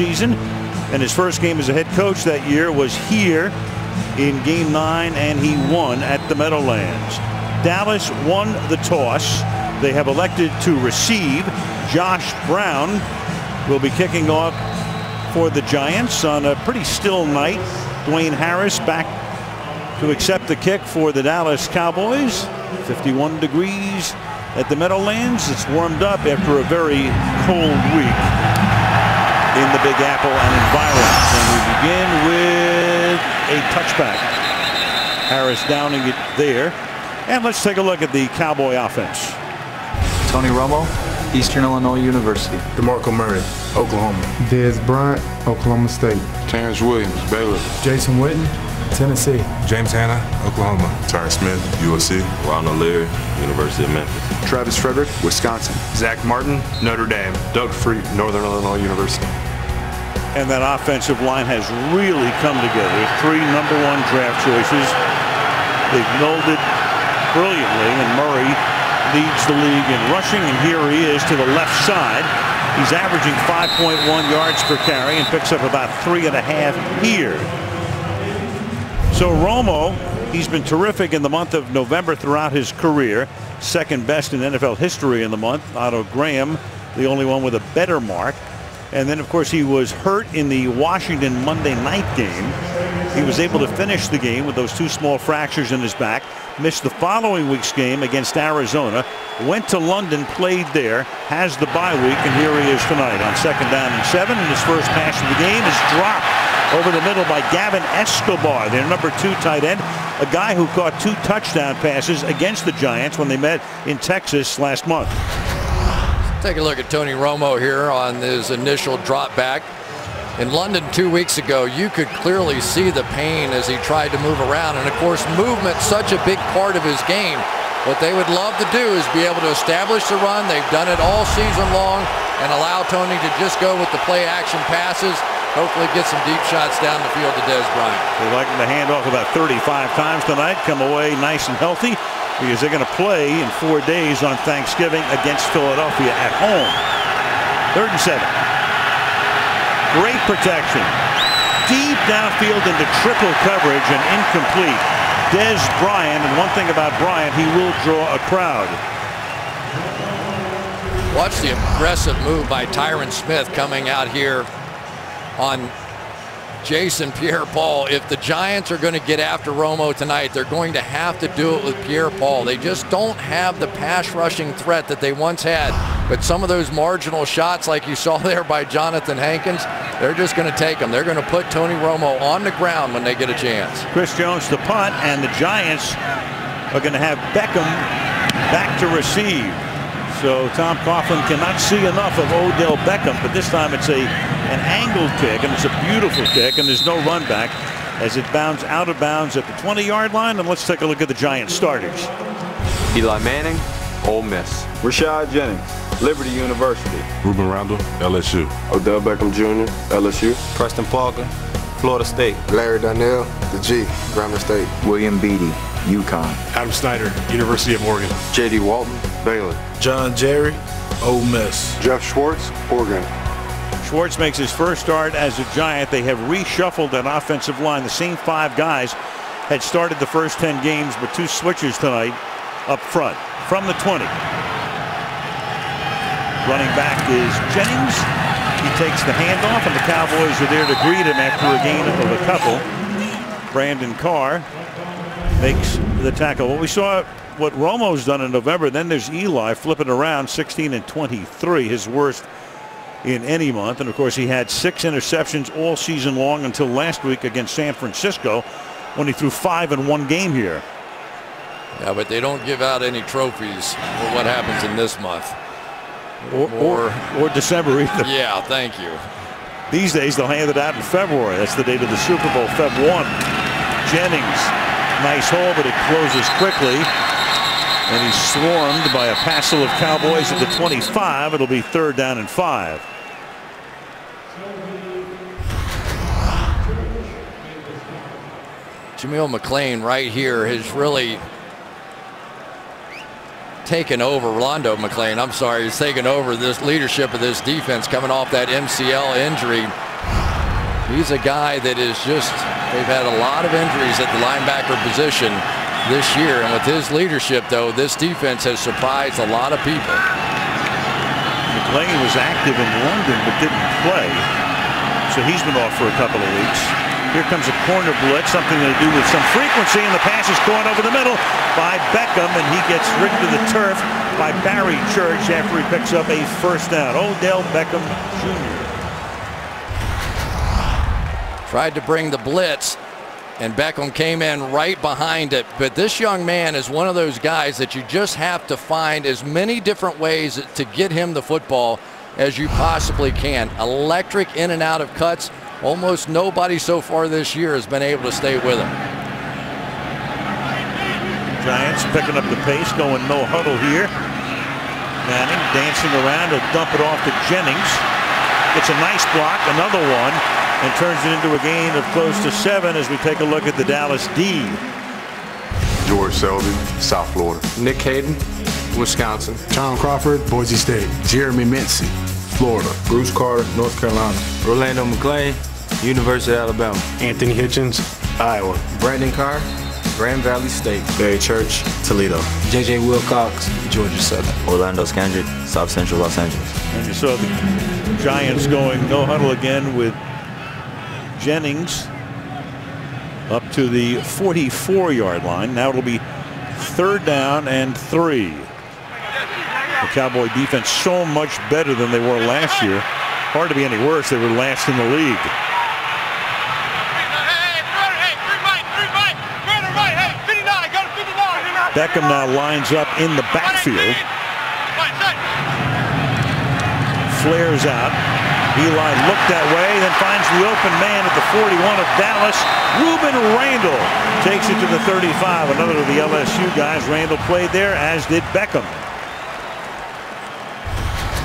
season. And his first game as a head coach that year was here in Game 9, and he won at the Meadowlands. Dallas won the toss. They have elected to receive. Josh Brown will be kicking off for the Giants on a pretty still night. Dwayne Harris back to accept the kick for the Dallas Cowboys. 51 degrees at the Meadowlands. It's warmed up after a very cold week in the Big Apple and environs. And we begin with a touchback. Harris downing it there. And let's take a look at the Cowboy offense. Tony Romo, Eastern Illinois University. DeMarco Murray, Oklahoma. Dez Bryant, Oklahoma State. Terrence Williams, Baylor. Jason Witten, Tennessee. James Hanna, Oklahoma. Tyron Smith, USC. Ron O'Leary, University of Memphis. Travis Frederick, Wisconsin. Zach Martin, Notre Dame. Doug Freet, Northern Illinois University. And that offensive line has really come together. 3 #1 draft choices. They've molded brilliantly, and Murray leads the league in rushing, and here he is to the left side. He's averaging 5.1 yards per carry and picks up about 3.5 here. So Romo, he's been terrific in the month of November throughout his career. Second best in NFL history in the month. Otto Graham, the only one with a better mark. And then, of course, he was hurt in the Washington Monday night game. He was able to finish the game with those 2 small fractures in his back. Missed the following week's game against Arizona. Went to London, played there, has the bye week, and here he is tonight on 2nd down and 7. And his first pass of the game is dropped over the middle by Gavin Escobar, their #2 tight end, a guy who caught 2 touchdown passes against the Giants when they met in Texas last month. Take a look at Tony Romo here on his initial drop back. In London 2 weeks ago, you could clearly see the pain as he tried to move around. And of course, movement's such a big part of his game. What they would love to do is be able to establish the run. They've done it all season long, and allow Tony to just go with the play action passes. Hopefully get some deep shots down the field to Dez Bryant. They're likely to hand off about 35 times tonight, come away nice and healthy, because they're going to play in 4 days on Thanksgiving against Philadelphia at home. 3rd and 7. Great protection. Deep downfield into triple coverage and incomplete. Dez Bryant, and one thing about Bryant, he will draw a crowd. Watch the aggressive move by Tyron Smith coming out here on Jason Pierre-Paul. If the Giants are going to get after Romo tonight, they're going to have to do it with Pierre-Paul. They just don't have the pass rushing threat that they once had. But some of those marginal shots like you saw there by Jonathan Hankins, they're just going to take them. They're going to put Tony Romo on the ground when they get a chance. Chris Jones to punt, and the Giants are going to have Beckham back to receive. So Tom Coughlin cannot see enough of Odell Beckham, but this time it's an angled kick, and it's a beautiful kick, and there's no run back as it bounds out of bounds at the 20-yard line. And let's take a look at the Giants starters. Eli Manning, Ole Miss. Rashad Jennings, Liberty University. Ruben Randall, LSU. Odell Beckham Jr., LSU. Preston Parker, Florida State. Larry Donnell, the G, Grambling State. William Beatty, UConn. Adam Snyder, University of Oregon. J.D. Walton, Baylor. John Jerry, Ole Miss. Jeff Schwartz, Oregon. Schwartz makes his first start as a Giant. They have reshuffled that offensive line. The same 5 guys had started the first 10 games, but 2 switches tonight up front from the 20. Running back is Jennings. He takes the handoff, and the Cowboys are there to greet him after a gain of a couple. Brandon Carr makes the tackle. Well, we saw what Romo's done in November. Then there's Eli flipping around, 16 and 23, his worst in any month. And of course, he had 6 interceptions all season long until last week against San Francisco, when he threw 5 in 1 game here. Yeah, but they don't give out any trophies for what happens in this month. Or December either. Yeah, thank you. These days they'll hand it out in February. That's the date of the Super Bowl, Feb 1. Jennings, nice hole, but it closes quickly. And he's swarmed by a passel of Cowboys at the 25. It'll be 3rd down and 5. Jameel McClain right here has really taken over. Rondo McClain, I'm sorry, has taken over this leadership of this defense coming off that MCL injury. He's a guy that is just, they've had a lot of injuries at the linebacker position this year. And with his leadership, though, this defense has surprised a lot of people. McLean was active in London but didn't play, so he's been off for a couple of weeks. Here comes a corner blitz, something to do with some frequency, and the pass is caught over the middle by Beckham, and he gets ridden to the turf by Barry Church after he picks up a first down. Odell Beckham Jr. Tried to bring the blitz, and Beckham came in right behind it. But this young man is one of those guys that you just have to find as many different ways to get him the football as you possibly can. Electric in and out of cuts. Almost nobody so far this year has been able to stay with him. Giants picking up the pace, going no huddle here. Manning dancing around to dump it off to Jennings. Gets a nice block, another one, and turns it into a gain of close to 7 as we take a look at the Dallas D. George Selby, South Florida. Nick Hayden, Wisconsin. Tom Crawford, Boise State. Jeremy Mincy, Florida. Bruce Carter, North Carolina. Rolando McClain, University of Alabama. Anthony Hitchens, Iowa. Brandon Carr, Grand Valley State. Barry Church, Toledo. J.J. Wilcox, Georgia Southern. Orlando Scandrick, South Central Los Angeles. And you saw the Giants going no huddle again with Jennings up to the 44-yard line. Now it'll be 3rd down and 3. The Cowboy defense so much better than they were last year. Hard to be any worse. They were last in the league. Beckham now lines up in the backfield. Flares out. Eli looked that way, then finds the open man at the 41 of Dallas. Ruben Randall takes it to the 35. Another of the LSU guys. Randall played there, as did Beckham.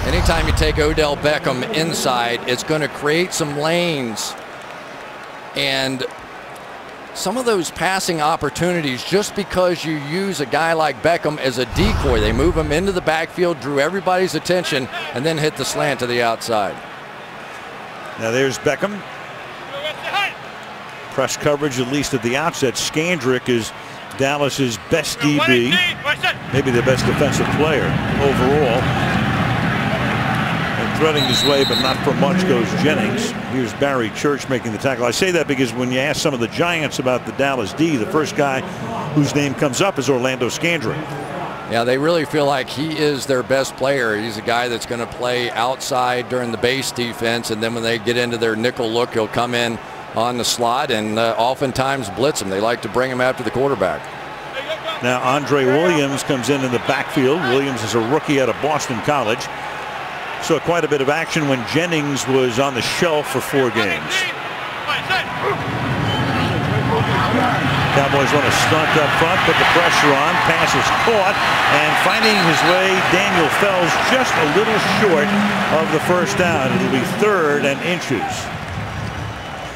Anytime you take Odell Beckham inside, it's going to create some lanes. And some of those passing opportunities, just because you use a guy like Beckham as a decoy, they move him into the backfield, drew everybody's attention, and then hit the slant to the outside. Now there's Beckham. Press coverage, at least at the outset. Scandrick is Dallas's best DB, maybe the best defensive player overall. And threading his way, but not for much, goes Jennings. Here's Barry Church making the tackle. I say that because when you ask some of the Giants about the Dallas D, the first guy whose name comes up is Orlando Scandrick. Yeah, they really feel like he is their best player. He's a guy that's going to play outside during the base defense, and then when they get into their nickel look, he'll come in on the slot and oftentimes blitz him. They like to bring him after the quarterback. Now Andre Williams comes in the backfield. Williams is a rookie out of Boston College. So quite a bit of action when Jennings was on the shelf for 4 games. Cowboys want to stunt up front, put the pressure on. Pass is caught, and finding his way, Daniel Fells just a little short of the first down. It'll be 3rd and inches.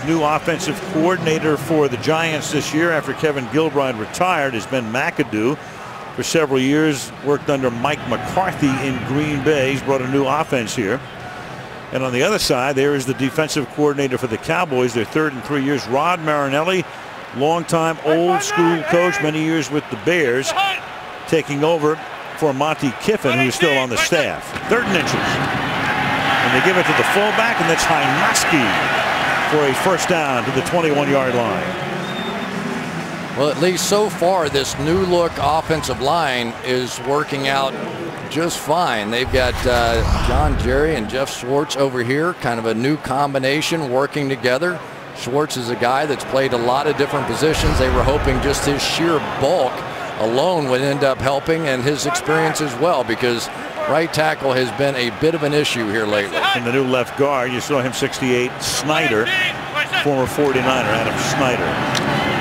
New offensive coordinator for the Giants this year after Kevin Gilbride retired has been McAdoo. For several years, worked under Mike McCarthy in Green Bay. He's brought a new offense here. And on the other side, there is the defensive coordinator for the Cowboys, their 3rd in 3 years, Rod Marinelli. Longtime old school coach, many years with the Bears, taking over for Monty Kiffin, who's still on the staff. 3rd and inches. And they give it to the fullback, and that's Hynoski for a first down to the 21-yard line. Well, at least so far, this new look offensive line is working out just fine. They've got John Jerry and Jeff Schwartz over here, kind of a new combination working together. Schwartz is a guy that's played a lot of different positions. They were hoping just his sheer bulk alone would end up helping, and his experience as well, because right tackle has been a bit of an issue here lately. And the new left guard, you saw him, 68, Snyder, former 49er Adam Snyder.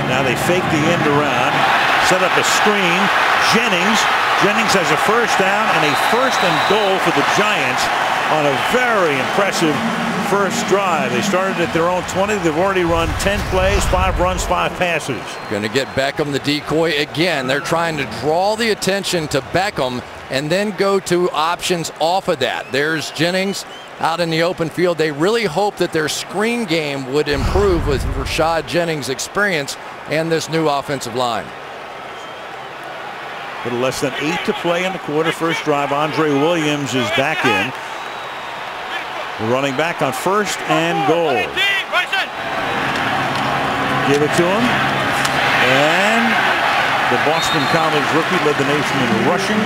Now they fake the end around, set up a screen. Jennings has a first down and a 1st and goal for the Giants on a very impressive first drive. They started at their own 20. They've already run 10 plays, 5 runs, 5 passes. Going to get Beckham the decoy again. They're trying to draw the attention to Beckham and then go to options off of that. There's Jennings out in the open field. They really hope that their screen game would improve with Rashad Jennings' experience and this new offensive line. A little less than 8 to play in the quarter. First drive, Andre Williams is back in. Running back on 1st and goal. Give it to him. And the Boston College rookie led the nation in rushing.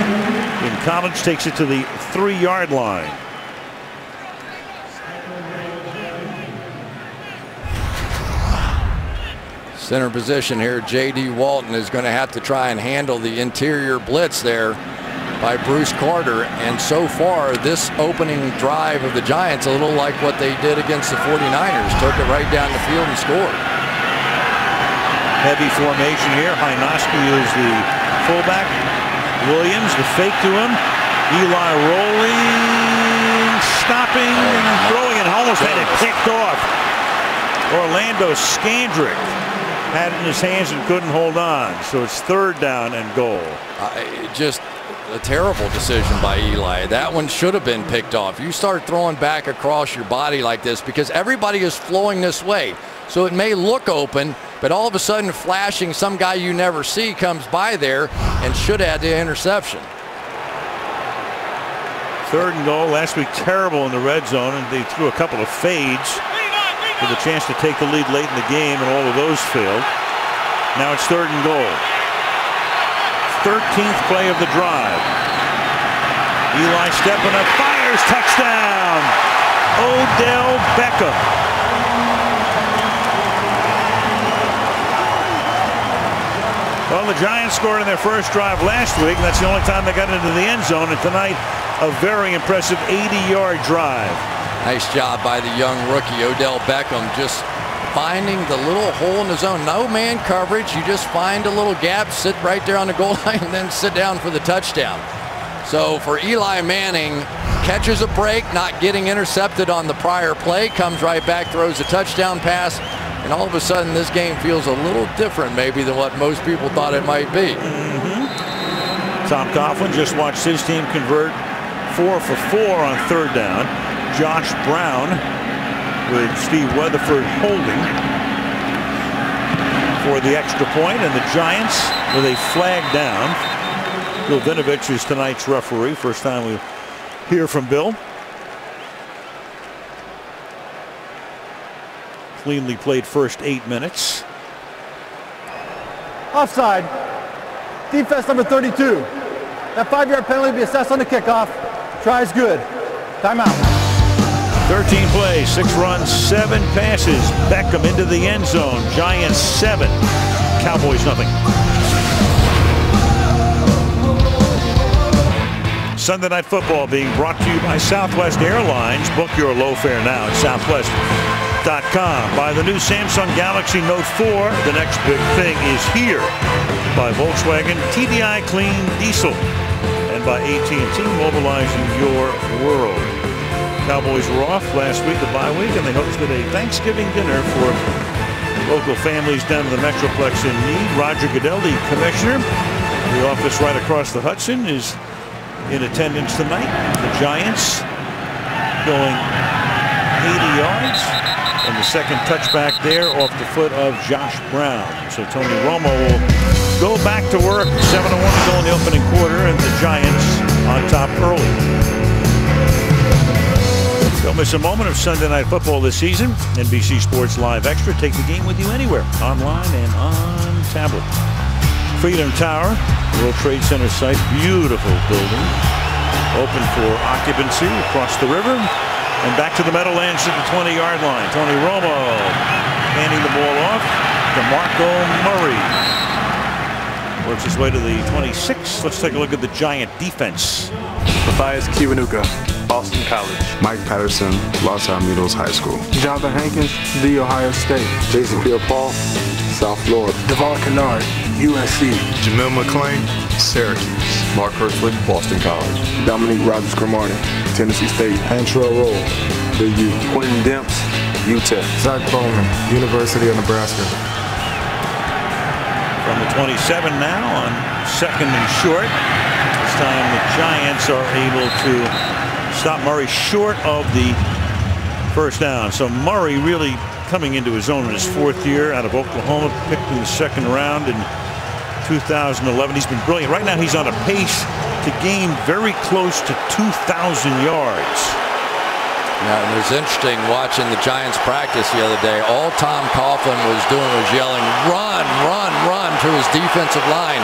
In college, takes it to the 3-yard line. Center position here, J.D. Walton is going to have to try and handle the interior blitz there by Bruce Carter. And so far, this opening drive of the Giants, a little like what they did against the 49ers, took it right down the field and scored. Heavy formation here. Hynoski is the fullback. Williams, the fake to him. Eli rolling, stopping, throwing, and almost had it picked off. Orlando Scandrick had it in his hands and couldn't hold on. So it's 3rd down and goal. Just a terrible decision by Eli. That one should have been picked off. You start throwing back across your body like this because everybody is flowing this way. So it may look open, but all of a sudden flashing some guy you never see comes by there and should add the interception. 3rd and goal. Last week terrible in the red zone, and they threw a couple of fades with a chance to take the lead late in the game, and all of those failed. Now it's 3rd and goal. 13th play of the drive. Eli stepping up, fires, touchdown! Odell Beckham. Well, the Giants scored in their first drive last week, and that's the only time they got into the end zone. And tonight, a very impressive 80-yard drive. Nice job by the young rookie, Odell Beckham, just finding the little hole in the zone. No man coverage. You just find a little gap, sit right there on the goal line, and then sit down for the touchdown. So for Eli Manning, catches a break, not getting intercepted on the prior play, comes right back, throws a touchdown pass, and all of a sudden this game feels a little different maybe than what most people thought it might be. Tom Coughlin just watched his team convert 4 for 4 on 3rd down. Josh Brown with Steve Weatherford holding for the extra point, and the Giants with a flag down. Bill Vinovich is tonight's referee. First time we hear from Bill. Cleanly played first 8 minutes. Offside. Defense number 32. That 5-yard penalty will be assessed on the kickoff. Try is good. Timeout. 13 plays, 6 runs, 7 passes. Beckham into the end zone. Giants 7. Cowboys nothing. Sunday Night Football being brought to you by Southwest Airlines. Book your low fare now at southwest.com. By the new Samsung Galaxy Note 4. The next big thing is here. By Volkswagen TDI Clean Diesel. And by AT&T, mobilizing your world. Cowboys were off last week, the bye week, and they hosted a Thanksgiving dinner for local families down in the Metroplex in need. Roger Goodell, the commissioner, the office right across the Hudson, is in attendance tonight. The Giants going 80 yards, and the second touchback there off the foot of Josh Brown. So Tony Romo will go back to work. 7-1 to go in the opening quarter, and the Giants on top early. Don't miss a moment of Sunday Night Football this season. NBC Sports Live Extra. Take the game with you anywhere, online and on tablet. Freedom Tower, World Trade Center site, beautiful building. Open for occupancy across the river. And back to the Meadowlands at the 20-yard line. Tony Romo handing the ball off to DeMarco Murray. Works his way to the 26. Let's take a look at the Giant defense. Matthias Kiwanuka, Boston College. Mike Patterson, Los Alamitos High School. Jonathan Hankins, The Ohio State. Jason Pierre-Paul, South Florida. Devon Kennard, USC. Jamil McClain, Syracuse. Mark Hursley, Boston College. Dominique Rogers-Cromartie, Tennessee State. Antrell Roll, the U. Quentin Demps, UTEP. Zach Bowman, University of Nebraska. From the 27 now on 2nd and short. This time the Giants are able to Stop Murray short of the first down. So Murray really coming into his own in his 4th year out of Oklahoma, picked in the 2nd round in 2011. He's been brilliant. Right now he's on a pace to gain very close to 2,000 yards. Yeah, it was interesting watching the Giants practice the other day. All Tom Coughlin was doing was yelling, "Run, run, run," to his defensive line.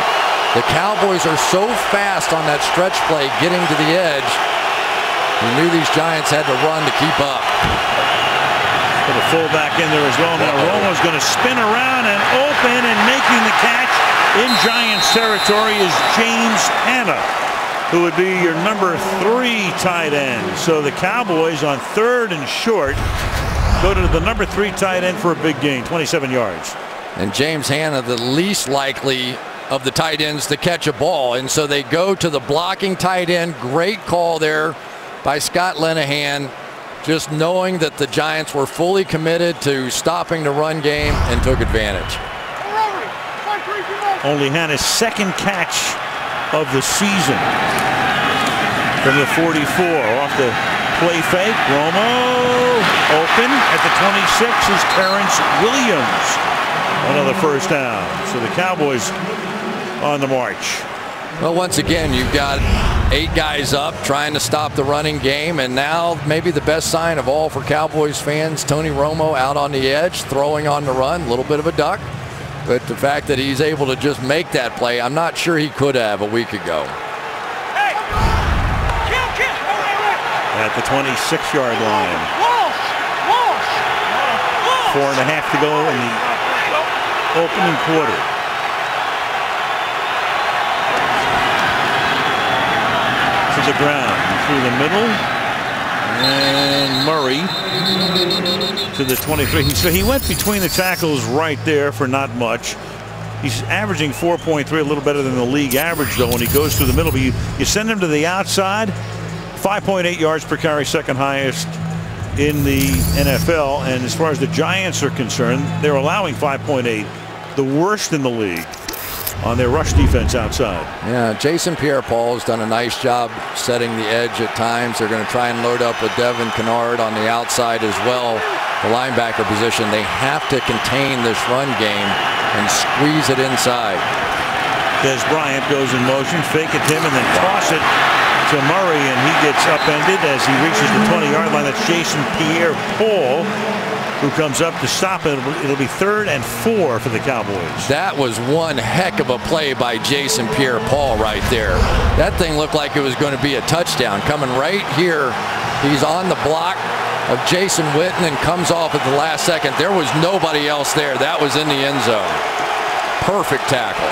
The Cowboys are so fast on that stretch play getting to the edge. He knew these Giants had to run to keep up. Put a fullback in there as well. Now Romo's going to spin around and open, and making the catch in Giants territory is James Hanna, who would be your number 3 tight end. So the Cowboys on 3rd and short go to the number 3 tight end for a big gain, 27 yards. And James Hanna, the least likely of the tight ends to catch a ball, and so they go to the blocking tight end. Great call there by Scott Linehan, just knowing that the Giants were fully committed to stopping the run game and took advantage. Only Hanna's 2nd catch of the season from the 44. Off the play fake, Romo open at the 26 is Terrence Williams. Another first down. So the Cowboys on the march. Well, once again, you've got 8 guys up trying to stop the running game, and now maybe the best sign of all for Cowboys fans, Tony Romo out on the edge, throwing on the run, a little bit of a duck, but the fact that he's able to just make that play, I'm not sure he could have a week ago. At the 26-yard line. 4.5 to go in the opening quarter. To the ground, through the middle, and Murray to the 23. So he went between the tackles right there for not much. He's averaging 4.3, a little better than the league average though when he goes through the middle. But you send him to the outside, 5.8 yards per carry, 2nd highest in the NFL. And as far as the Giants are concerned, they're allowing 5.8, the worst in the league on their rush defense outside. Yeah, Jason Pierre-Paul has done a nice job setting the edge at times. They're going to try and load up with Devin Kennard on the outside as well, the linebacker position. They have to contain this run game and squeeze it inside. Des Bryant goes in motion, fake it to him, and then toss it to Murray, and he gets upended as he reaches the 20-yard line. That's Jason Pierre-Paul who comes up to stop it. It'll be 3rd and 4 for the Cowboys. That was one heck of a play by Jason Pierre-Paul right there. That thing looked like it was going to be a touchdown. Coming right here, he's on the block of Jason Witten and comes off at the last second. There was nobody else there. That was in the end zone. Perfect tackle.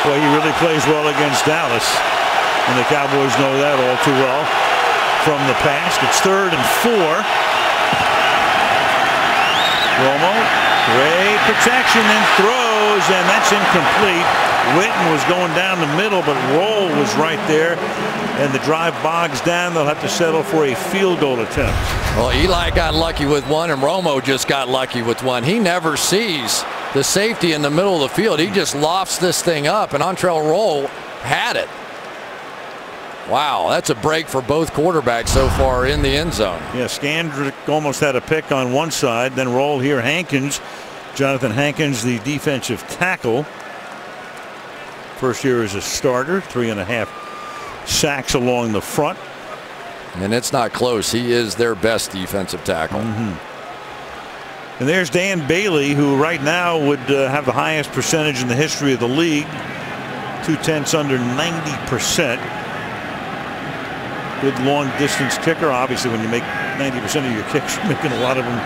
Well, he really plays well against Dallas, and the Cowboys know that all too well from the past. It's 3rd and 4. Romo, great protection, then throws, and that's incomplete. Witten was going down the middle, but Roll was right there, and the drive bogs down. They'll have to settle for a field goal attempt. Well, Eli got lucky with one, and Romo just got lucky with one. He never sees the safety in the middle of the field. He just lofts this thing up, and Antrell Roll had it. Wow, that's a break for both quarterbacks so far in the end zone. Yeah, Skandrick almost had a pick on one side, then Roll here. Hankins, Jonathan Hankins, the defensive tackle. First year as a starter, 3.5 sacks along the front. And it's not close. He is their best defensive tackle. And there's Dan Bailey, who right now would have the highest percentage in the history of the league. 2/10 under 90%. Good long distance kicker. Obviously, when you make 90% of your kicks, you're making a lot of them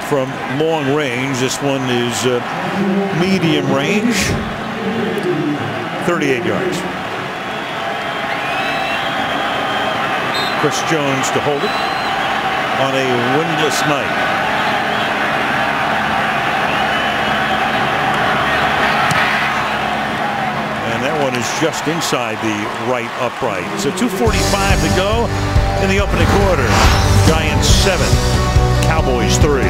from long range. This one is medium range. 38 yards. Chris Jones to hold it on a windless night. And that one is just inside the right upright. So 2:45 to go in the opening quarter. Giants 7, Cowboys 3.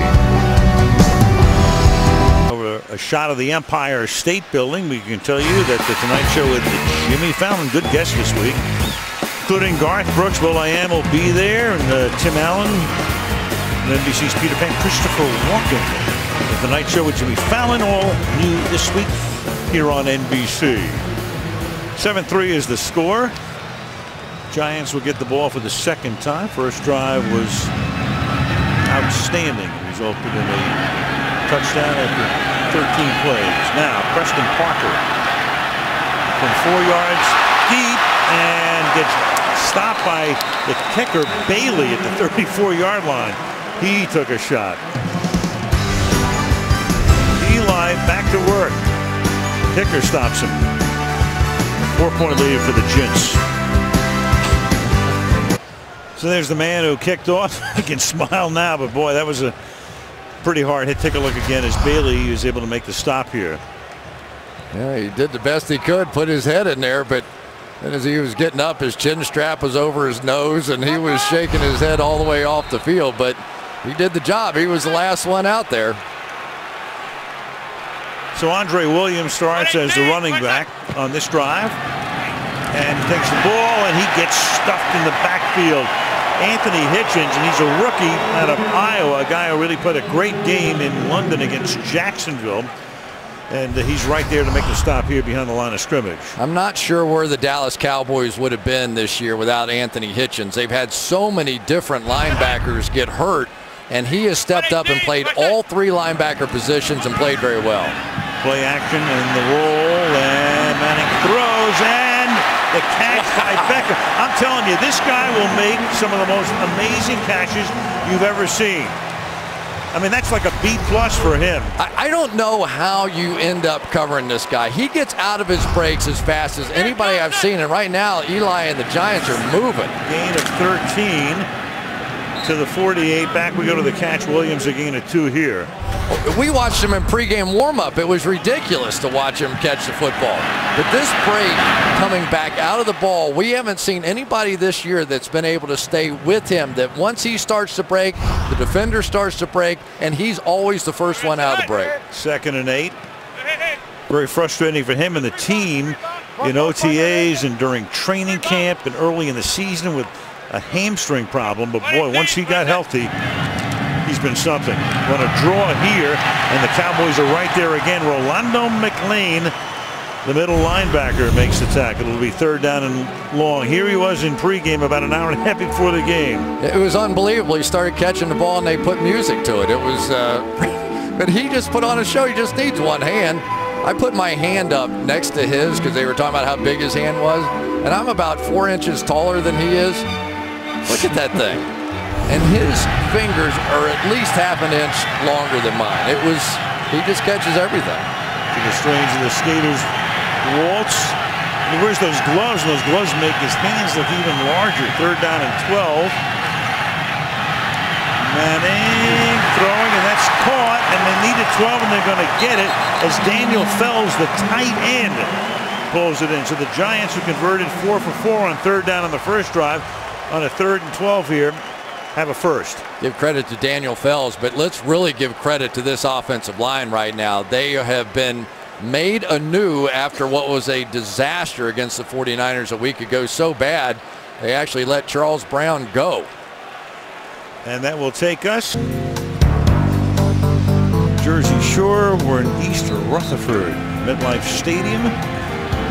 Over a shot of the Empire State Building. We can tell you that the Tonight Show with Jimmy Fallon, good guest this week, including Garth Brooks, will.i.am will be there, and Tim Allen, and NBC's Peter Pan, Christopher Walken. The Tonight Show with Jimmy Fallon, all new this week here on NBC. 7-3 is the score. Giants will get the ball for the second time. First drive was outstanding. Resulted in a touchdown after 13 plays. Now Preston Parker from 4 yards deep and gets stopped by the kicker Bailey at the 34-yard line. He took a shot. Eli back to work. Kicker stops him. 4-point lead for the Gents. So there's the man who kicked off. He can smile now, but boy, that was a pretty hard hit. Take a look again as Bailey was able to make the stop here. Yeah, he did the best he could, put his head in there, but then as he was getting up, his chin strap was over his nose, and he was shaking his head all the way off the field, but he did the job. He was the last one out there. So Andre Williams starts as the running back on this drive and takes the ball, and he gets stuffed in the backfield. Anthony Hitchens, and he's a rookie out of Iowa, a guy who really played a great game in London against Jacksonville. And he's right there to make the stop here behind the line of scrimmage. I'm not sure where the Dallas Cowboys would have been this year without Anthony Hitchens. They've had so many different linebackers get hurt, and he has stepped up and played all 3 linebacker positions and played very well. Play action and the roll, and Manning throws, and the catch by Beckham. I'm telling you, this guy will make some of the most amazing catches you've ever seen. I mean, that's like a B+ for him. I don't know how you end up covering this guy. He gets out of his breaks as fast as anybody I've seen, and right now Eli and the Giants are moving. Gain of 13 to the 48. Back we go to the catch. Williams a gain of 2 here. We watched him in pregame warm-up. It was ridiculous to watch him catch the football. But this break coming back out of the ball, we haven't seen anybody this year that's been able to stay with him, that once he starts to break, the defender starts to break, and he's always the first one out of the break. 2nd and 8. Very frustrating for him and the team in OTAs and during training camp and early in the season with a hamstring problem. But boy, once he got healthy, he's been something. Going to draw here, and the Cowboys are right there again. Rolando McLean, the middle linebacker, makes the tackle. It'll be 3rd down and long. Here he was in pregame about an hour and a half before the game. It was unbelievable. He started catching the ball, and they put music to it. It was, but he just put on a show. He just needs one hand. I put my hand up next to his because they were talking about how big his hand was, and I'm about 4 inches taller than he is. Look at that thing. And his fingers are at least half an inch longer than mine. He just catches everything. To the strings of the skaters waltz. He wears those gloves, and those gloves make his hands look even larger. 3rd down and 12. Manning throwing, and that's caught, and they needed 12, and they're going to get it as Daniel Fells, the tight end, pulls it in. So the Giants, who converted 4 for 4 on 3rd down on the first drive, on a 3rd and 12 here, have a first. Give credit to Daniel Fells, but let's really give credit to this offensive line right now. They have been made anew after what was a disaster against the 49ers a week ago. So bad, they actually let Charles Brown go. And that will take us Jersey Shore. We're in East Rutherford, MetLife Stadium,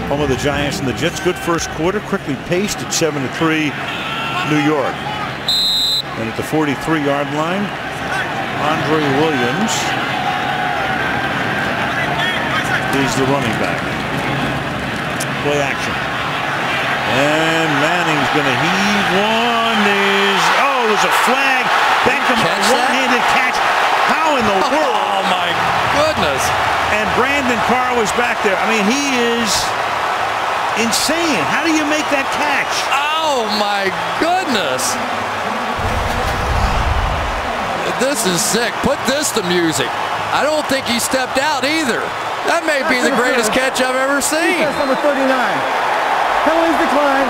home of the Giants and the Jets. Good first quarter, quickly paced at 7-3 New York. And at the 43-yard line, Andre Williams is the running back. Play action. And Manning's going to heave one. There's a flag. Beckham, a one-handed catch. How in the world? Oh, my goodness. And Brandon Carr was back there. I mean, he is insane. How do you make that catch? Oh, my goodness. This is sick. Put this to music. I don't think he stepped out either. That may be the greatest catch I've ever seen. Defense number 39. Penalties decline.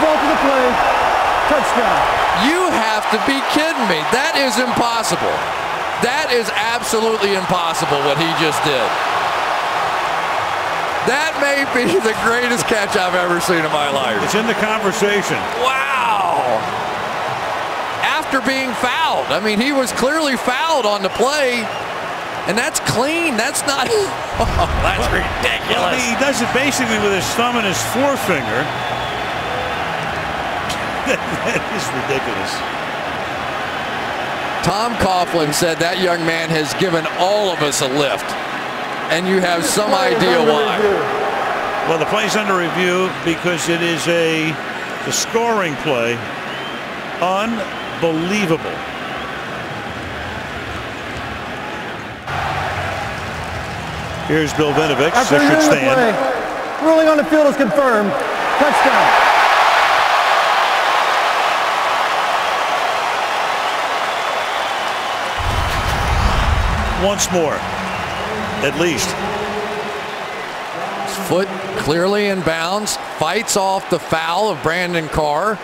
Result of the play. Touchdown. You have to be kidding me. That is impossible. That is absolutely impossible what he just did. That may be the greatest catch I've ever seen in my life. It's in the conversation. Wow. After being fouled. I mean, he was clearly fouled on the play. And that's clean. That's not. Oh, that's ridiculous. Well, he does it basically with his thumb and his forefinger. That is ridiculous. Tom Coughlin said that young man has given all of us a lift. And you have some idea why. Well, the play's under review because it is a scoring play. Unbelievable. Here's Bill Vinovich. After This should stand. Play, ruling on the field is confirmed. Touchdown. Once more, at least. His foot clearly in bounds, fights off the foul of Brandon Carr,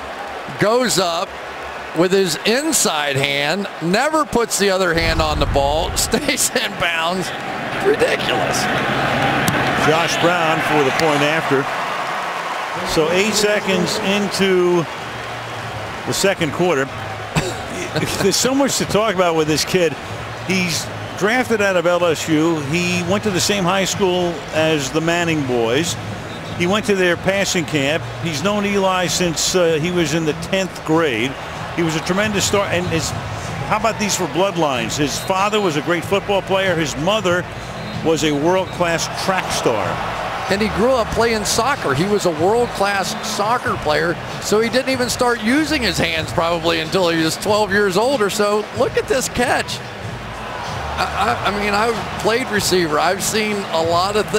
goes up with his inside hand, never puts the other hand on the ball, stays in bounds. Ridiculous. Josh Brown for the point after. So 8 seconds into the second quarter. There's so much to talk about with this kid. He's drafted out of LSU. He went to the same high school as the Manning boys. He went to their passing camp. He's known Eli since he was in the 10th grade. He was a tremendous star. And how about these for bloodlines? His father was a great football player. His mother was a world-class track star. And he grew up playing soccer. He was a world-class soccer player, so he didn't even start using his hands probably until he was 12 years old or so. Look at this catch. I mean, I've played receiver. I've seen a lot of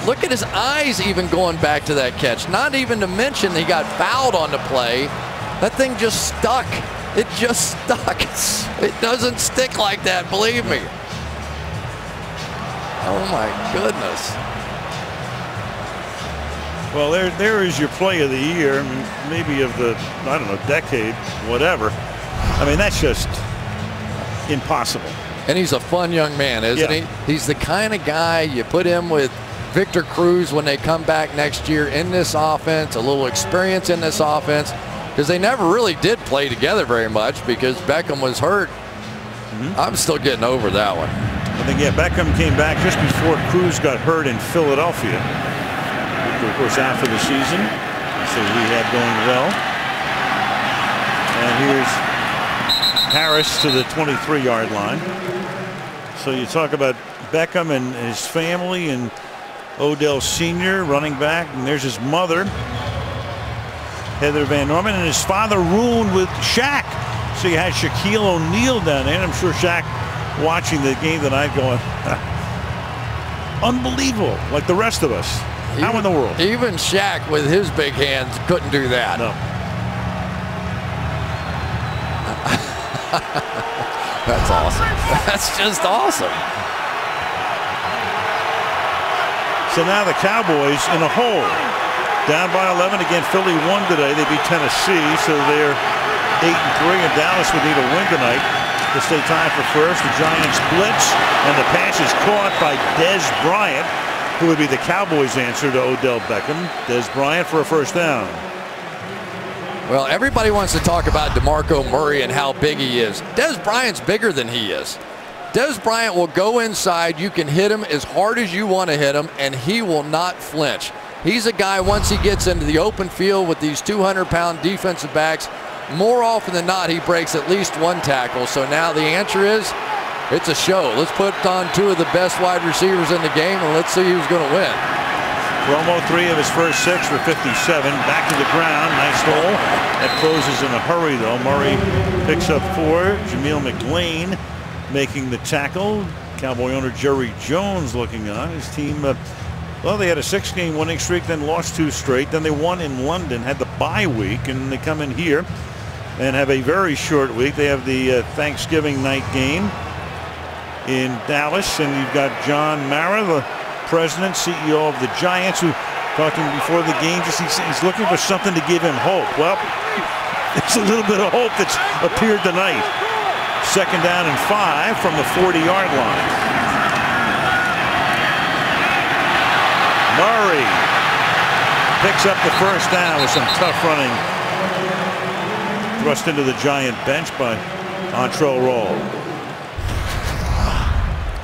look at his eyes even going back to that catch. Not even to mention he got fouled on the play. That thing just stuck. It just stuck. It doesn't stick like that, believe me. Oh, my goodness. Well, there is your play of the year, maybe of the, I don't know, decade, whatever. I mean, that's just impossible. And he's a fun young man, isn't he? He's the kind of guy you put him with Victor Cruz when they come back next year in this offense, a little experience in this offense, because they never really did play together very much because Beckham was hurt. I'm still getting over that one. I think, Beckham came back just before Cruz got hurt in Philadelphia. Victor, of course, out for the season. So rehab going well. And here's Harris to the 23-yard line. So you talk about Beckham and his family and Odell Sr. running back, and there's his mother, Heather Van Norman, and his father ruined with Shaq. So you had Shaquille O'Neal down there, and I'm sure Shaq watching the game tonight going, unbelievable, like the rest of us. How in the world? Even Shaq with his big hands couldn't do that. No. That's awesome. That's just awesome. So now the Cowboys in a hole. Down by 11 again. Philly won today. They beat Tennessee, so they're 8-3, and Dallas would need a win tonight to stay tied for first. The Giants blitz, and the pass is caught by Dez Bryant, who would be the Cowboys' answer to Odell Beckham. Dez Bryant for a first down. Well, everybody wants to talk about DeMarco Murray and how big he is. Dez Bryant's bigger than he is. Dez Bryant will go inside. You can hit him as hard as you want to hit him, and he will not flinch. He's a guy, once he gets into the open field with these 200-pound defensive backs, more often than not, he breaks at least one tackle. So now the answer is, it's a show. Let's put on two of the best wide receivers in the game, and let's see who's going to win. Romo 3 of his first 6 for 57. Back to the ground. Nice hole. That closes in a hurry, though. Murray picks up 4. Jameel McLean making the tackle. Cowboy owner Jerry Jones looking on. His team, well, they had a 6-game winning streak, then lost 2 straight. Then they won in London, had the bye week, and they come in here and have a very short week. They have the Thanksgiving night game in Dallas, and you've got John Mara, the president, CEO of the Giants, who talking before the game, just he's looking for something to give him hope. Well, there's a little bit of hope that's appeared tonight. 2nd down and 5 from the 40-yard line. Murray picks up the 1st down with some tough running. Thrust into the Giant bench by Antrell Roll.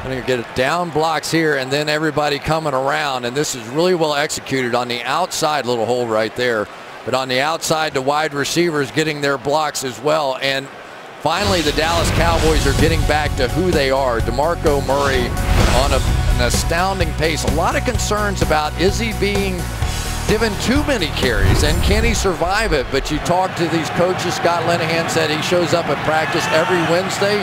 And you get down blocks here and then everybody coming around, and this is really well executed on the outside. Little hole right there, but on the outside the wide receivers getting their blocks as well. And finally the Dallas Cowboys are getting back to who they are. DeMarco Murray on an astounding pace. A lot of concerns about, is he being given too many carries and can he survive it? But you talk to these coaches. Scott Linehan said he shows up at practice every Wednesday,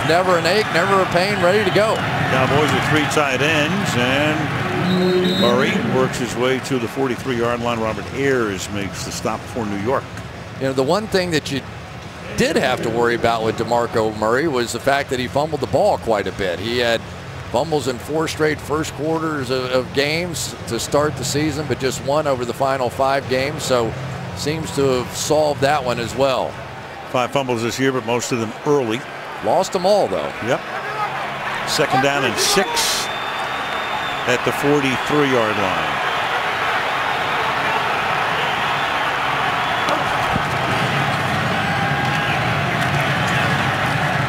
never an ache, never a pain, ready to go. Cowboys with 3 tight ends, and Murray works his way to the 43-yard line. Robert Ayers makes the stop for New York. You know, the one thing that you did have to worry about with DeMarco Murray was the fact that he fumbled the ball quite a bit. He had fumbles in 4 straight first quarters of games to start the season, but just 1 over the final 5 games. So seems to have solved that one as well. 5 fumbles this year, but most of them early. Lost them all, though. Yep. 2nd down and 6 at the 43-yard line.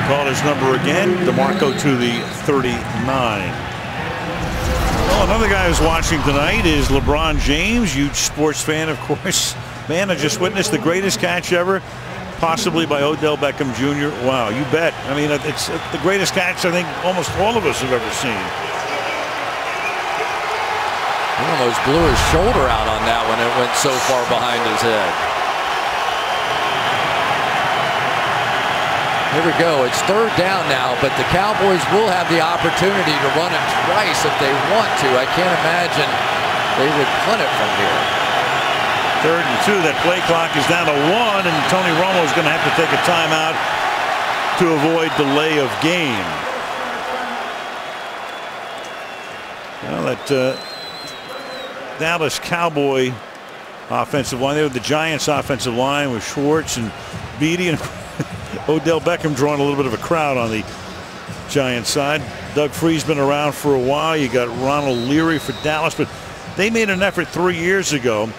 Call his number again. DeMarco to the 39. Well, another guy who's watching tonight is LeBron James, huge sports fan, of course. Man, I just witnessed the greatest catch ever, possibly by Odell Beckham Jr. Wow, you bet. I mean, it's the greatest catch I think almost all of us have ever seen. He almost blew his shoulder out on that one. It went so far behind his head. Here we go. It's 3rd down now, but the Cowboys will have the opportunity to run it twice if they want to. I can't imagine they would punt it from here. 3rd and 2. That play clock is down to 1, and Tony Romo is going to have to take a timeout to avoid delay of game. Well, that Dallas Cowboy offensive line there, the Giants offensive line with Schwartz and Beatty and Odell Beckham drawing a little bit of a crowd on the Giants side. Doug Free's been around for a while. You got Ronald Leary for Dallas, but they made an effort 3 years ago.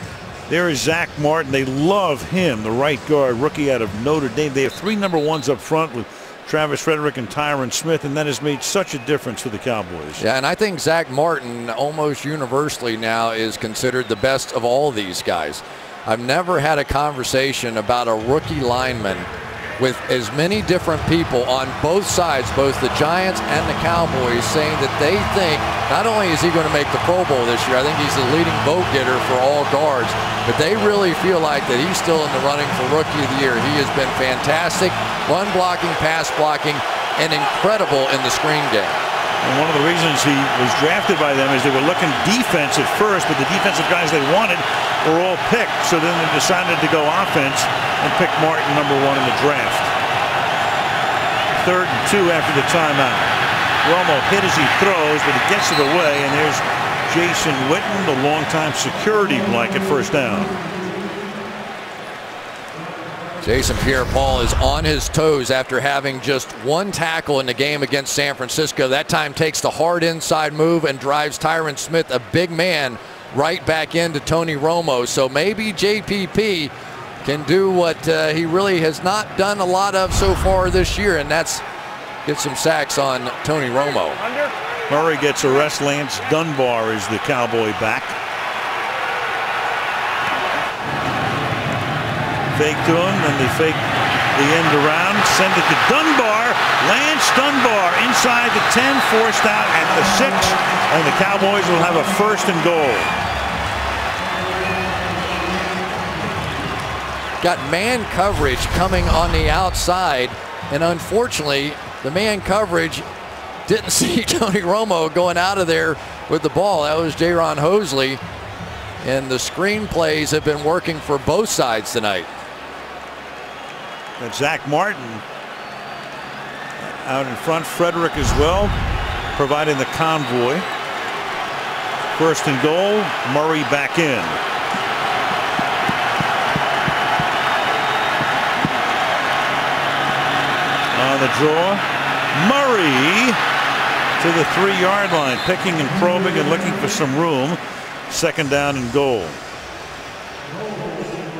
There is Zach Martin. They love him, the right guard, rookie out of Notre Dame. They have 3 number 1s up front with Travis Frederick and Tyron Smith, and that has made such a difference for the Cowboys. Yeah, and I think Zach Martin almost universally now is considered the best of all these guys. I've never had a conversation about a rookie lineman with as many different people on both sides, both the Giants and the Cowboys, saying that they think not only is he going to make the Pro Bowl this year, I think he's the leading vote getter for all guards, but they really feel like that he's still in the running for Rookie of the Year. He has been fantastic, run blocking, pass blocking, and incredible in the screen game. And one of the reasons he was drafted by them is they were looking defense at first, but the defensive guys they wanted were all picked. So then they decided to go offense and pick Martin number 1 in the draft. 3rd and 2 after the timeout. Romo hit as he throws, but he gets it away, and there's Jason Witten, the longtime security blanket, 1st down. Jason Pierre-Paul is on his toes after having just 1 tackle in the game against San Francisco. That time takes the hard inside move and drives Tyron Smith, a big man, right back into Tony Romo. So maybe JPP can do what he really has not done a lot of so far this year, and that's get some sacks on Tony Romo. Murray gets a rest. Lance Dunbar is the Cowboy back. Fake to him, and they fake the end around, send it to Dunbar. Lance Dunbar inside the 10, forced out at the 6, and the Cowboys will have a 1st and goal. Got man coverage coming on the outside, and unfortunately the man coverage didn't see Tony Romo going out of there with the ball. That was Jaron Hosley, and the screen plays have been working for both sides tonight. That's Zach Martin out in front. Frederick as well, providing the convoy. 1st and goal. Murray back in. On the draw. Murray to the 3-yard line, picking and probing and looking for some room. 2nd down and goal.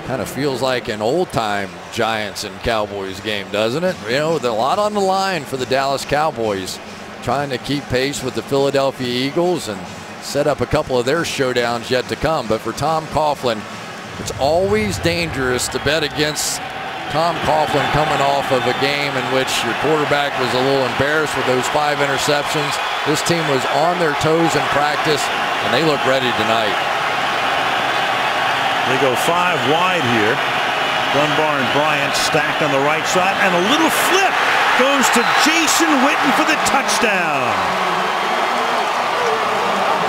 Kind of feels like an old-time Giants and Cowboys game, doesn't it? You know, there's a lot on the line for the Dallas Cowboys, trying to keep pace with the Philadelphia Eagles and set up a couple of their showdowns yet to come. But for Tom Coughlin, it's always dangerous to bet against Tom Coughlin coming off of a game in which your quarterback was a little embarrassed with those 5 interceptions. This team was on their toes in practice, and they look ready tonight. They go 5 wide here. Dunbar and Bryant stacked on the right side, and a little flip goes to Jason Witten for the touchdown.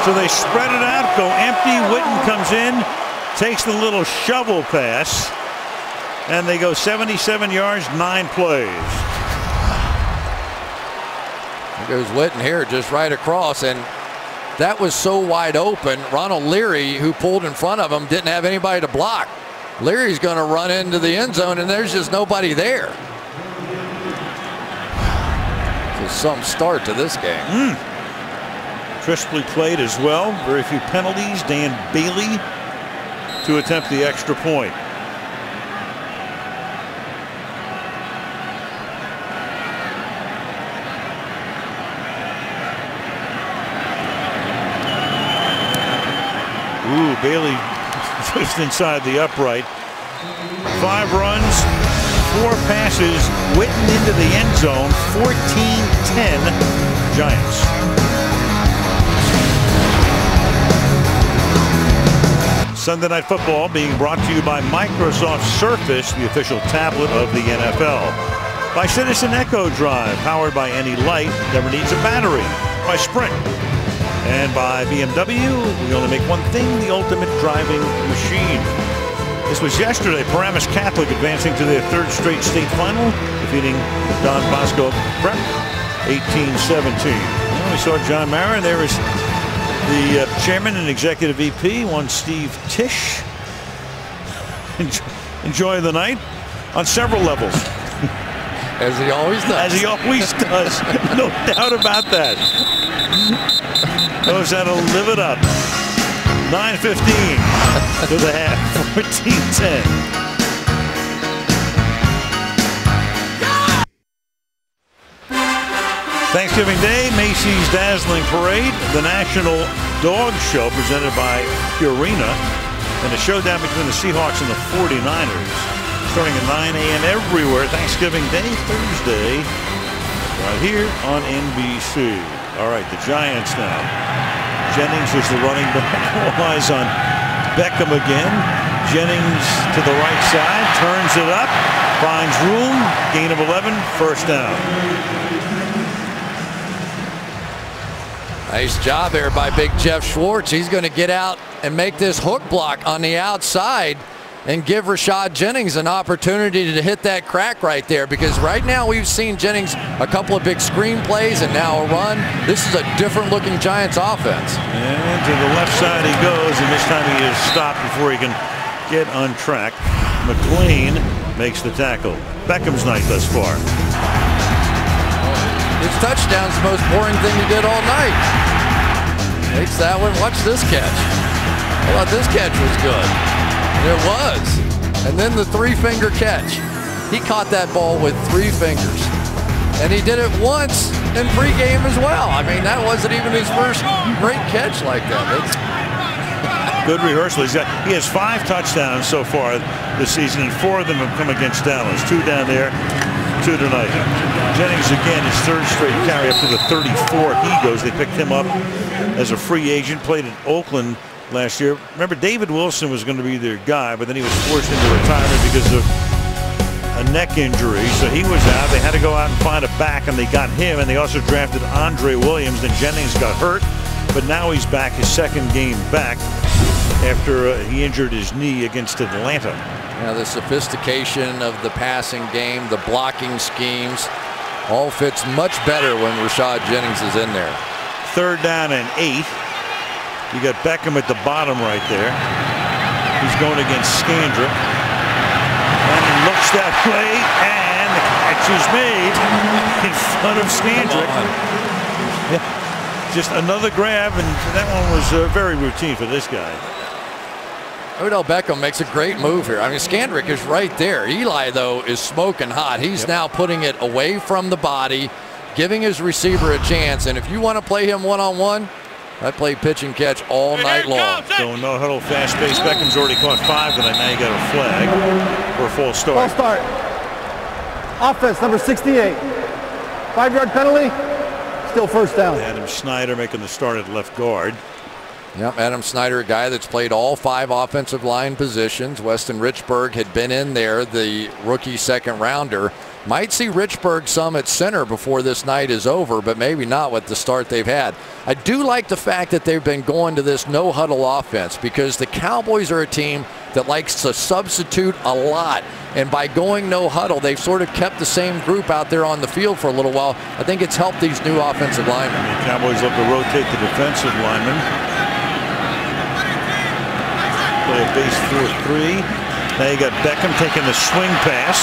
So they spread it out, go empty. Witten comes in, takes the little shovel pass, and they go 77 yards, 9 plays. There goes Witten here, just right across, and that was so wide open. Ronald Leary, who pulled in front of him, didn't have anybody to block. Leary's going to run into the end zone, and there's just nobody there. It's some start to this game. Crisply played as well. Very few penalties. Dan Bailey to attempt the extra point. Ooh, Bailey just inside the upright. 5 runs, 4 passes. Witten into the end zone. 14-10 Giants. Sunday Night Football being brought to you by Microsoft Surface, the official tablet of the NFL. By Citizen Echo Drive, powered by any light, never needs a battery. By Sprint. And by BMW, we only make one thing, the ultimate driving machine. This was yesterday. Paramus Catholic advancing to their 3rd straight state final, defeating Don Bosco Prep 18-17. Well, we saw John Mara. There is the chairman and executive VP, one Steve Tisch. Enjoy the night on several levels. As he always does. As he always does. No doubt about that. Knows how to live it up. 9:15 to the half. 14-10. Thanksgiving Day, Macy's Dazzling Parade, the National Dog Show presented by Purina, and a showdown between the Seahawks and the 49ers. Starting at 9 a.m. everywhere. Thanksgiving Day, Thursday, right here on NBC. All right, the Giants now. Jennings is the running back. All eyes on Beckham again. Jennings to the right side, turns it up, finds room, gain of 11, 1st down. Nice job there by Big Jeff Schwartz. He's going to get out and make this hook block on the outside and give Rashad Jennings an opportunity to hit that crack right there, because right now we've seen Jennings a couple of big screen plays and now a run. This is a different looking Giants offense. And to the left side he goes, and this time he is stopped before he can get on track. McLean makes the tackle. Beckham's night thus far. His touchdown's the most boring thing he did all night. Takes that one. Watch this catch. I thought this catch was good. It was. And then the 3-finger catch. He caught that ball with 3 fingers. And he did it once in pregame as well. I mean, that wasn't even his first great catch like that. Good rehearsal. He has 5 touchdowns so far this season, and 4 of them have come against Dallas. 2 down there, 2 tonight. Jennings again, his 3rd straight carry up to the 34 he goes. They picked him up as a free agent, played in Oakland last year. Remember, David Wilson was going to be their guy, but then he was forced into retirement because of a neck injury, so he was out. They had to go out and find a back, and they got him, and they also drafted Andre Williams. Then Jennings got hurt, but now he's back, his 2nd game back after he injured his knee against Atlanta. Now the sophistication of the passing game, the blocking schemes, all fits much better when Rashad Jennings is in there. 3rd down and 8. You got Beckham at the bottom right there. He's going against Scandrick. And he looks that way, and the catch is made in front of Skandrick. Yeah. Just another grab, and that one was very routine for this guy. Odell Beckham makes a great move here. I mean, Skandrick is right there. Eli, though, is smoking hot. He's now putting it away from the body, giving his receiver a chance. And if you want to play him one-on-one, I play pitch and catch all night long. So no huddle, fast pace. Beckham's already caught 5 tonight. Now you got a flag for a false start. False start. Offense, number 68. 5-yard penalty. Still first down. Adam Snyder making the start at left guard. Yep, Adam Snyder, a guy that's played all 5 offensive line positions. Weston Richburg had been in there, the rookie second rounder. Might see Richburg some at center before this night is over, but maybe not with the start they've had. I do like the fact that they've been going to this no huddle offense, because the Cowboys are a team that likes to substitute a lot. And by going no huddle, they've sort of kept the same group out there on the field for a little while. I think it's helped these new offensive linemen. The Cowboys love to rotate the defensive linemen. Play a base 4-3. Now you got Beckham taking the swing pass.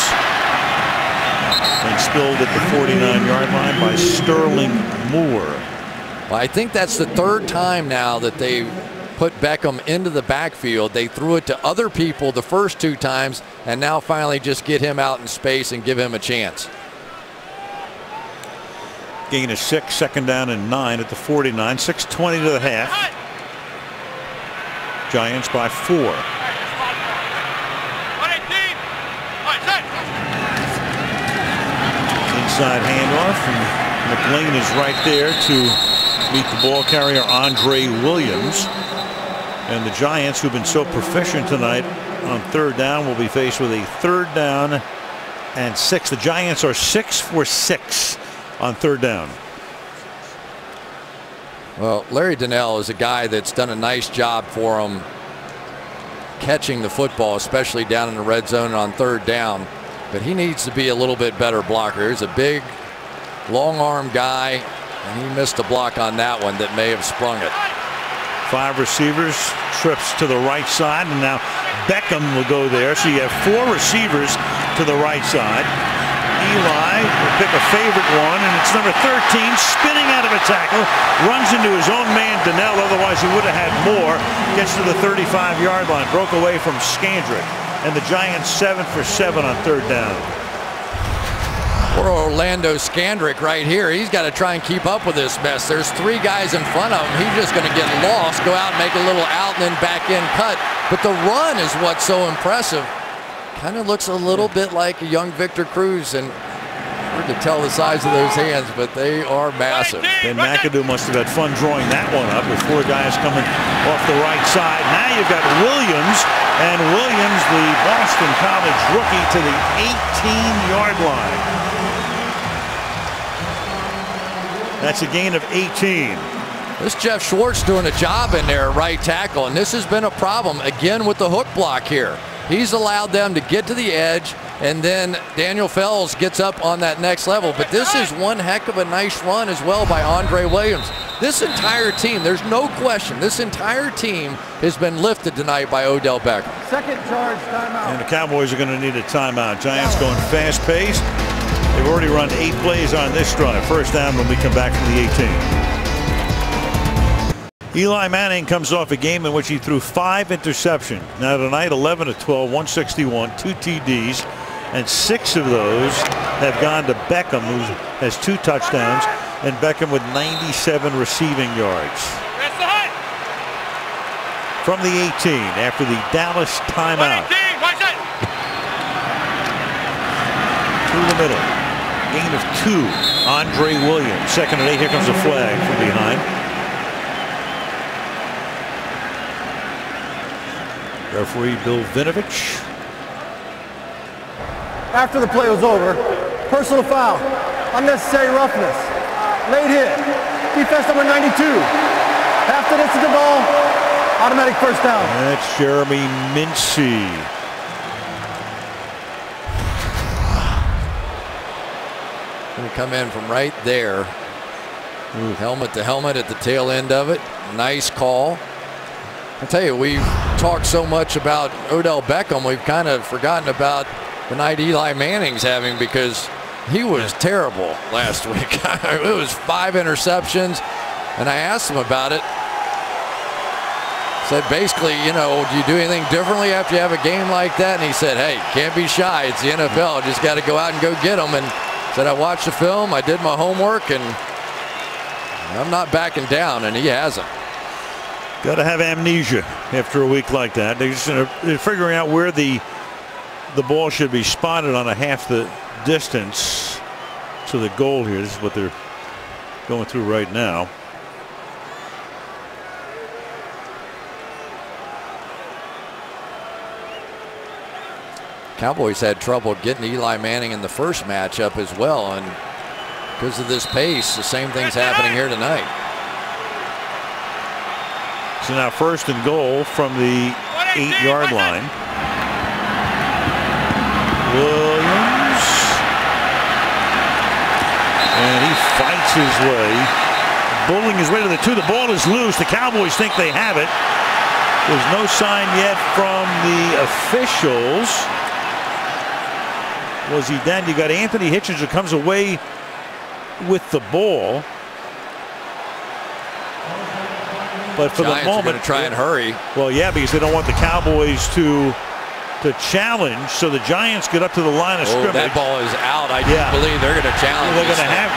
And spilled at the 49-yard line by Sterling Moore. Well, I think that's the 3rd time now that they put Beckham into the backfield. They threw it to other people the first 2 times, and now finally just get him out in space and give him a chance. Gain of 6, 2nd down and 9 at the 49. 6:20 to the half. Giants by 4. Inside handoff, and McLean is right there to meet the ball carrier Andre Williams. And the Giants, who've been so proficient tonight on 3rd down, will be faced with a 3rd down and 6. The Giants are 6 for 6 on 3rd down. Well, Larry Donnell is a guy that's done a nice job for him catching the football, especially down in the red zone and on 3rd down. But he needs to be a little bit better blocker. He's a big, long arm guy, and he missed a block on that one that may have sprung it. 5 receivers, trips to the right side, and now Beckham will go there. So you have 4 receivers to the right side. Eli will pick a favorite one, and it's number 13, spinning out of a tackle, runs into his own man Donnell. Otherwise he would have had more. Gets to the 35-yard line, broke away from Skandrick. And the Giants 7 for 7 on 3rd down. Poor Orlando Skandrick right here. He's got to try and keep up with this mess. There's 3 guys in front of him. He's just going to get lost, go out and make a little out and then back in cut. But the run is what's so impressive. Kind of looks a little bit like a young Victor Cruz, and hard to tell the size of those hands, but they are massive. Ben McAdoo must have had fun drawing that one up with 4 guys coming off the right side. Now you've got Williams, and Williams, the Boston College rookie, to the 18-yard line. That's a gain of 18. This Jeff Schwartz doing a job in there at right tackle, and this has been a problem again with the hook block here. He's allowed them to get to the edge, and then Daniel Fells gets up on that next level. But this is one heck of a nice run as well by Andre Williams. This entire team, there's no question, this entire team has been lifted tonight by Odell Beckham. 2nd charge, timeout. And the Cowboys are going to need a timeout. Giants going fast-paced. They've already run 8 plays on this drive. 1st down when we come back from the 18. Eli Manning comes off a game in which he threw 5 interceptions. Now tonight, 11 of 12, 161, 2 TDs, and 6 of those have gone to Beckham, who has 2 touchdowns, and Beckham with 97 receiving yards. From the 18 after the Dallas timeout. Through the middle. Gain of 2. Andre Williams. 2nd and 8. Here comes a flag from behind. Referee Bill Vinovich. After the play was over, personal foul, unnecessary roughness, late hit, defense number 92. After this is the ball, automatic 1st down. That's Jeremy Mincy. Going to come in from right there. Helmet to helmet at the tail end of it. Nice call. I tell you, we've talked so much about Odell Beckham, we've kind of forgotten about the night Eli Manning's having, because He was terrible last week. It was 5 interceptions, and I asked him about it. Said basically, you know, do you do anything differently after you have a game like that? And he said, hey, can't be shy. It's the NFL. Just got to go out and go get them. And said, I watched the film, I did my homework, and I'm not backing down, and he hasn't. Got to have amnesia after a week like that. They're figuring out where the ball should be spotted on a half the distance to the goal here. This is what they're going through right now. Cowboys had trouble getting Eli Manning in the first matchup as well, and because of this pace, the same thing's happening here tonight. So now 1st and goal from the 8-yard line. Williams, and he fights his way, bullying his way to the 2. The ball is loose. The Cowboys think they have it. There's no sign yet from the officials. Was he down? You got Anthony Hitchens who comes away with the ball. But for Giants the moment, are going to try and hurry. Well, yeah, because they don't want the Cowboys to challenge. So the Giants get up to the line of scrimmage. That ball is out. I do believe they're going to challenge. They're going to have,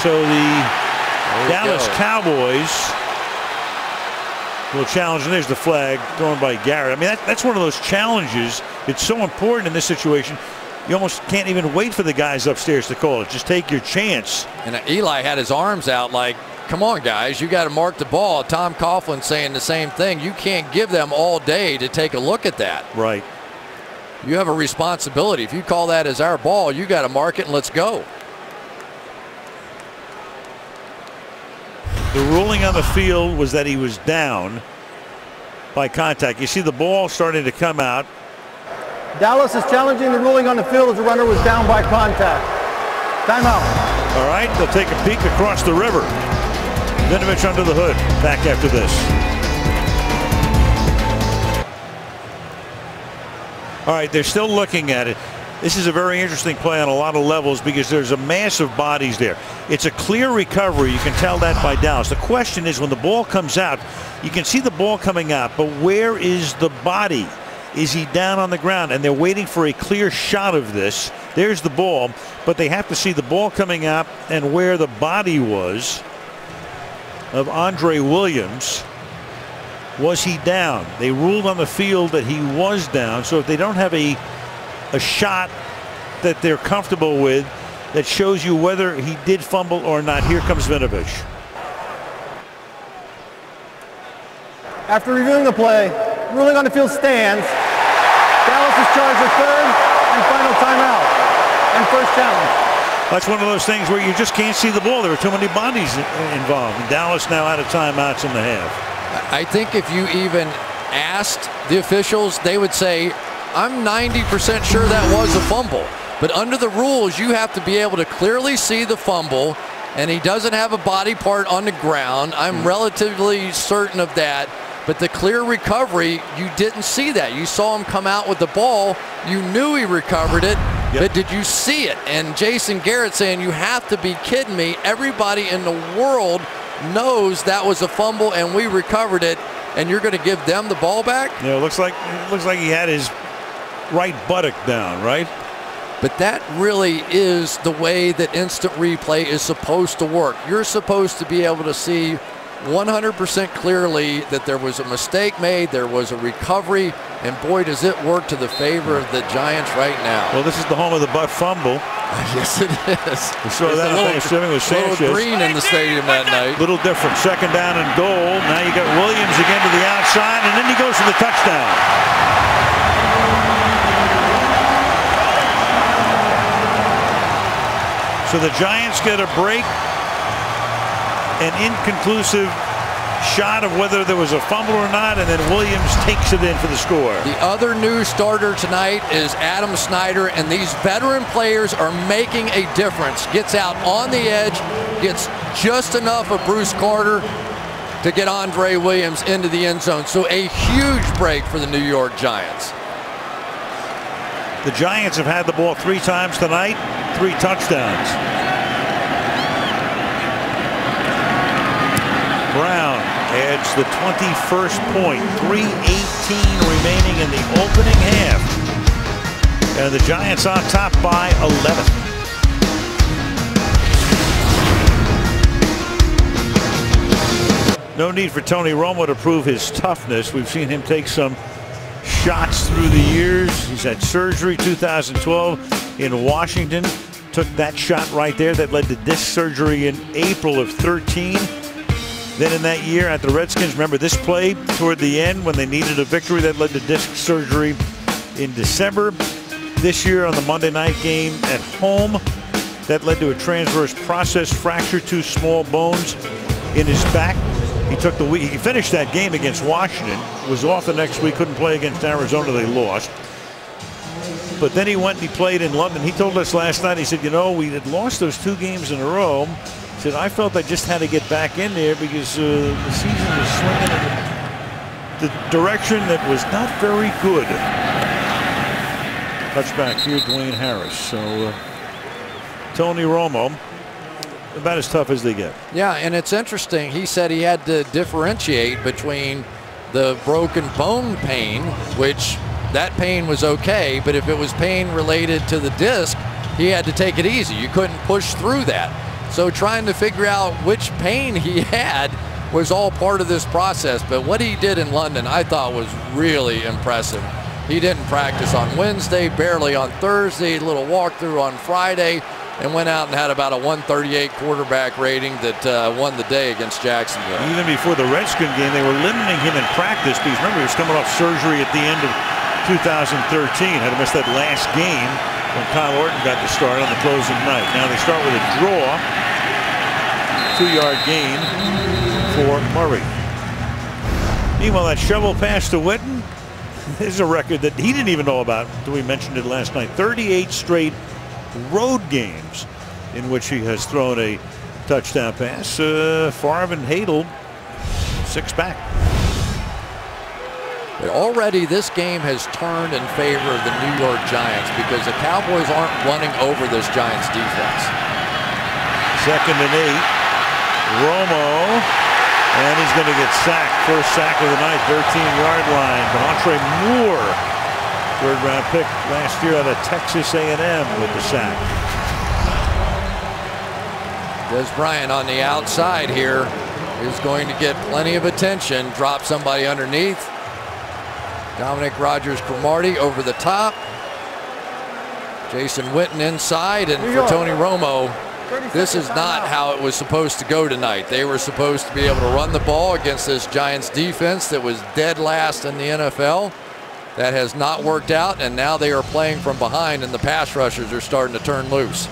so the Dallas Cowboys will challenge, and there's the flag thrown by Garrett. I mean, that's one of those challenges. It's so important in this situation. You almost can't even wait for the guys upstairs to call it. Just take your chance. And Eli had his arms out like, come on, guys, you got to mark the ball. Tom Coughlin saying the same thing. You can't give them all day to take a look at that. Right. You have a responsibility. If you call that as our ball, you got to mark it and let's go. The ruling on the field was that he was down by contact. You see the ball starting to come out. Dallas is challenging the ruling on the field as the runner was down by contact. Timeout. All right, they'll take a peek across the river. Vinovich under the hood. Back after this. All right, they're still looking at it. This is a very interesting play on a lot of levels because there's a mass of bodies there. It's a clear recovery. You can tell that by Dallas. The question is when the ball comes out, you can see the ball coming out, but where is the body? Is he down on the ground? And they're waiting for a clear shot of this. There's the ball, but they have to see the ball coming out and where the body was of Andre Williams. Was he down? They ruled on the field that he was down. So if they don't have a shot that they're comfortable with that shows you whether he did fumble or not, here comes Vinovich. After reviewing the play, ruling on the field stands. Dallas is charged with 3rd and final timeout and first challenge. That's one of those things where you just can't see the ball. There are too many bodies involved. And Dallas now out of timeouts in the half. I think if you even asked the officials, they would say, I'm 90% sure that was a fumble. But under the rules, you have to be able to clearly see the fumble, and he doesn't have a body part on the ground. I'm relatively certain of that. But the clear recovery, you didn't see that. You saw him come out with the ball. You knew he recovered it, but did you see it? And Jason Garrett saying, you have to be kidding me. Everybody in the world knows that was a fumble and we recovered it, and you're going to give them the ball back? Yeah, it looks like he had his right buttock down, right? But that really is the way that instant replay is supposed to work. You're supposed to be able to see 100% clearly that there was a mistake made, there was a recovery, and boy, does it work to the favor of the Giants right now. Well, this is the home of the butt fumble. Yes, it is. We saw that on Thanksgiving with Sanchez. Little green in the stadium that night. Little different. 2nd down and goal. Now you got Williams again to the outside, and then he goes for the touchdown. So the Giants get a break. An inconclusive shot of whether there was a fumble or not, and then Williams takes it in for the score. The other new starter tonight is Adam Snyder, and these veteran players are making a difference. Gets out on the edge, gets just enough of Bruce Carter to get Andre Williams into the end zone. So a huge break for the New York Giants. The Giants have had the ball 3 times tonight. 3 touchdowns. Brown adds the 21st point. 3:18 remaining in the opening half. And the Giants on top by 11. No need for Tony Romo to prove his toughness. We've seen him take some shots through the years. He's had surgery 2012 in Washington. Took that shot right there that led to disc surgery in April of 13. Then in that year at the Redskins, remember this play toward the end when they needed a victory that led to disc surgery in December. This year on the Monday night game at home, that led to a transverse process fracture, 2 small bones in his back. He took the week. He finished that game against Washington, was off the next week, couldn't play against Arizona. They lost. But then he went and he played in London. He told us last night, he said, you know, we had lost those 2 games in a row. He said, I felt I just had to get back in there because the season was swinging in the direction that was not very good. Touchback here, Dwayne Harris. So Tony Romo, about as tough as they get. Yeah, and it's interesting. He said he had to differentiate between the broken bone pain, which that pain was okay, but if it was pain related to the disc, he had to take it easy. You couldn't push through that. So trying to figure out which pain he had was all part of this process. But what he did in London, I thought was really impressive. He didn't practice on Wednesday, barely on Thursday, a little walkthrough on Friday, and went out and had about a 138 quarterback rating that won the day against Jacksonville. Even before the Redskin game, they were limiting him in practice because remember, he was coming off surgery at the end of 2013. Had to miss that last game when Kyle Orton got the start on the closing night. Now they start with a draw. 2-yard gain for Murray. Meanwhile, that shovel pass to Witten is a record that he didn't even know about until we mentioned it last night. 38 straight road games in which he has thrown a touchdown pass. Favre and Hadel 6 back. But already this game has turned in favor of the New York Giants because the Cowboys aren't running over this Giants defense. 2nd and 8. Romo, and he's going to get sacked. First sack of the night, 13-yard line. Montre Moore, 3rd-round pick last year out of Texas A&M with the sack. Des Bryant on the outside here is going to get plenty of attention. Drop somebody underneath. Dominic Rodgers-Cromartie over the top. Jason Witten inside, and for Tony Romo, this is not how it was supposed to go tonight. They were supposed to be able to run the ball against this Giants defense that was dead last in the NFL. That has not worked out, and now they are playing from behind, and the pass rushers are starting to turn loose.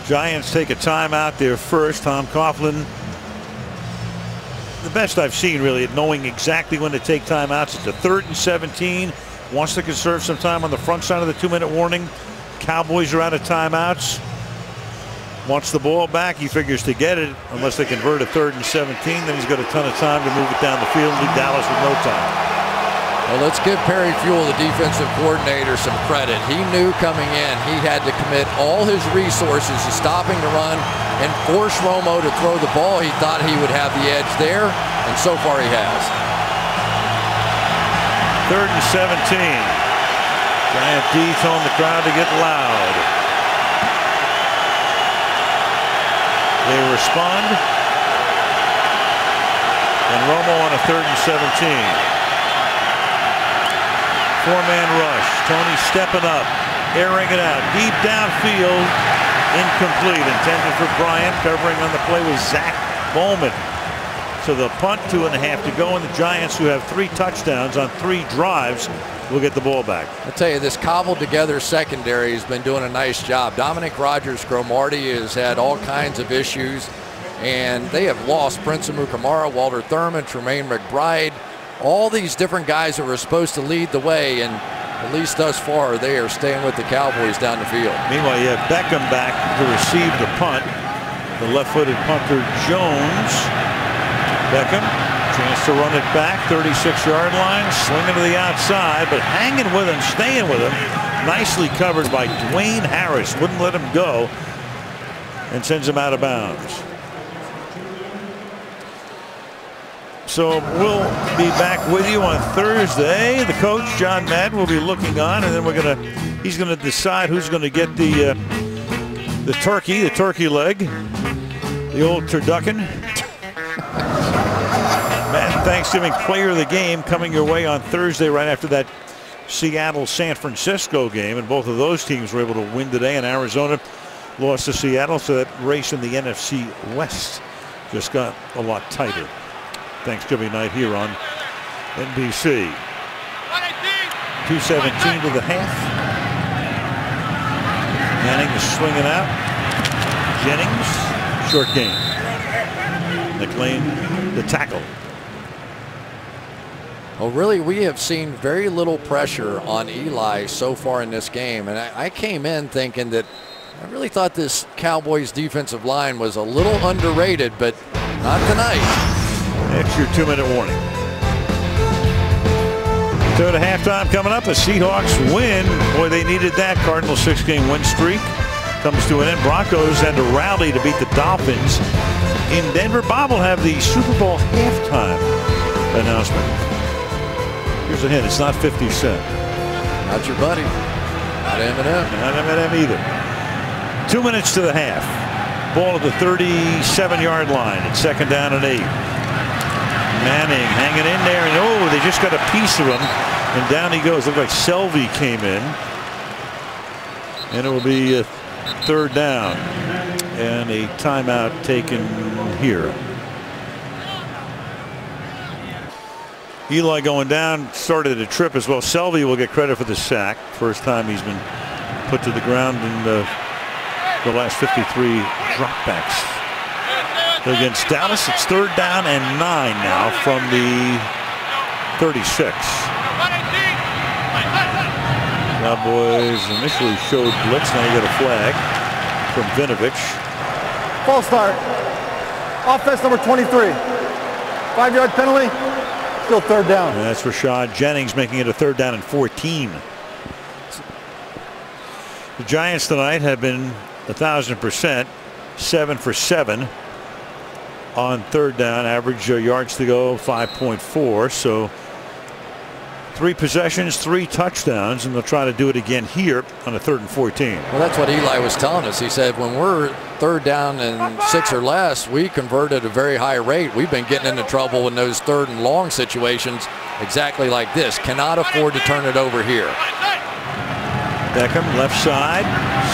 Giants take a timeout there first. Tom Coughlin, the best I've seen really at knowing exactly when to take timeouts. It's a 3rd and 17. Wants to conserve some time on the front side of the 2-minute warning. Cowboys are out of timeouts. Wants the ball back. He figures to get it unless they convert a 3rd and 17. Then he's got a ton of time to move it down the field and leave Dallas with no time. Well, let's give Perry Fuel, the defensive coordinator, some credit. He knew coming in he had to commit all his resources to stopping the run and force Romo to throw the ball. He thought he would have the edge there, and so far he has. 3rd and 17. Giant D telling the crowd to get loud. They respond. And Romo on a 3rd and 17. 4-man rush. Tony stepping up, airing it out, deep downfield, incomplete. Intended for Bryant. Covering on the play was Zach Bowman. So the punt, 2.5 to go, and the Giants, who have 3 touchdowns on 3 drives, will get the ball back. I tell you, this cobbled together secondary has been doing a nice job. Dominic Rodgers-Cromartie has had all kinds of issues, and they have lost Prince Amukamara, Walter Thurman, Tremaine McBride, all these different guys that were supposed to lead the way, and at least thus far they are staying with the Cowboys down the field. Meanwhile, you have Beckham back to receive the punt. The left-footed punter Jones. Beckham, chance to run it back, 36-yard line, swinging to the outside, but hanging with him, staying with him nicely covered by Dwayne Harris. Wouldn't let him go and sends him out of bounds. So we'll be back with you on Thursday. The coach, John Madden, will be looking on, and then he's gonna decide who's gonna get the turkey leg, the old turducken. Madden Thanksgiving Player of the Game coming your way on Thursday, right after that Seattle-San Francisco game, and both of those teams were able to win today, and Arizona lost to Seattle, so that race in the NFC West just got a lot tighter. Thanksgiving night here on NBC. 2:17 to the half. Manning is swinging out. Jennings, short game. McLean, the tackle. Well, really, we have seen very little pressure on Eli so far in this game. And I came in thinking that I really thought this Cowboys defensive line was a little underrated, but not tonight. That's your 2-minute warning. So to halftime coming up, the Seahawks win. Boy, they needed that. Cardinals 6-game win streak comes to an end. Broncos had to rally to beat the Dolphins in Denver. Bob will have the Super Bowl halftime announcement. Here's a hint. It's not 50 Cent. Not your buddy. Not Eminem. Not Eminem either. 2 minutes to the half. Ball at the 37-yard line. It's 2nd down and 8. Manning hanging in there, and they just got a piece of him, and down he goes. Looked like Selvey came in, and it will be a 3rd down and a timeout taken here. Eli going down, started a trip as well. Selvey will get credit for the sack. First time he's been put to the ground in the last 53 dropbacks against Dallas. It's 3rd down and 9 now from the 36. Cowboys initially showed blitz. Now you got a flag from Vinovich. False start. Offense number 23. 5-yard penalty. Still 3rd down. And that's Rashad Jennings making it a 3rd down and 14. The Giants tonight have been 1,000%, 7 for 7 on 3rd down. Average yards to go 5.4. So 3 possessions, 3 touchdowns, and they'll try to do it again here on a 3rd and 14. Well, that's what Eli was telling us. He said when we're 3rd down and 6 or less, we convert at a very high rate. We've been getting into trouble in those 3rd and long situations exactly like this. Cannot afford to turn it over here. Beckham left side.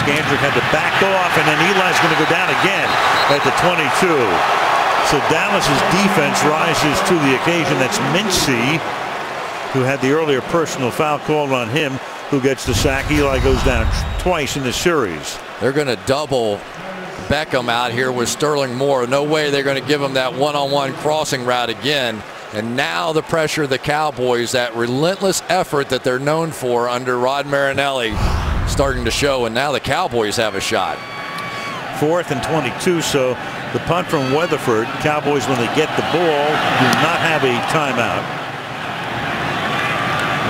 Skandrick had to back off, and then Eli's going to go down again at the 22. So Dallas's defense rises to the occasion. That's Mincy, who had the earlier personal foul called on him, who gets the sack. Eli goes down twice in the series. They're going to double Beckham out here with Sterling Moore. No way they're going to give him that one-on-one crossing route again. And now the pressure of the Cowboys, that relentless effort that they're known for under Rod Marinelli, starting to show. And now the Cowboys have a shot. 4th and 22. So the punt from Weatherford. Cowboys, when they get the ball, do not have a timeout.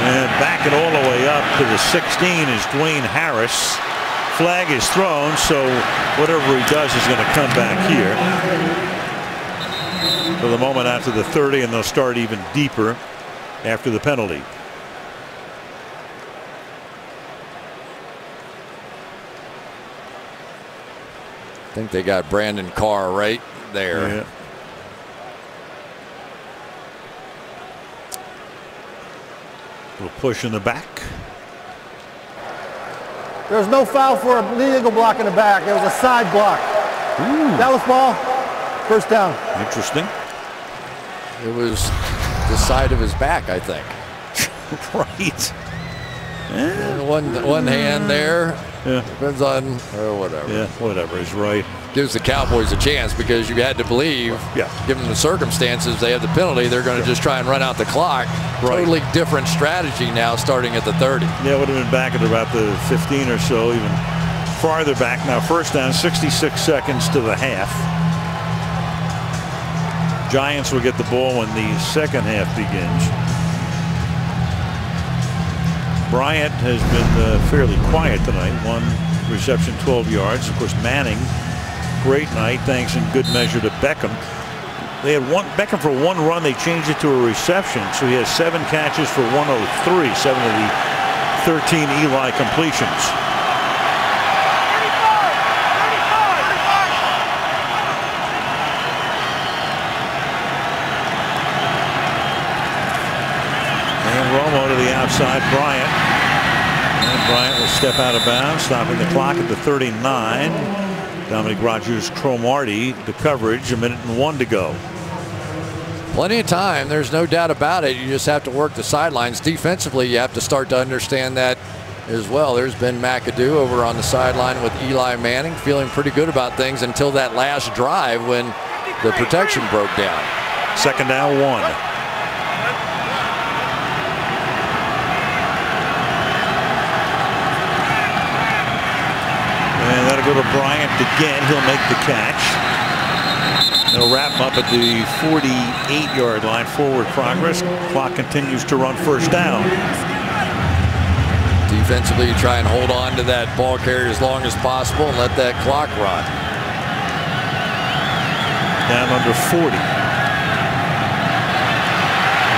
And backing all the way up to the 16 is Dwayne Harris. Flag is thrown, so whatever he does is going to come back here. For the moment after the 30, and they'll start even deeper after the penalty. I think they got Brandon Carr right there. Yeah. Little push in the back. There was no foul for a legal block in the back. There was a side block. Ooh. Dallas ball, 1st down. Interesting. It was the side of his back, I think. Right. One hand there. Yeah. Depends on whatever. Yeah, whatever is right. Gives the Cowboys a chance because you had to believe, given the circumstances, they have the penalty. They're going to just try and run out the clock. Right. Totally different strategy now starting at the 30. Yeah, it would have been back at about the 15 or so, even farther back. Now 1st down, 66 seconds to the half. Giants will get the ball when the 2nd half begins. Bryant has been fairly quiet tonight. 1 reception, 12 yards. Of course, Manning, great night, thanks in good measure to Beckham. They had Beckham for 1 run. They changed it to a reception, so he has 7 catches for 103. 7 of the 13 Eli completions. And Romo to the outside, Bryant. And Bryant will step out of bounds, stopping the clock at the 39. Dominic Rodgers-Cromartie, the coverage, 1:01 to go. Plenty of time. There's no doubt about it. You just have to work the sidelines. Defensively, you have to start to understand that as well. There's been McAdoo over on the sideline with Eli Manning, feeling pretty good about things until that last drive when the protection broke down. 2nd down, 1. And that'll go to Bryant again. He'll make the catch. They'll wrap him up at the 48-yard line. Forward progress. Clock continues to run 1st down. Defensively, you try and hold on to that ball carrier as long as possible and let that clock run. Down under 40.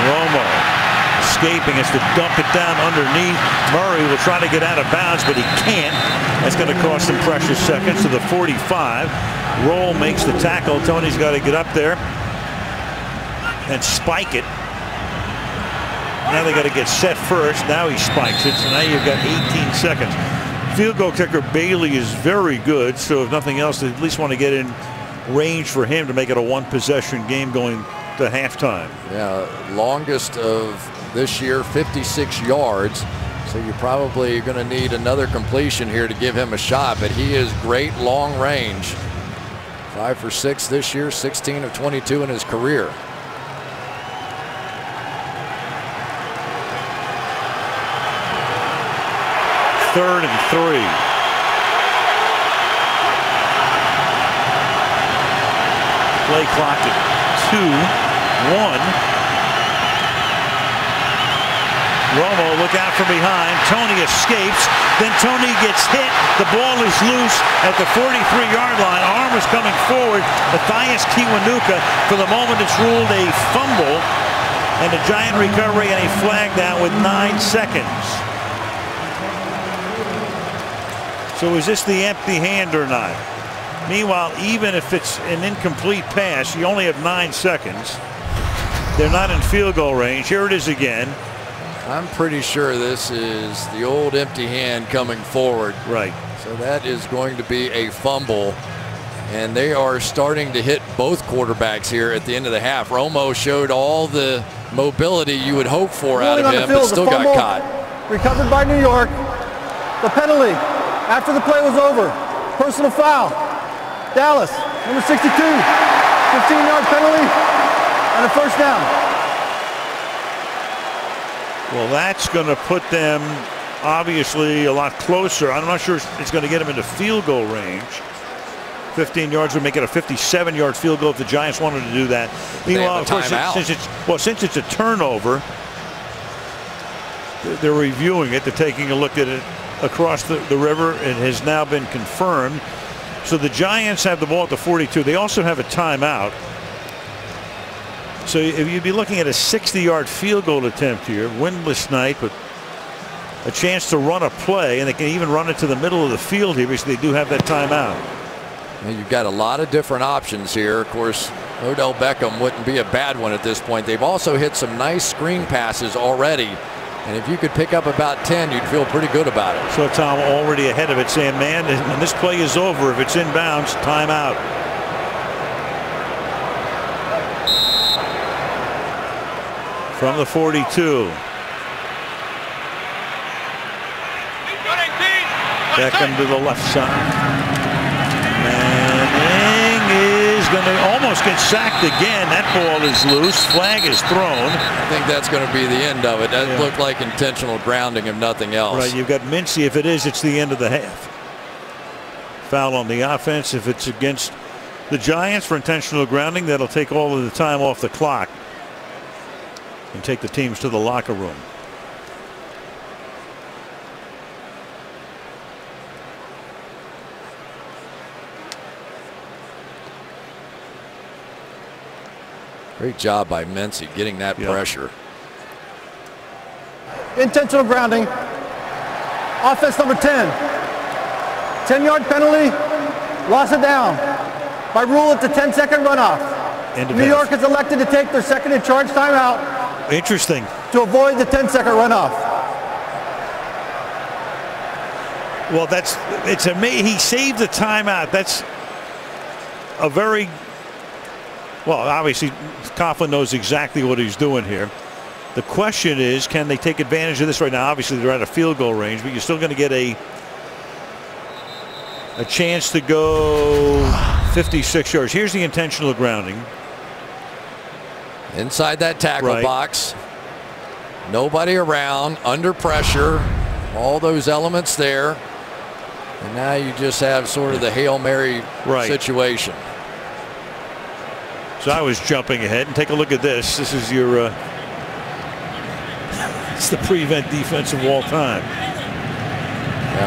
Romo escaping, has to dump it down underneath. Murray will try to get out of bounds, but he can't. That's going to cost him precious seconds to the 45. Roll makes the tackle. Tony's got to get up there and spike it. Now they got to get set first. Now he spikes it. So now you've got 18 seconds. Field goal kicker Bailey is very good. So if nothing else, they at least want to get in range for him to make it a 1-possession game going to halftime. Yeah, longest of this year, 56 yards. So you're probably going to need another completion here to give him a shot. But he is great long range. 5 for 6 this year, 16 of 22 in his career. Third and 3. Play clock at 2-1. Romo, look out from behind. Tony escapes. Then Tony gets hit. The ball is loose at the 43-yard line. Arm is coming forward. Matthias Kiwanuka. For the moment, it's ruled a fumble. And a giant recovery and a flag down with 9 seconds. So is this the empty hand or not? Meanwhile, even if it's an incomplete pass, you only have 9 seconds. They're not in field goal range. Here it is again. I'm pretty sure this is the old empty hand coming forward. Right. So that is going to be a fumble. And they are starting to hit both quarterbacks here at the end of the half. Romo showed all the mobility you would hope for out of him, but still got caught. Recovered by New York. The penalty after the play was over. Personal foul. Dallas, number 62. 15-yard penalty and a 1st down. Well, that's going to put them obviously a lot closer. I'm not sure it's going to get them into field goal range. 15 yards would make it a 57-yard field goal if the Giants wanted to do that. Meanwhile, of course, since it's a turnover, they're reviewing it. They're taking a look at it across the river. It has now been confirmed. So the Giants have the ball at the 42. They also have a timeout. So you'd be looking at a 60-yard field goal attempt here. Windless night, but a chance to run a play, and they can even run it to the middle of the field here because they do have that timeout. And you've got a lot of different options here. Of course, Odell Beckham wouldn't be a bad one at this point. They've also hit some nice screen passes already. And if you could pick up about 10, you'd feel pretty good about it. So Tom already ahead of it saying, man, when this play is over, if it's inbounds, timeout. From the 42. Beckham to the left side. Manning is going to almost get sacked again. That ball is loose. Flag is thrown. I think that's going to be the end of it. That looked like intentional grounding, if nothing else. Right, you've got Mincy. If it is, it's the end of the half. Foul on the offense. If it's against the Giants for intentional grounding, that'll take all of the time off the clock and take the teams to the locker room. Great job by Mincy getting that pressure. Intentional grounding. Offense number 10. 10-yard penalty. Loss of down. By rule, it's a 10-second runoff. New York has elected to take their second and charge timeout. Interesting. To avoid the 10-second runoff. Well, it's amazing. He saved the timeout. That's a very, well, obviously, Coughlin knows exactly what he's doing here. The question is, can they take advantage of this right now? Obviously, they're at a field goal range, but you're still going to get a chance to go 56 yards. Here's the intentional grounding. Inside that tackle box. Nobody around, under pressure. All those elements there. And now you just have sort of the Hail Mary situation. So I was jumping ahead, and take a look at this. This is your it's the prevent defense of all time.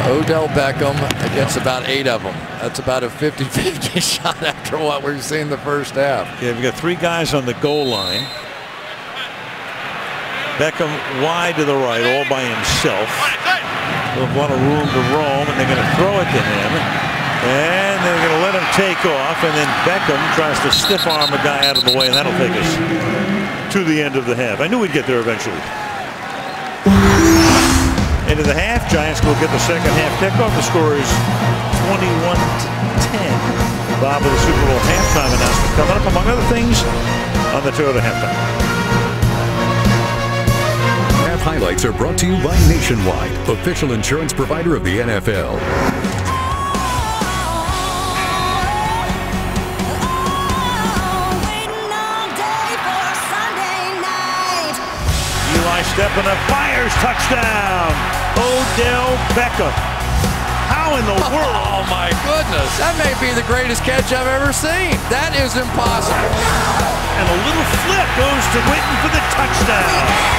Odell Beckham against about 8 of them. That's about a 50-50 shot after what we've seen the first half. Yeah, we've got 3 guys on the goal line. Beckham wide to the right, all by himself. With a lot of room to roam, and they're going to throw it to him. And they're going to let him take off, and then Beckham tries to stiff arm a guy out of the way, and that'll take us to the end of the half. I knew we'd get there eventually. Into the half, Giants will get the second half kickoff. The score is 21-10. Bob with the Super Bowl halftime announcement coming up, among other things, on the Toyota halftime. Highlights are brought to you by Nationwide, official insurance provider of the NFL. Eli stepping up, fires, touchdown. Odell Beckham. How in the world? Oh my goodness, that may be the greatest catch I've ever seen. That is impossible. And a little flip goes to Witten for the touchdown.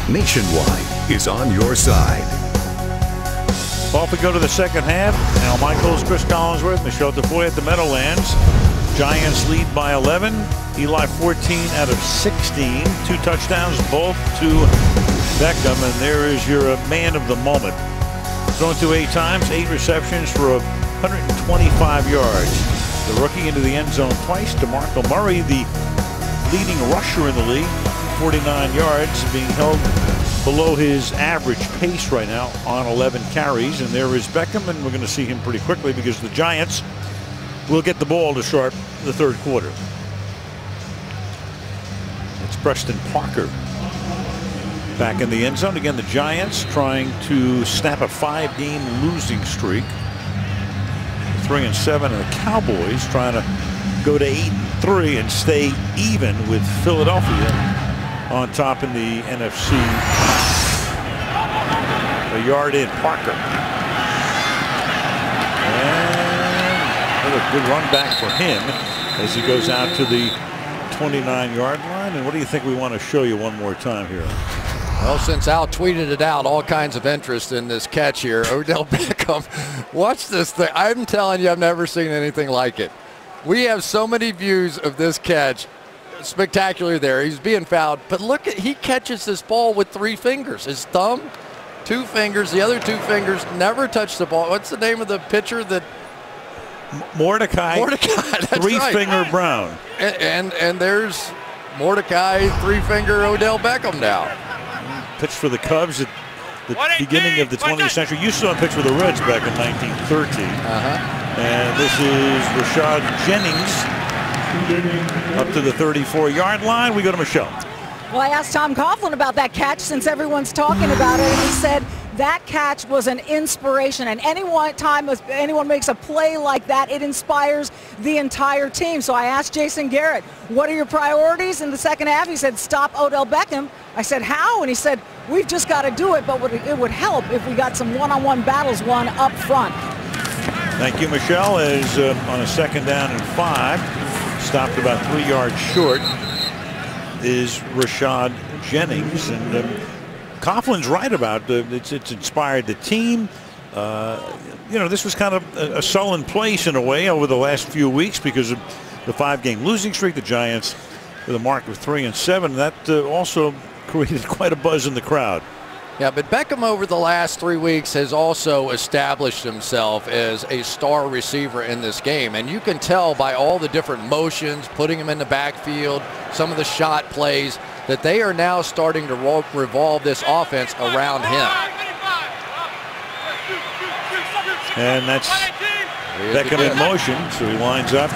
Nationwide is on your side. Off we go to the second half. Al Michaels, Chris Collinsworth, Michelle DeFoy at the Meadowlands. Giants lead by 11. Eli 14 out of 16. 2 touchdowns, both to Beckham. And there is your man of the moment. Thrown to 8 times, 8 receptions for 125 yards. The rookie into the end zone twice. DeMarco Murray, the leading rusher in the league, 49 yards, being held below his average pace right now on 11 carries. And there is Beckham, and we're going to see him pretty quickly because the Giants will get the ball to start the third quarter. It's Preston Parker back in the end zone. Again, the Giants trying to snap a 5-game losing streak. 3-7, and the Cowboys trying to go to 8-3 and stay even with Philadelphia on top in the NFC. A yard in, Parker. And another good run back for him as he goes out to the 29-yard line. And what do you think we want to show you one more time here? Well, since Al tweeted it out, all kinds of interest in this catch here. Odell Beckham, watch this thing. I'm telling you, I've never seen anything like it. We have so many views of this catch. Spectacular there. He's being fouled, but look at, he catches this ball with 3 fingers. His thumb, 2 fingers, the other 2 fingers never touch the ball. What's the name of the pitcher that? Mordecai. That's 3-finger right. Brown. And there's Mordecai 3-finger Odell Beckham now. Pitched for the Cubs at the beginning of the 20th century. You saw him pitch for the Reds back in 1913. And this is Rashad Jennings up to the 34-yard line. We go to Michelle. Well, I asked Tom Coughlin about that catch since everyone's talking about it, and he said that catch was an inspiration, and time anyone makes a play like that, it inspires the entire team. So I asked Jason Garrett, what are your priorities in the second half? He said, stop Odell Beckham. I said, how? And he said, we've just got to do it, but it would help if we got some one-on-one battles won up front. Thank you, Michelle. As on a 2nd down and 5, stopped about 3 yards short, is Rashad Jennings. And Coughlin's right about it's inspired the team. You know, this was kind of a sullen place in a way over the last few weeks because of the 5-game losing streak. The Giants with a mark of 3-7. That also created quite a buzz in the crowd. Yeah, but Beckham over the last 3 weeks has also established himself as a star receiver in this game. And you can tell by all the different motions, putting him in the backfield, some of the shot plays, that they are now starting to revolve this offense around him. And that's Beckham in motion. So he lines up,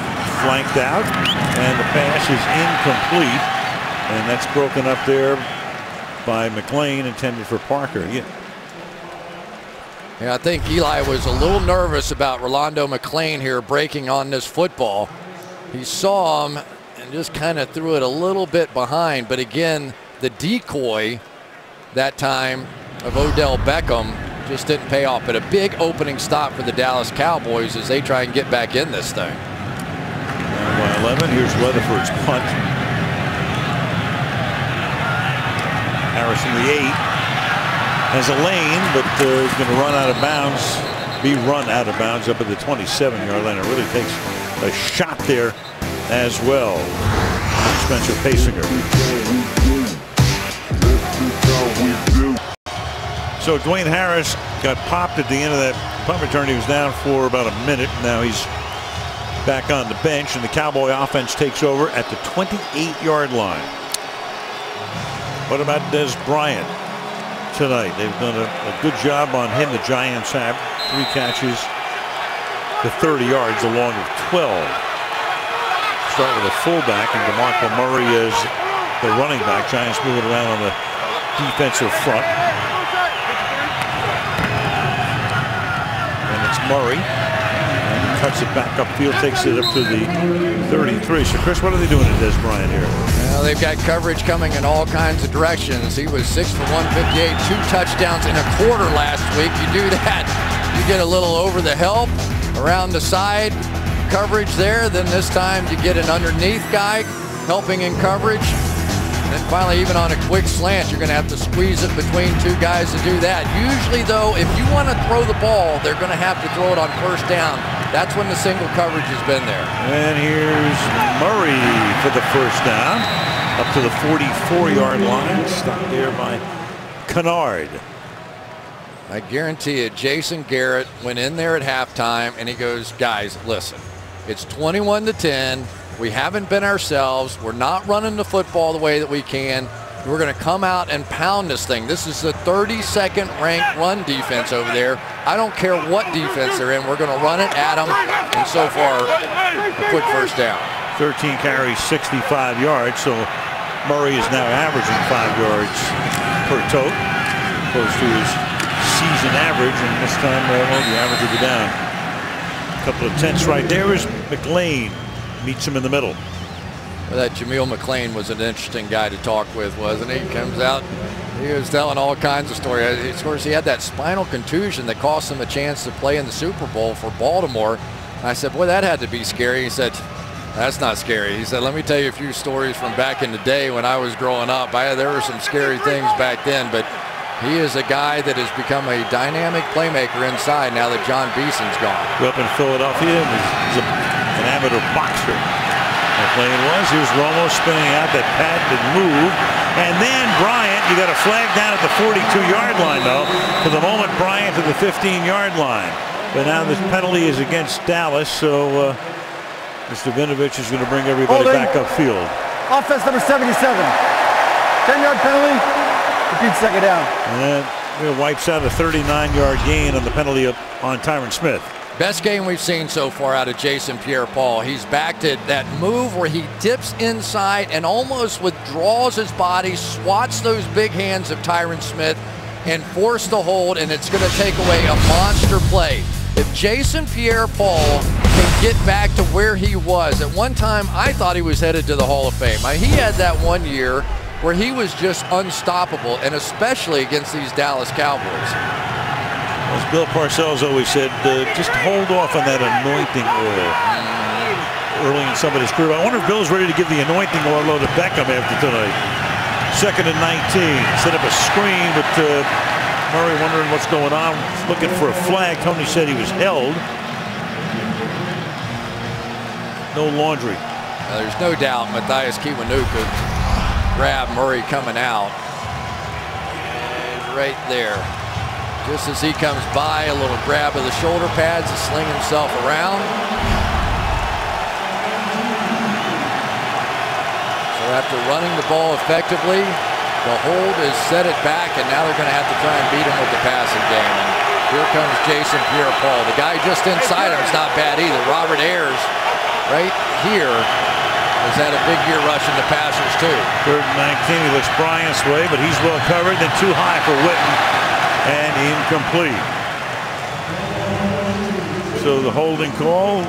flanked out, and the pass is incomplete. And that's broken up there by McClain, intended for Parker. Yeah, I think Eli was a little nervous about Rolando McClain here breaking on this football. He saw him and just kind of threw it a little bit behind. But again, the decoy that time of Odell Beckham just didn't pay off. But a big opening stop for the Dallas Cowboys as they try and get back in this thing. By 11, here's Weatherford's punt. Harrison, the 8, has a lane, but is going to run out of bounds, up at the 27-yard line. It really takes a shot there as well. Spencer Pasinger. So Dwayne Harris got popped at the end of that punt return. He was down for about a minute. Now he's back on the bench, and the Cowboy offense takes over at the 28-yard line. What about Des Bryant tonight? They've done a good job on him. The Giants have 3 catches to 30 yards along with 12. Start with a fullback and DeMarco Murray as the running back. Giants moving around on the defensive front. And it's Murray. Cuts it back upfield, takes it up to the 33. So, Chris, what are they doing to Des Bryant here? Well, they've got coverage coming in all kinds of directions. He was 6 for 158, 2 touchdowns in a quarter last week. You do that, you get a little over the help, around the side coverage there. Then this time you get an underneath guy helping in coverage. And then finally, even on a quick slant, you're going to have to squeeze it between 2 guys to do that. Usually, though, if you want to throw the ball, they're going to have to throw it on first down. That's when the single coverage has been there. And here's Murray for the first down, up to the 44-yard line. Stopped there by Kennard. I guarantee it, Jason Garrett went in there at halftime, and he goes, guys, listen, it's 21-10. We haven't been ourselves. We're not running the football the way that we can. We're going to come out and pound this thing. This is the 32nd ranked run defense over there. I don't care what defense they're in. We're going to run it at them. And so far, a quick first down. 13 carries, 65 yards. So Murray is now averaging 5 yards per tote, close to his season average. And this time, the average will be down. A couple of tenths right there is McClain. Meets him in the middle. Well, that Jameel McClain was an interesting guy to talk with, wasn't he? Comes out, he was telling all kinds of stories. Of course, he had that spinal contusion that cost him a chance to play in the Super Bowl for Baltimore. I said, boy, that had to be scary. He said, that's not scary. He said, let me tell you a few stories from back in the day when I was growing up. There were some scary things back then, but he is a guy that has become a dynamic playmaker inside now that John Beeson's gone. Grew up in Philadelphia and is an amateur boxer. McClain was. Here's Romo spinning out. That pad did move. And then Bryant, you got a flag down at the 42-yard line, though. For the moment, Bryant to the 15-yard line. But now this penalty is against Dallas, so Mr. Vinovich is going to bring everybody back upfield. Offense number 77. 10-yard penalty. Repeat second down. And it wipes out a 39-yard gain on the penalty on Tyron Smith. Best game we've seen so far out of Jason Pierre-Paul. He's backed it. That move where he dips inside and almost withdraws his body, swats those big hands of Tyron Smith, and force the hold, and it's going to take away a monster play. If Jason Pierre-Paul can get back to where he was, at one time I thought he was headed to the Hall of Fame. He had that one year where he was just unstoppable, and especially against these Dallas Cowboys. As Bill Parcells always said, just hold off on that anointing oil early in somebody's career. I wonder if Bill's ready to give the anointing oil to Beckham after tonight. 2nd and 19. Set up a screen, but Murray wondering what's going on, looking for a flag. Tony said he was held. No laundry. There's no doubt Matthias Kiwanuka grabbed Murray coming out. And right there. Just as he comes by, a little grab of the shoulder pads to sling himself around. So after running the ball effectively, the hold is set it back, and now they're going to have to try and beat him with the passing game. And here comes Jason Pierre-Paul. The guy just inside him is not bad either. Robert Ayers right here has had a big year rushing the passers too. 3rd and 19, he looks Bryant's way, but he's well covered, then too high for Witten. And incomplete. So the holding call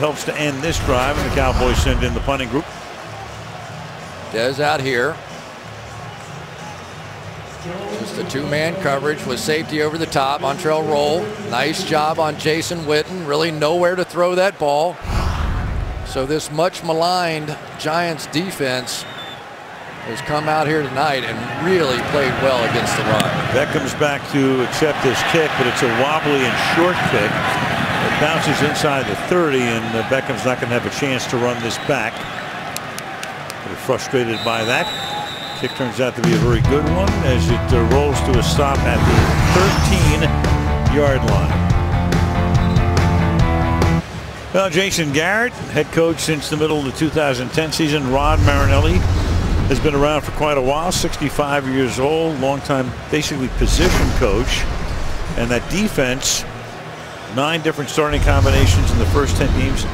helps to end this drive, and the Cowboys send in the punting group. Dez out here. Just a 2-man coverage with safety over the top. Montrell roll. Nice job on Jason Witten. Really nowhere to throw that ball. So this much maligned Giants defense has come out here tonight and really played well against the run. Beckham's back to accept this kick, but it's a wobbly and short kick. It bounces inside the 30, and Beckham's not going to have a chance to run this back. They're frustrated by that. Kick turns out to be a very good one as it rolls to a stop at the 13-yard line. Well, Jason Garrett, head coach since the middle of the 2010 season. Rod Marinelli has been around for quite a while, 65 years old, longtime basically position coach. And that defense, 9 different starting combinations in the first 10 games.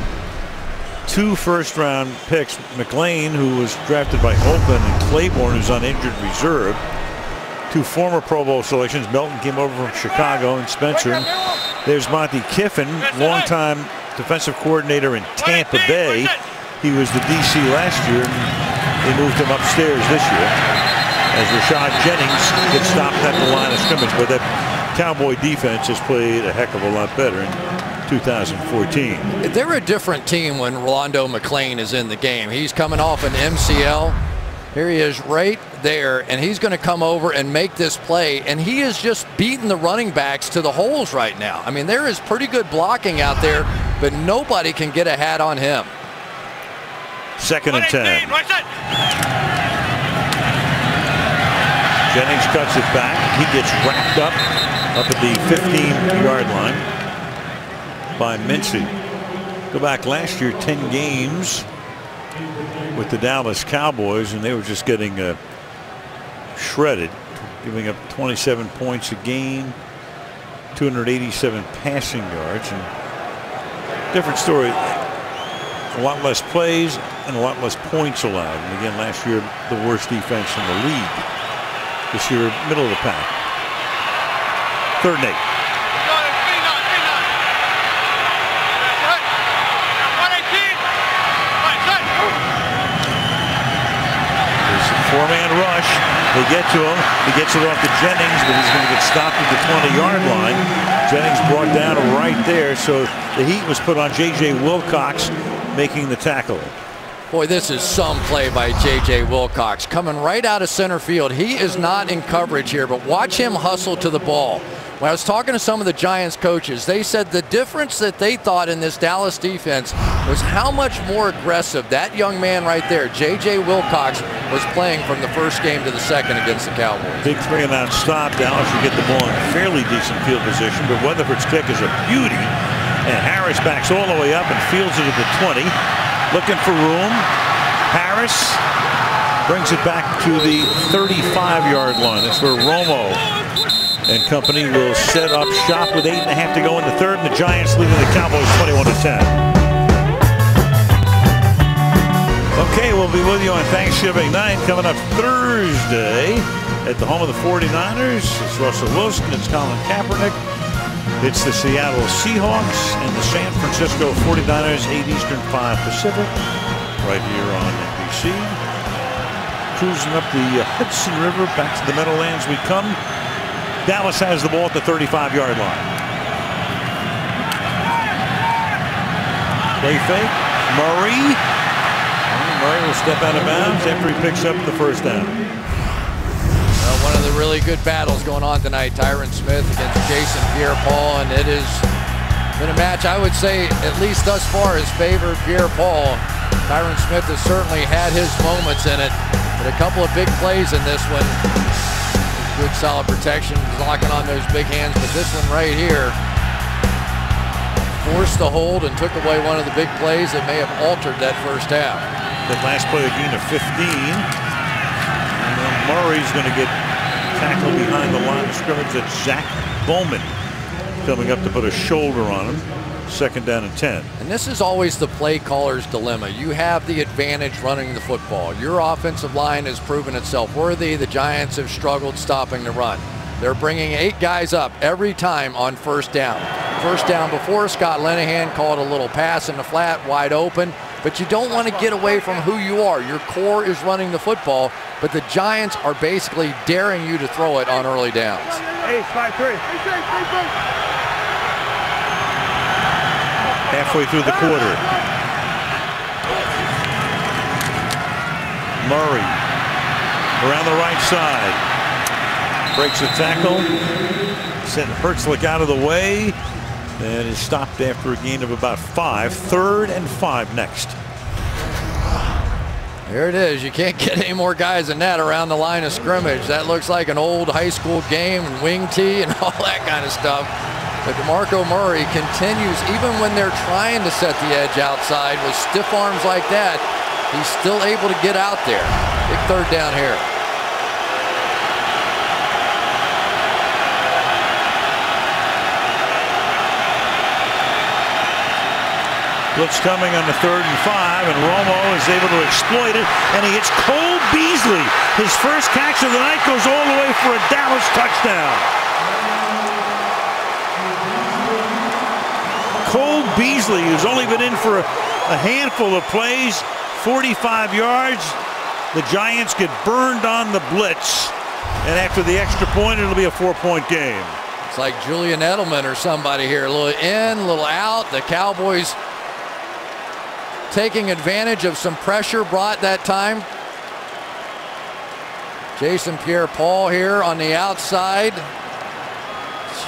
2 first-round picks, McLean, who was drafted by Oakland, and Claiborne, who's on injured reserve. 2 former Pro Bowl selections. Melton came over from Chicago, and Spencer. There's Monty Kiffin, longtime defensive coordinator in Tampa Bay. He was the DC last year. They moved him upstairs this year as Rashad Jennings gets stopped at the line of scrimmage. But that Cowboy defense has played a heck of a lot better in 2014. They're a different team when Rolando McClain is in the game. He's coming off an MCL. Here he is right there, and he's going to come over and make this play. And he is just beating the running backs to the holes right now. I mean, there is pretty good blocking out there, but nobody can get a hat on him. 2nd and 10. Jennings cuts it back. He gets wrapped up at the 15-yard line by Mincy. Go back last year, 10 games with the Dallas Cowboys, and they were just getting shredded, giving up 27 points a game, 287 passing yards, and different story. A lot less plays and a lot less points allowed. And again, last year, the worst defense in the league. This year, middle of the pack. 3rd and 8. There's a 4-man rush. They get to him. He gets it off to Jennings, but he's going to get stopped at the 20-yard line. Jennings brought down right there, so the heat was put on J.J. Wilcox, making the tackle. Boy, this is some play by J.J. Wilcox coming right out of center field. He is not in coverage here, but watch him hustle to the ball. When I was talking to some of the Giants coaches, they said the difference that they thought in this Dallas defense was how much more aggressive that young man right there, J.J. Wilcox, was playing from the first game to the second against the Cowboys. Big 3-and-out stop. Dallas will get the ball in fairly decent field position, but Weatherford's kick is a beauty. And Harris backs all the way up and fields it at the 20. Looking for room. Harris brings it back to the 35-yard line. That's where Romo and company will set up shop with 8.5 to go in the 3rd, and the Giants leading the Cowboys 21-10. Okay, we'll be with you on Thanksgiving night. Coming up Thursday at the home of the 49ers. It's Russell Wilson. It's Colin Kaepernick. It's the Seattle Seahawks and the San Francisco 49ers, 8 Eastern, 5 Pacific, right here on NBC. Cruising up the Hudson River, back to the Meadowlands we come. Dallas has the ball at the 35-yard line. Play fake. Murray. Murray will step out of bounds after he picks up the first down. One of the really good battles going on tonight. Tyron Smith against Jason Pierre-Paul, and it has been a match I would say, at least thus far, has favored Pierre-Paul. Tyron Smith has certainly had his moments in it, but a couple of big plays in this one. Good solid protection, locking on those big hands, but this one right here forced the hold and took away one of the big plays that may have altered that first half. The last play a gain of 15. And then Murray's going to get tackled behind the line of scrimmage. That's Zach Bowman coming up to put a shoulder on him. 2nd down and 10. And this is always the play caller's dilemma. You have the advantage running the football. Your offensive line has proven itself worthy. The Giants have struggled stopping the run. They're bringing 8 guys up every time on 1st down. 1st down before, Scott Linehan called a little pass in the flat, wide open. But you don't want to get away from who you are. Your core is running the football, but the Giants are basically daring you to throw it on early downs. 8-5-3. Halfway through the quarter. Murray around the right side. Breaks the tackle. Sent Hertzlich out of the way. And is stopped after a gain of about 5. 3rd and 5 next. There it is. You can't get any more guys than that around the line of scrimmage. That looks like an old high school game and wing tee and all that kind of stuff. But DeMarco Murray continues, even when they're trying to set the edge outside with stiff arms like that, he's still able to get out there. Big 3rd down here. Blitz coming on the 3rd and 5, and Romo is able to exploit it, and he hits Cole Beasley. His first catch of the night goes all the way for a Dallas touchdown. Cole Beasley, who's only been in for a handful of plays, 45 yards. The Giants get burned on the blitz, and after the extra point, it'll be a 4-point game. It's like Julian Edelman or somebody here. A little in, a little out. The Cowboys taking advantage of some pressure brought that time. Jason Pierre-Paul here on the outside.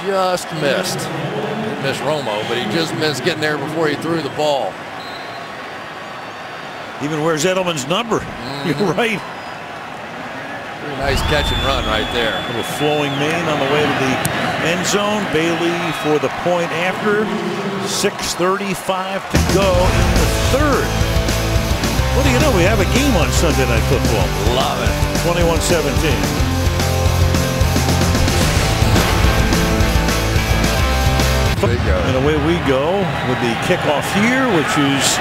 Just missed. Didn't miss Romo, but he just missed getting there before he threw the ball. Even wears Edelman's number. You're right. Pretty nice catch and run right there. A little flowing mane on the way to the end zone. Bailey for the point after. 6:35 to go in the 3rd. What do you know? We have a game on Sunday Night Football. Love it. 21-17. And away we go with the kickoff here, which is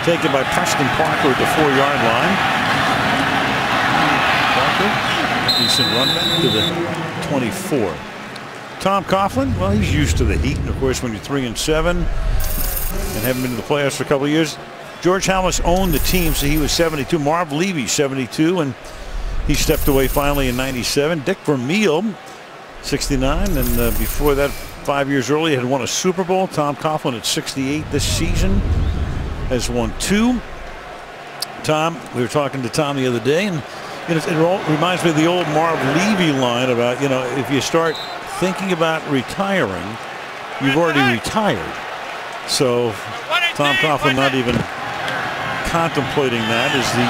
taken by Preston Parker at the 4-yard line. Parker, decent run back to the 24. Tom Coughlin, well, he's used to the heat, and of course when you're 3-7 and haven't been to the playoffs for a couple of years. George Hallis owned the team, so he was 72. Marv Levy 72, and he stepped away finally in 97. Dick Vermeil 69, and before that 5 years earlier had won a Super Bowl. Tom Coughlin at 68 this season has won 2. Tom, we were talking to Tom the other day, and it all reminds me of the old Marv Levy line about, if you start thinking about retiring, you've already retired. So Tom Coughlin not even contemplating that as the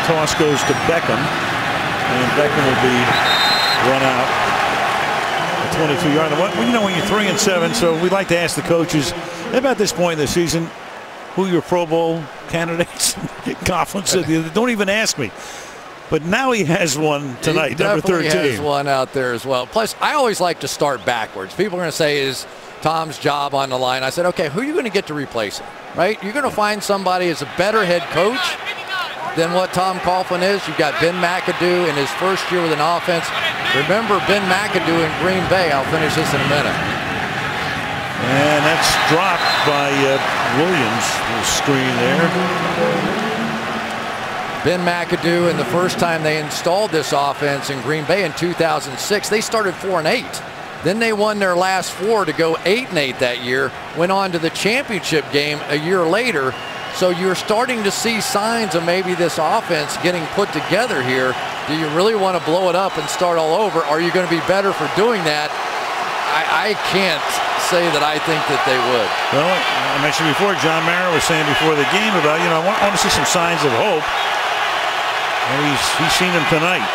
toss goes to Beckham, and Beckham will be run out at 22-yard. Well, when you're 3-7, so we'd like to ask the coaches about this point in the season who your Pro Bowl candidates. Coughlin said, don't even ask me. But now he has one tonight, number 13. He has one out there as well. Plus, I always like to start backwards. People are going to say, is Tom's job on the line? I said, okay, who are you going to get to replace him, right? You're going to find somebody as a better head coach than what Tom Coughlin is. You've got Ben McAdoo in his first year with an offense. Remember Ben McAdoo in Green Bay. I'll finish this in a minute. And that's dropped by Williams. Little screen there. Ben McAdoo, and the first time they installed this offense in Green Bay in 2006, they started 4-8. Then they won their last 4 to go 8-8 that year, went on to the championship game a year later, So you're starting to see signs of maybe this offense getting put together here. Do you really want to blow it up and start all over? Are you going to be better for doing that? I can't say that I think that they would. Well, I mentioned before, John Mara was saying before the game about, I want to see some signs of hope. And he's seen them tonight.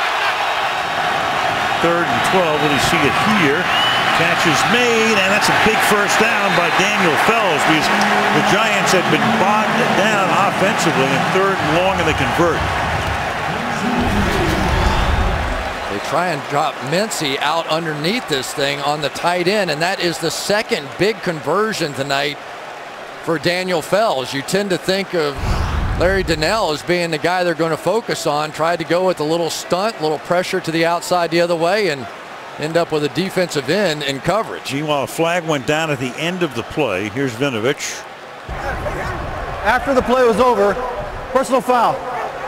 3rd and 12. Will he see it here? Catch is made, and that's a big first down by Daniel Fells because the Giants had been bogged down offensively in 3rd and long, and they convert. They try and drop Mincy out underneath this thing on the tight end, and that is the second big conversion tonight for Daniel Fells. You tend to think of Larry Donnell as being the guy they're going to focus on. Tried to go with a little stunt, a little pressure to the outside the other way, and end up with a defensive end in coverage. Meanwhile, a flag went down at the end of the play. Here's Vinovich. After the play was over, personal foul,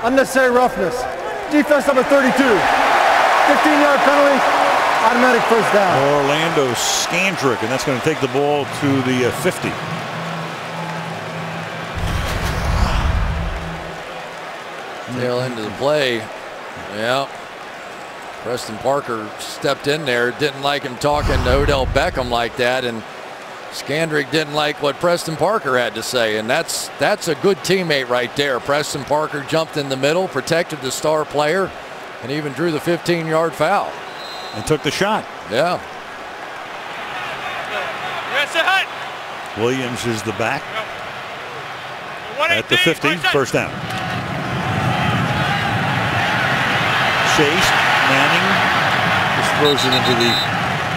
unnecessary roughness, defense number 32, 15-yard penalty, automatic first down. Orlando Scandrick, and that's going to take the ball to the 50. Tail end of the play. Yeah. Preston Parker stepped in there, didn't like him talking to Odell Beckham like that, and Scandrick didn't like what Preston Parker had to say, and that's a good teammate right there. Preston Parker jumped in the middle, protected the star player, and even drew the 15-yard foul. And took the shot. Yeah. Williams is the back at the 50, first down. Chase, Manning just throws it into the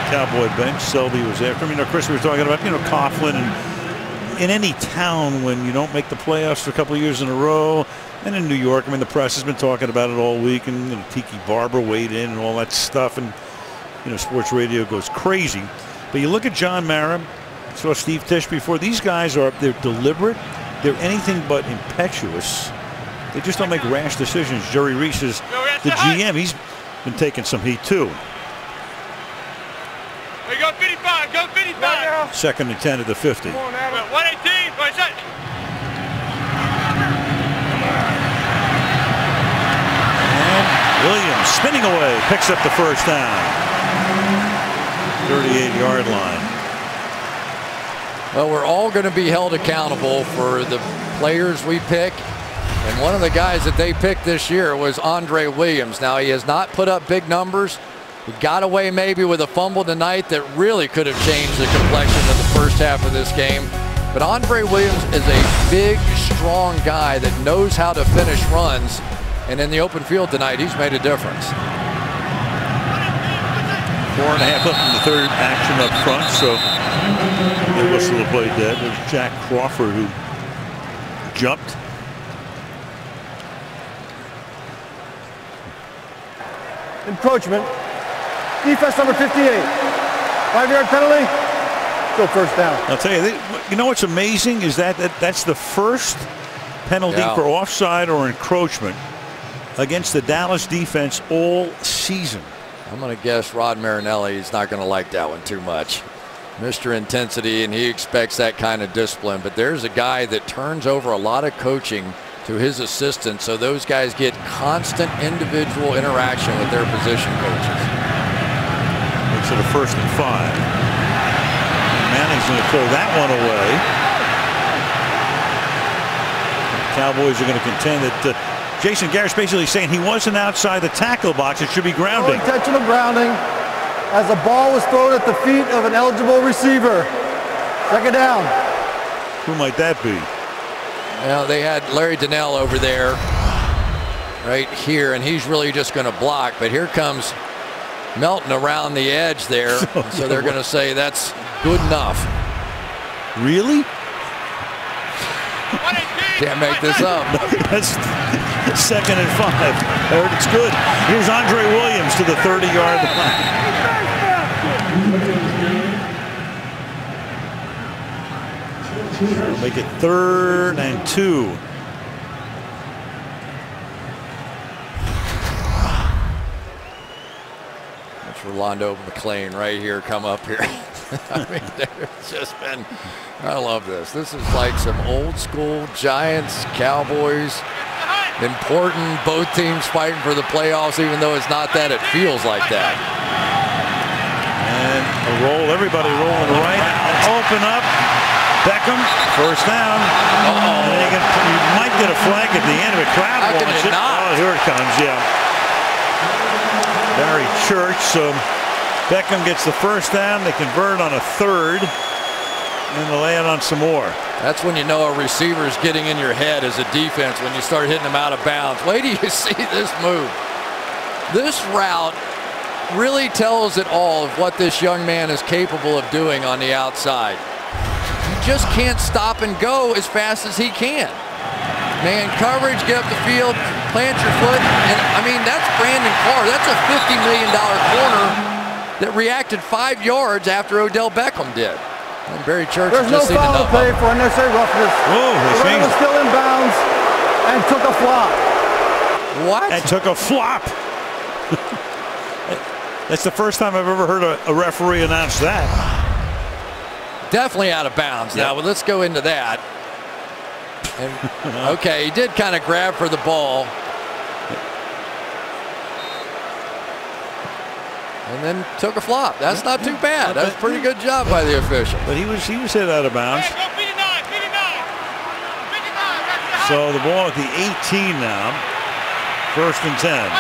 Cowboy bench. Selby was after him. Chris, we were talking about, Coughlin, and in any town when you don't make the playoffs for a couple of years in a row, and in New York, the press has been talking about it all week, and Tiki Barber weighed in and all that stuff, and sports radio goes crazy. But you look at John Mara, saw Steve Tisch before. These guys they're deliberate. They're anything but impetuous. They just don't make rash decisions. Jerry Reese is the GM. He's been taking some heat too. We go 55. Go 55. 2nd and 10 at the 50. 118. What is that? And Williams spinning away, picks up the first down. 38-yard line. Well, we're all going to be held accountable for the players we pick. And one of the guys that they picked this year was Andre Williams. Now, he has not put up big numbers. He got away maybe with a fumble tonight that really could have changed the complexion of the first half of this game. But Andre Williams is a big, strong guy that knows how to finish runs. And in the open field tonight, he's made a difference. 4.5 left in the third, action up front. So they whistle the play dead. There's Jack Crawford who jumped. Encroachment. Defense number 58. 5-yard penalty. Still first down. I'll tell you, what's amazing is that's the first penalty for offside or encroachment against the Dallas defense all season. I'm going to guess Rod Marinelli is not going to like that one too much. Mr. Intensity, and he expects that kind of discipline. But there's a guy that turns over a lot of coaching to his assistants, so those guys get constant individual interaction with their position coaches. Makes it a 1st and 5. Manning's going to throw that one away. Cowboys are going to contend that Jason Garrett's basically saying he wasn't outside the tackle box. It should be grounding. No intentional grounding as the ball was thrown at the feet of an eligible receiver. 2nd down. Who might that be? Well, they had Larry Donnell over there right here, and he's really just going to block. But here comes Melton around the edge there. So they're going to say that's good enough. Really? Can't make this up. That's 2nd and 5. I heard it's good. Here's Andre Williams to the 30-yard line. Make it 3rd and 2. That's Rolando McClain right here. Come up here. I mean, there's just been. I love this. This is like some old school Giants, Cowboys. Important. Both teams fighting for the playoffs, even though it's not that. It feels like that. And a roll. Everybody rolling to the right. Open up. Beckham, first down. And you might get a flag at the end of it. Crowd wants it. Oh, here it comes. Yeah. Barry Church. So Beckham gets the first down. They convert on a third. And they lay it on some more. That's when you know a receiver is getting in your head as a defense, when you start hitting them out of bounds. Wait till you see this move. This route really tells it all of what this young man is capable of doing on the outside. You just can't stop and go as fast as he can. Man coverage, get up the field, plant your foot. And I mean, that's Brandon Carr. That's a $50 million corner that reacted 5 yards after Odell Beckham did. And Barry Church There's just no foul play for unnecessary roughness. Oh, the runner was still in bounds and took a flop. What? And took a flop. That's the first time I've ever heard a referee announce that. Definitely out of bounds. Now, well, let's go into that. And, okay, he did kind of grab for the ball. And then took a flop. That's not too bad. That's a pretty good job by the official. But he was hit out of bounds. So the ball at the 18 now. First and 10.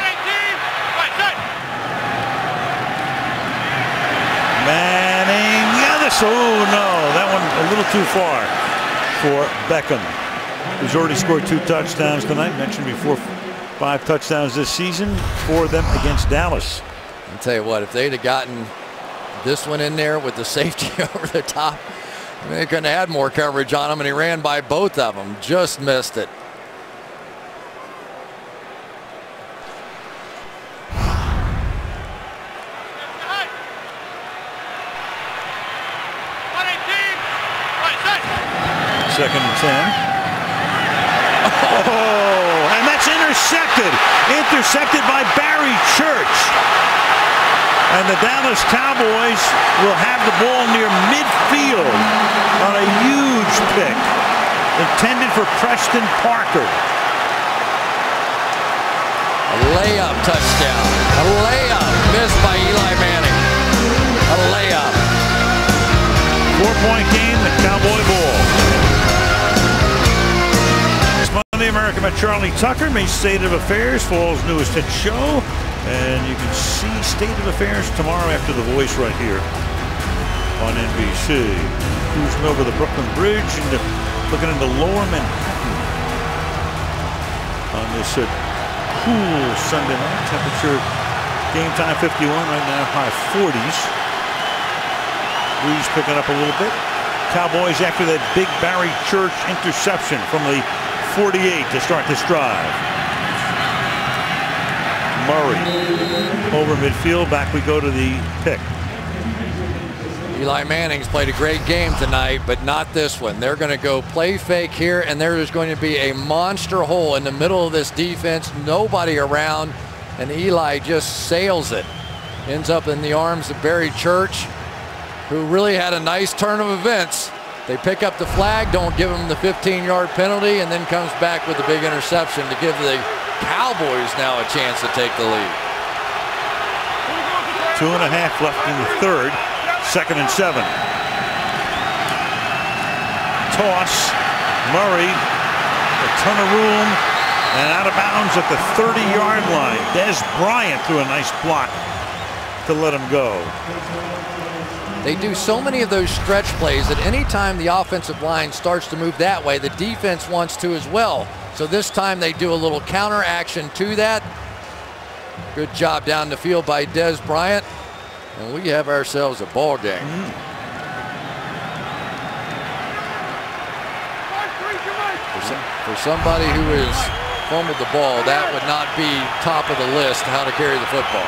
Manning. Yeah, this. Oh no, that one a little too far for Beckham, who's already scored 2 touchdowns tonight. Mentioned before, 5 touchdowns this season. 4 of them against Dallas. I'll tell you what, if they'd have gotten this one in there with the safety over the top, they couldn't have had more coverage on him, and he ran by both of them. Just missed it. Second and 10. Oh, and that's intercepted. Intercepted by Barry Church. And the Dallas Cowboys will have the ball near midfield on a huge pick intended for Preston Parker. A layup touchdown. A layup missed by Eli Manning. A layup. 4-point game, the Cowboy ball. Monday America by Charlie Tucker, May State of Affairs, fall's newest hit show. And you can see State of Affairs tomorrow after The Voice right here on NBC. Cruising over the Brooklyn Bridge and looking into Lower Manhattan on this cool Sunday night. Temperature game time 51 right now, high 40s. Breeze picking up a little bit. Cowboys after that big Barry Church interception from the 48 to start this drive. Murray over midfield. Back we go to the pick. Eli Manning's played a great game tonight, but not this one. They're going to go play fake here, and there is going to be a monster hole in the middle of this defense. Nobody around, and Eli just sails it. Ends up in the arms of Barry Church, who really had a nice turn of events. They pick up the flag, don't give him the 15-yard penalty, and then comes back with a big interception to give the Cowboys now a chance to take the lead. 2.5 left in the third. 2nd and 7. Toss. Murray. A ton of room. And out of bounds at the 30-yard line. Des Bryant threw a nice block to let him go. They do so many of those stretch plays that anytime the offensive line starts to move that way, the defense wants to as well. So this time they do a little counter action to that. Good job down the field by Des Bryant. And we have ourselves a ball game. For somebody who has fumbled the ball, that would not be top of the list how to carry the football.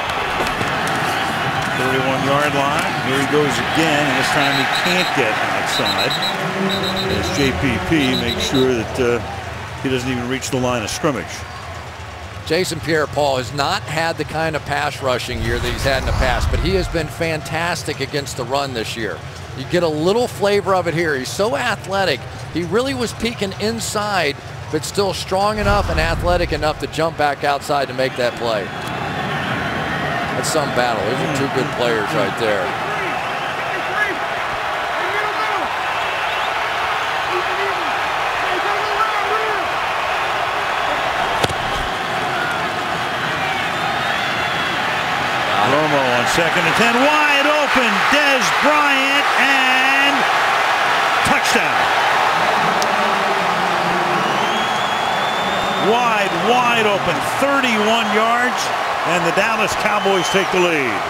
31-yard line. Here he goes again, and this time he can't get outside. As JPP makes sure that he doesn't even reach the line of scrimmage. Jason Pierre-Paul has not had the kind of pass rushing year that he's had in the past, but he has been fantastic against the run this year. You get a little flavor of it here. He's so athletic. He really was peaking inside, but still strong enough and athletic enough to jump back outside to make that play. That's some battle. Those are two good players right there. Romo on 2nd and 10, wide open, Dez Bryant, and touchdown. Wide open, 31 yards, and the Dallas Cowboys take the lead.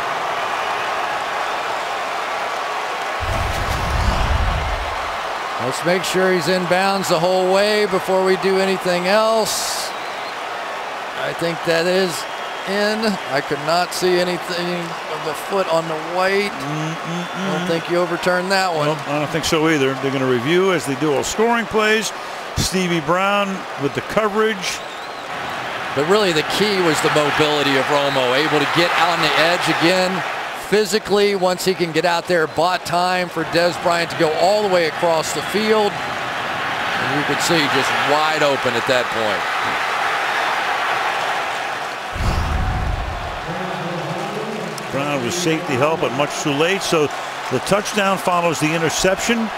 Let's make sure he's in bounds the whole way before we do anything else. I think that is in. I could not see anything of the foot on the white. I don't think you overturned that one. Nope, I don't think so either. They're going to review as they do all scoring plays. Stevie Brown with the coverage. But really the key was the mobility of Romo, able to get on the edge again physically once he can get out there. Bought time for Dez Bryant to go all the way across the field. And you could see just wide open at that point. Brown with safety help, but much too late. So the touchdown follows the interception.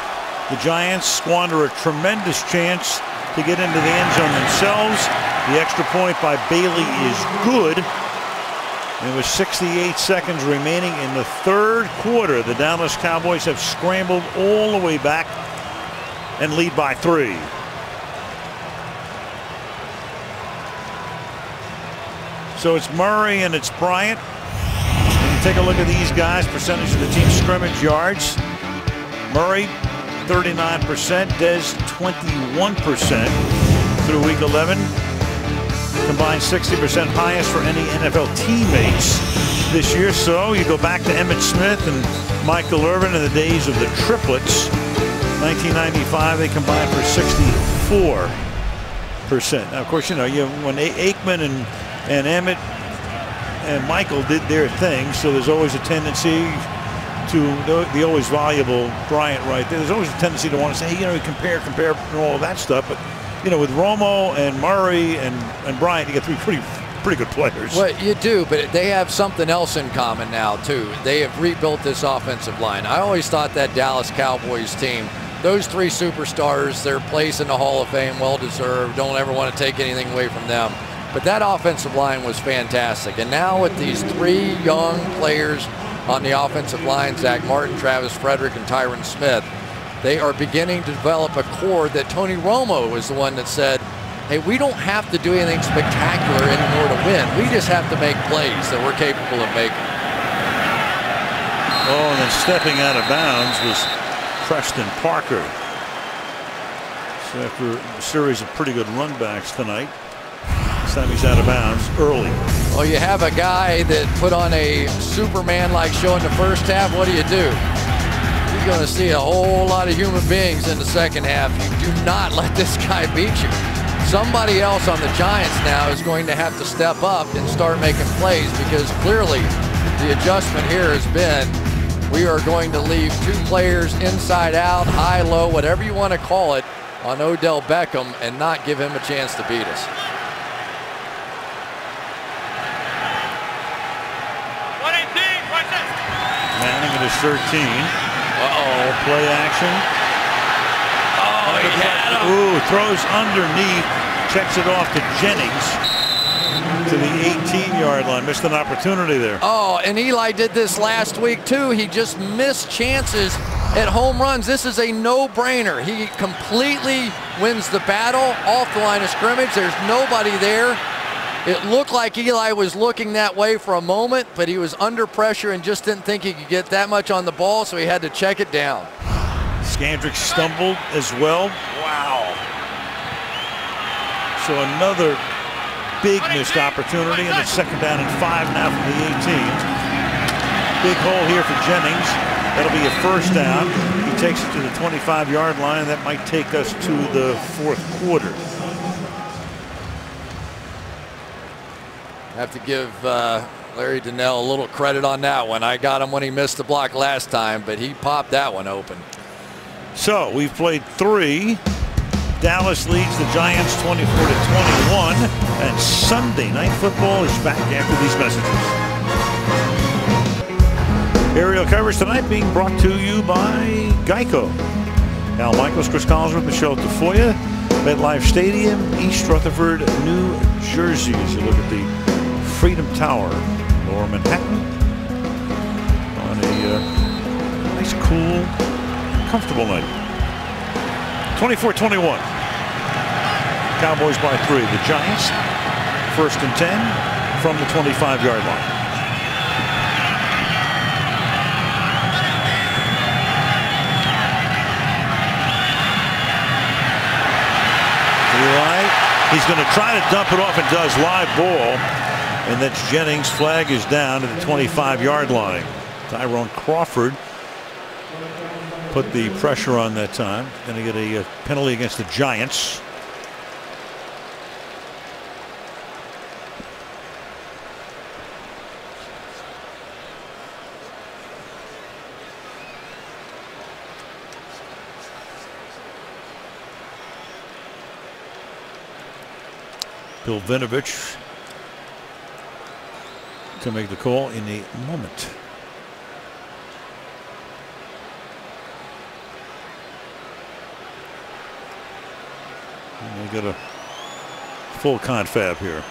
The Giants squander a tremendous chance to get into the end zone themselves. The extra point by Bailey is good. And with 68 seconds remaining in the third quarter, the Dallas Cowboys have scrambled all the way back and lead by 3. So it's Murray and it's Bryant. Take a look at these guys. Percentage of the team scrimmage yards. Murray 39%, Dez 21% through week 11. Combined 60% highest for any NFL teammates this year. So you go back to Emmitt Smith and Michael Irvin in the days of the triplets. 1995 they combined for 64%. Now of course you know when Aikman and Emmitt and Michael did their thing, so there's always a tendency to the always valuable Bryant right there. There's always a tendency to want to say, hey, you know, compare and all of that stuff. But you know, with Romo and Murray and Bryant, you get 3 pretty good players. Well, you do, but they have something else in common now too. They have rebuilt this offensive line. I always thought that Dallas Cowboys team, those 3 superstars, their place in the Hall of Fame, well deserved. Don't ever want to take anything away from them. But that offensive line was fantastic. And now with these 3 young players on the offensive line, Zach Martin, Travis Frederick, and Tyron Smith, they are beginning to develop a core that Tony Romo was the one that said, hey, we don't have to do anything spectacular anymore to win. We just have to make plays that we're capable of making. Oh, and then stepping out of bounds was Preston Parker. So after a series of pretty good run backs tonight, this time he's out of bounds early. Well, you have a guy that put on a Superman-like show in the first half. What do? You're going to see a whole lot of human beings in the second half. You do not let this guy beat you. Somebody else on the Giants now is going to have to step up and start making plays, because clearly the adjustment here has been we are going to leave 2 players inside out, high, low, whatever you want to call it, on Odell Beckham and not give him a chance to beat us. Manning at his 13. Play action. Oh, he had him. Ooh, throws underneath. Checks it off to Jennings to the 18-yard line. Missed an opportunity there. Oh, and Eli did this last week too. He just missed chances at home runs. This is a no-brainer. He completely wins the battle off the line of scrimmage. There's nobody there. It looked like Eli was looking that way for a moment, but he was under pressure and just didn't think he could get that much on the ball, so he had to check it down. Skandrick stumbled as well. Wow. So another big missed opportunity, and it's 2nd down and 5 now from the 18. Big hole here for Jennings. That'll be a 1st down. He takes it to the 25-yard line, and that might take us to the 4th quarter. Have to give Larry Donnell a little credit on that one. I got him when he missed the block last time, but he popped that one open. So we've played 3. Dallas leads the Giants 24-21, and Sunday Night Football is back after these messages. Aerial coverage tonight being brought to you by Geico. Al Michaels, Chris Collinsworth, Michelle Tafoya, MetLife Stadium, East Rutherford, New Jersey. As you look at the Freedom Tower, Lower Manhattan, on a nice, cool, comfortable night. 24-21. Cowboys by 3. The Giants, 1st and 10 from the 25-yard line. Eli, he's going to try to dump it off and does. Live ball. And that's Jennings. Flag is down at the 25-yard line. Tyrone Crawford put the pressure on that time. Going to get a penalty against the Giants. Bill Vinovich to make the call in a moment. And we got a full confab here.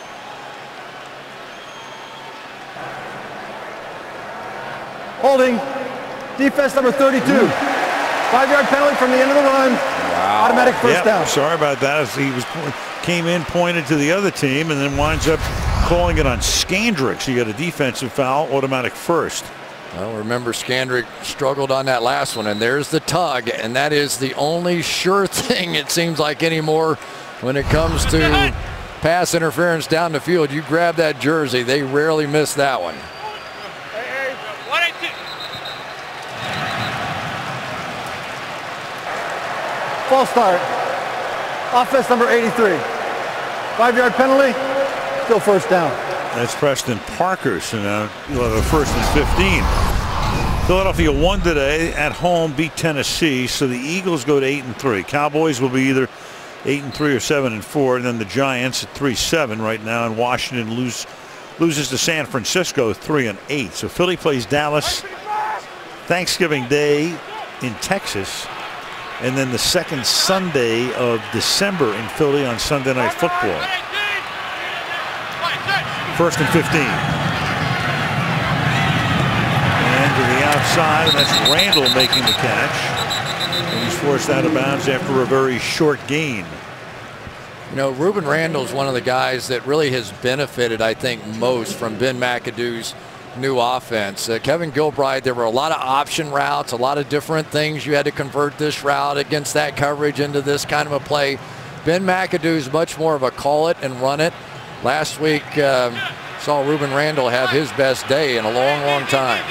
Holding. Defense number 32. 5-yard penalty from the end of the run. Wow. Automatic first down. Sorry about that. As he came in, pointed to the other team, and then winds up calling it on Skandrick. You got a defensive foul, automatic first. Well, remember Skandrick struggled on that last one, and there's the tug, and that is the only sure thing it seems like anymore when it comes to pass interference down the field. You grab that jersey, they rarely miss that one. False start. Offense number 83. 5-yard penalty. Still first down. That's Preston Parker. So now you'll have a 1st and 15. Philadelphia won today at home, beat Tennessee. So the Eagles go to 8-3. Cowboys will be either 8-3 or 7-4. And then the Giants at 3-7 right now. And Washington loses to San Francisco 3-8. So Philly plays Dallas Thanksgiving Day in Texas. And then the second Sunday of December in Philly on Sunday Night Football. 1st and 15. And to the outside, and that's Randall making the catch. And he's forced out of bounds after a very short gain. You know, Ruben Randall's one of the guys that really has benefited, I think, most from Ben McAdoo's new offense. Kevin Gilbride, there were a lot of option routes, a lot of different things. You had to convert this route against that coverage into this kind of a play. Ben McAdoo's much more of a call it and run it. Last week saw Ruben Randall have his best day in a long, long time.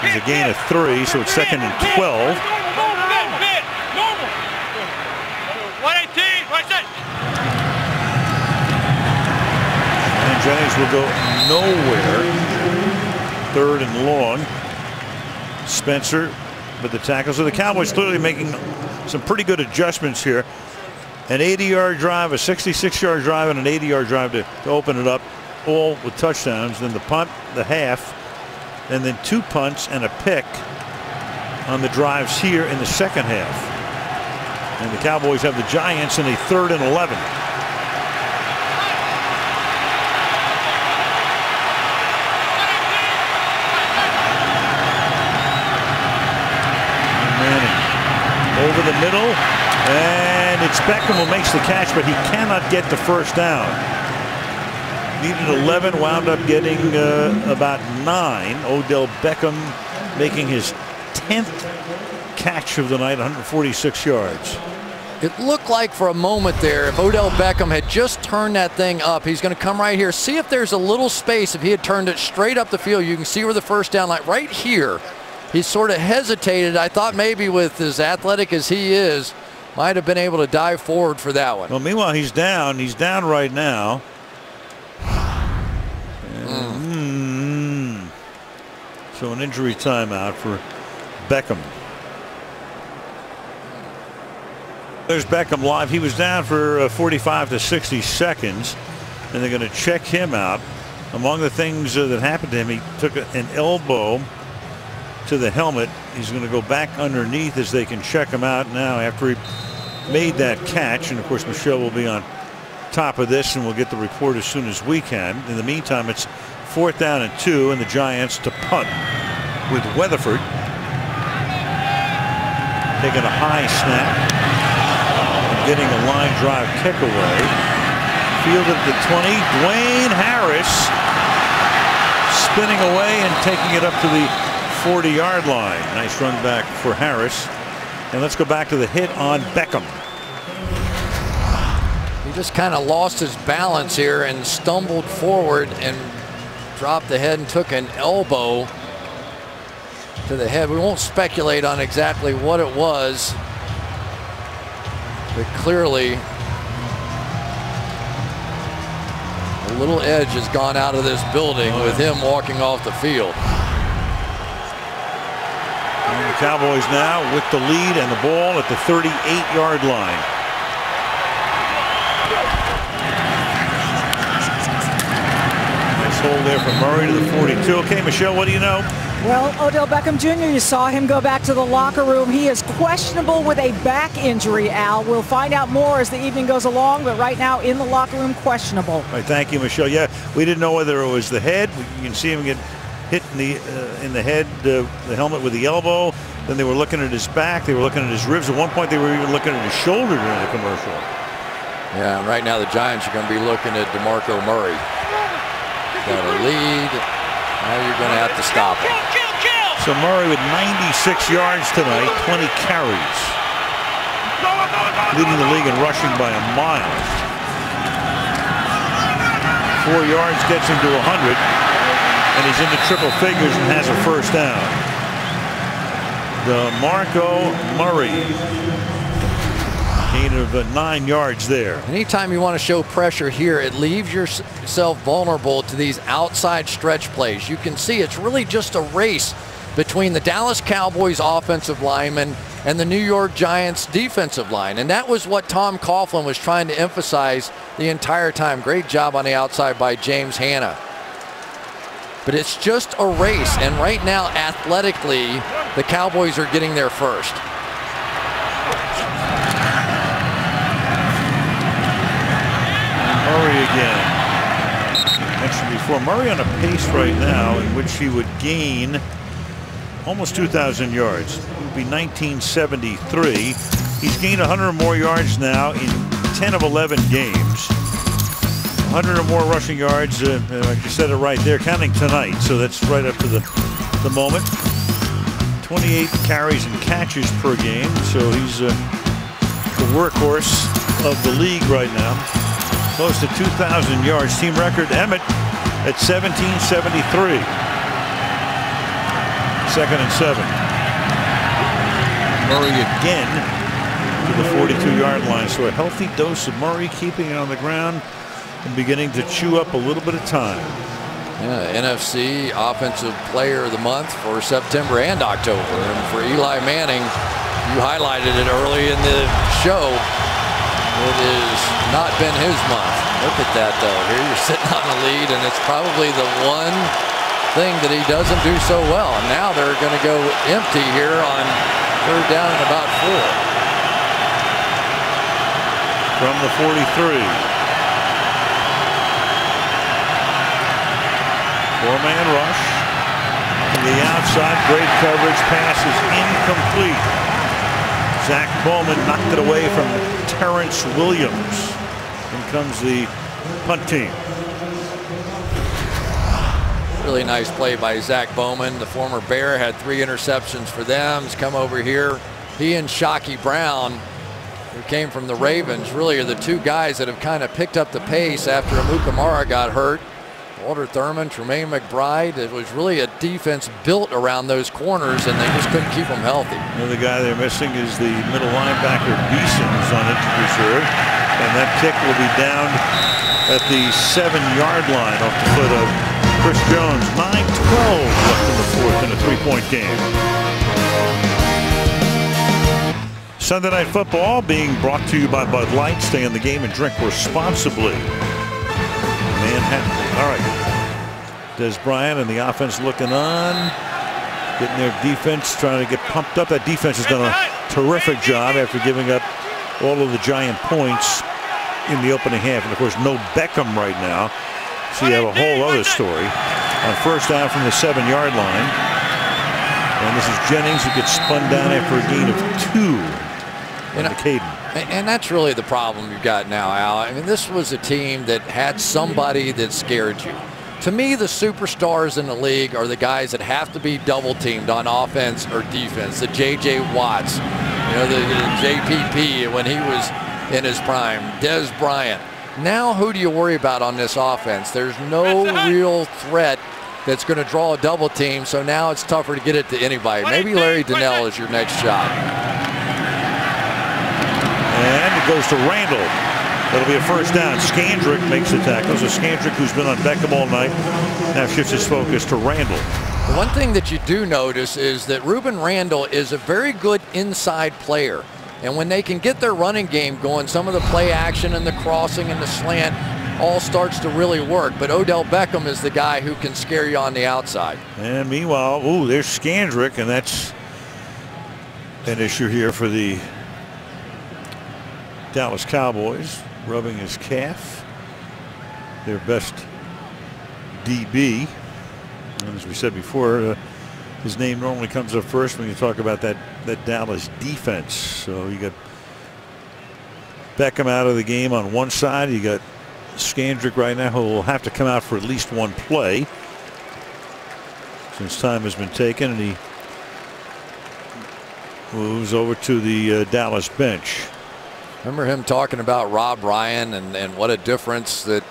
There's a gain of 3, so it's 2nd and 12. And Jennings will go nowhere. 3rd and long. Spencer with the tackle. So the Cowboys clearly making some pretty good adjustments here. An 80-yard drive, a 66-yard drive, and an 80-yard drive to open it up, all with touchdowns. Then the punt, the half, and then 2 punts and a pick on the drives here in the second half. And the Cowboys have the Giants in a 3rd and 11. Over the middle, and it's Beckham who makes the catch, but he cannot get the first down. Needed 11, wound up getting about 9. Odell Beckham making his 10th catch of the night, 146 yards. It looked like for a moment there, if Odell Beckham had just turned that thing up, he's going to come right here. See if there's a little space. If he had turned it straight up the field, you can see where the first down line, right here. He sort of hesitated. I thought maybe with as athletic as he is, might have been able to dive forward for that one. Well, meanwhile, he's down. He's down right now. So an injury timeout for Beckham. There's Beckham live. He was down for 45 to 60 seconds, and they're going to check him out. Among the things that happened to him, he took an elbow to the helmet. He's going to go back underneath as they can check him out now after he made that catch. And of course, Michelle will be on top of this, and we'll get the report as soon as we can. In the meantime, it's 4th down and 2, and the Giants to punt with Weatherford taking a high snap and getting a line drive kick away. Fielded at the 20. Dwayne Harris spinning away and taking it up to the 40-yard line. Nice run back for Harris. And let's go back to the hit on Beckham. He just kind of lost his balance here and stumbled forward and dropped the head and took an elbow to the head. We won't speculate on exactly what it was, but clearly a little edge has gone out of this building with him walking off the field. And the Cowboys now with the lead and the ball at the 38-yard line. Nice hold there from Murray to the 42. Okay, Michelle, what do you know? Well, Odell Beckham Jr., you saw him go back to the locker room. He is questionable with a back injury, Al. We'll find out more as the evening goes along, but right now in the locker room, questionable. All right, thank you, Michelle. Yeah, we didn't know whether it was the head. You can see him get hit in the head, the helmet with the elbow. Then they were looking at his back. They were looking at his ribs. At one point, they were even looking at his shoulder during the commercial. Yeah, right now the Giants are going to be looking at DeMarco Murray. Got a lead. Now you're going to have to stop him. So Murray with 96 yards tonight, 20 carries. Leading the league in rushing by a mile. 4 yards gets him to 100. And he's into triple figures and has a first down. DeMarco Murray. Gain of 9 yards there. Anytime you want to show pressure here, it leaves yourself vulnerable to these outside stretch plays. You can see it's really just a race between the Dallas Cowboys offensive linemen and the New York Giants defensive line. And that was what Tom Coughlin was trying to emphasize the entire time. Great job on the outside by James Hanna. But it's just a race. And right now, athletically, the Cowboys are getting there first. Murray again. Mentioned before, Murray on a pace right now in which he would gain almost 2,000 yards. It would be 1973. He's gained 100 or more yards now in 10 of 11 games. 100 or more rushing yards. Like you said it right there, counting tonight. So that's right up to the moment. 28 carries and catches per game. So he's the workhorse of the league right now. Close to 2,000 yards. Team record Emmett at 1773. 2nd and 7. Murray again to the 42-yard line. So a healthy dose of Murray, keeping it on the ground and beginning to chew up a little bit of time. Yeah, NFC Offensive Player of the Month for September and October. And for Eli Manning, you highlighted it early in the show. It has not been his month. Look at that, though. Here you're sitting on the lead, and it's probably the one thing that he doesn't do so well. And now they're going to go empty here on 3rd down and about 4. From the 43. 4-man rush. To the outside. Great coverage. Pass is incomplete. Zach Bowman knocked it away from Terrence Williams. In comes the punt team. Really nice play by Zach Bowman. The former Bear had 3 interceptions for them. He's come over here. He and Shockey Brown, who came from the Ravens, really are the 2 guys that have kind of picked up the pace after Amukamara got hurt. Walter Thurman, Tremaine McBride. It was really a defense built around those corners, and they just couldn't keep them healthy. Another guy they're missing is the middle linebacker Beeson, who's on injured reserve. And that kick will be down at the 7-yard line off the foot of Chris Jones. 9-12 left in the 4th and a 4-point game. Sunday Night Football being brought to you by Bud Light. Stay in the game and drink responsibly. Manhattan. All right. Des Bryant and the offense looking on. Getting their defense, trying to get pumped up. That defense has done a terrific job after giving up all of the Giant points in the opening half. And, of course, no Beckham right now. So you have a whole other story. On first down from the 7-yard line. And this is Jennings, who gets spun down after a gain of 2 on the Caden. And that's really the problem you've got now, Al. I mean, this was a team that had somebody that scared you. To me, the superstars in the league are the guys that have to be double teamed on offense or defense. The J.J. Watts, the JPP when he was in his prime, Des Bryant. Now who do you worry about on this offense? There's no real threat that's going to draw a double team, so now it's tougher to get it to anybody. Maybe Larry Donnell is your next shot. And it goes to Randall. That'll be a first down. Skandrick makes the tackle. So Skandrick, who's been on Beckham all night, now shifts his focus to Randall. The one thing that you do notice is that Ruben Randall is a very good inside player. And when they can get their running game going, some of the play action and the crossing and the slant all starts to really work. But Odell Beckham is the guy who can scare you on the outside. And meanwhile, there's Skandrick, and that's an issue here for the Dallas Cowboys, rubbing his calf. Their best DB. And as we said before, his name normally comes up first when you talk about that Dallas defense. So you got Beckham out of the game on one side. You got Skandrick right now, who will have to come out for at least one play since time has been taken, and he moves over to the Dallas bench. Remember him talking about Rob Ryan and what a difference that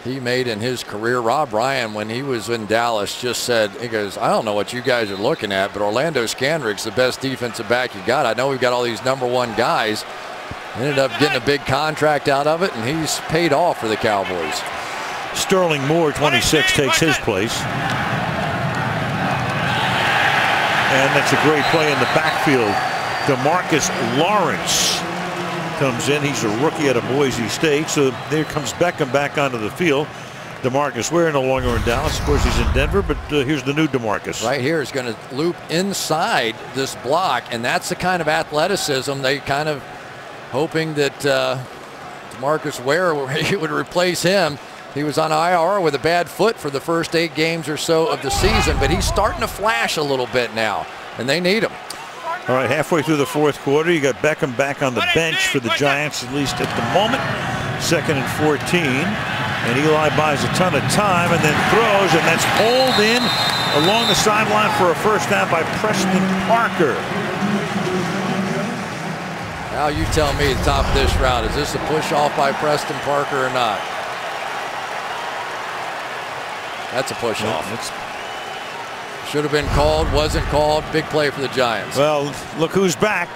he made in his career. Rob Ryan, when he was in Dallas, just said, he goes, I don't know what you guys are looking at, but Orlando Skandrick's the best defensive back you got. I know we've got all these #1 guys. Ended up getting a big contract out of it, and he's paid off for the Cowboys. Sterling Moore, 26, takes his place. And that's a great play in the backfield. DeMarcus Lawrence comes in. He's a rookie out of Boise State. So there comes Beckham back onto the field. DeMarcus Ware no longer in Dallas. Of course, he's in Denver, but here's the new DeMarcus. Right here is going to loop inside this block, and that's the kind of athleticism they kind of hoping that DeMarcus Ware would replace him. He was on IR with a bad foot for the first 8 games or so of the season, but he's starting to flash a little bit now, and they need him. All right, halfway through the fourth quarter, you got Beckham back on the bench for the Giants, at least at the moment. 2nd and 14, and Eli buys a ton of time and then throws, and that's pulled in along the sideline for a first down by Preston Parker. Now you tell me at the top of this route, is this a push off by Preston Parker or not? That's a push off. Should have been called, wasn't called. Big play for the Giants. Well, look who's back.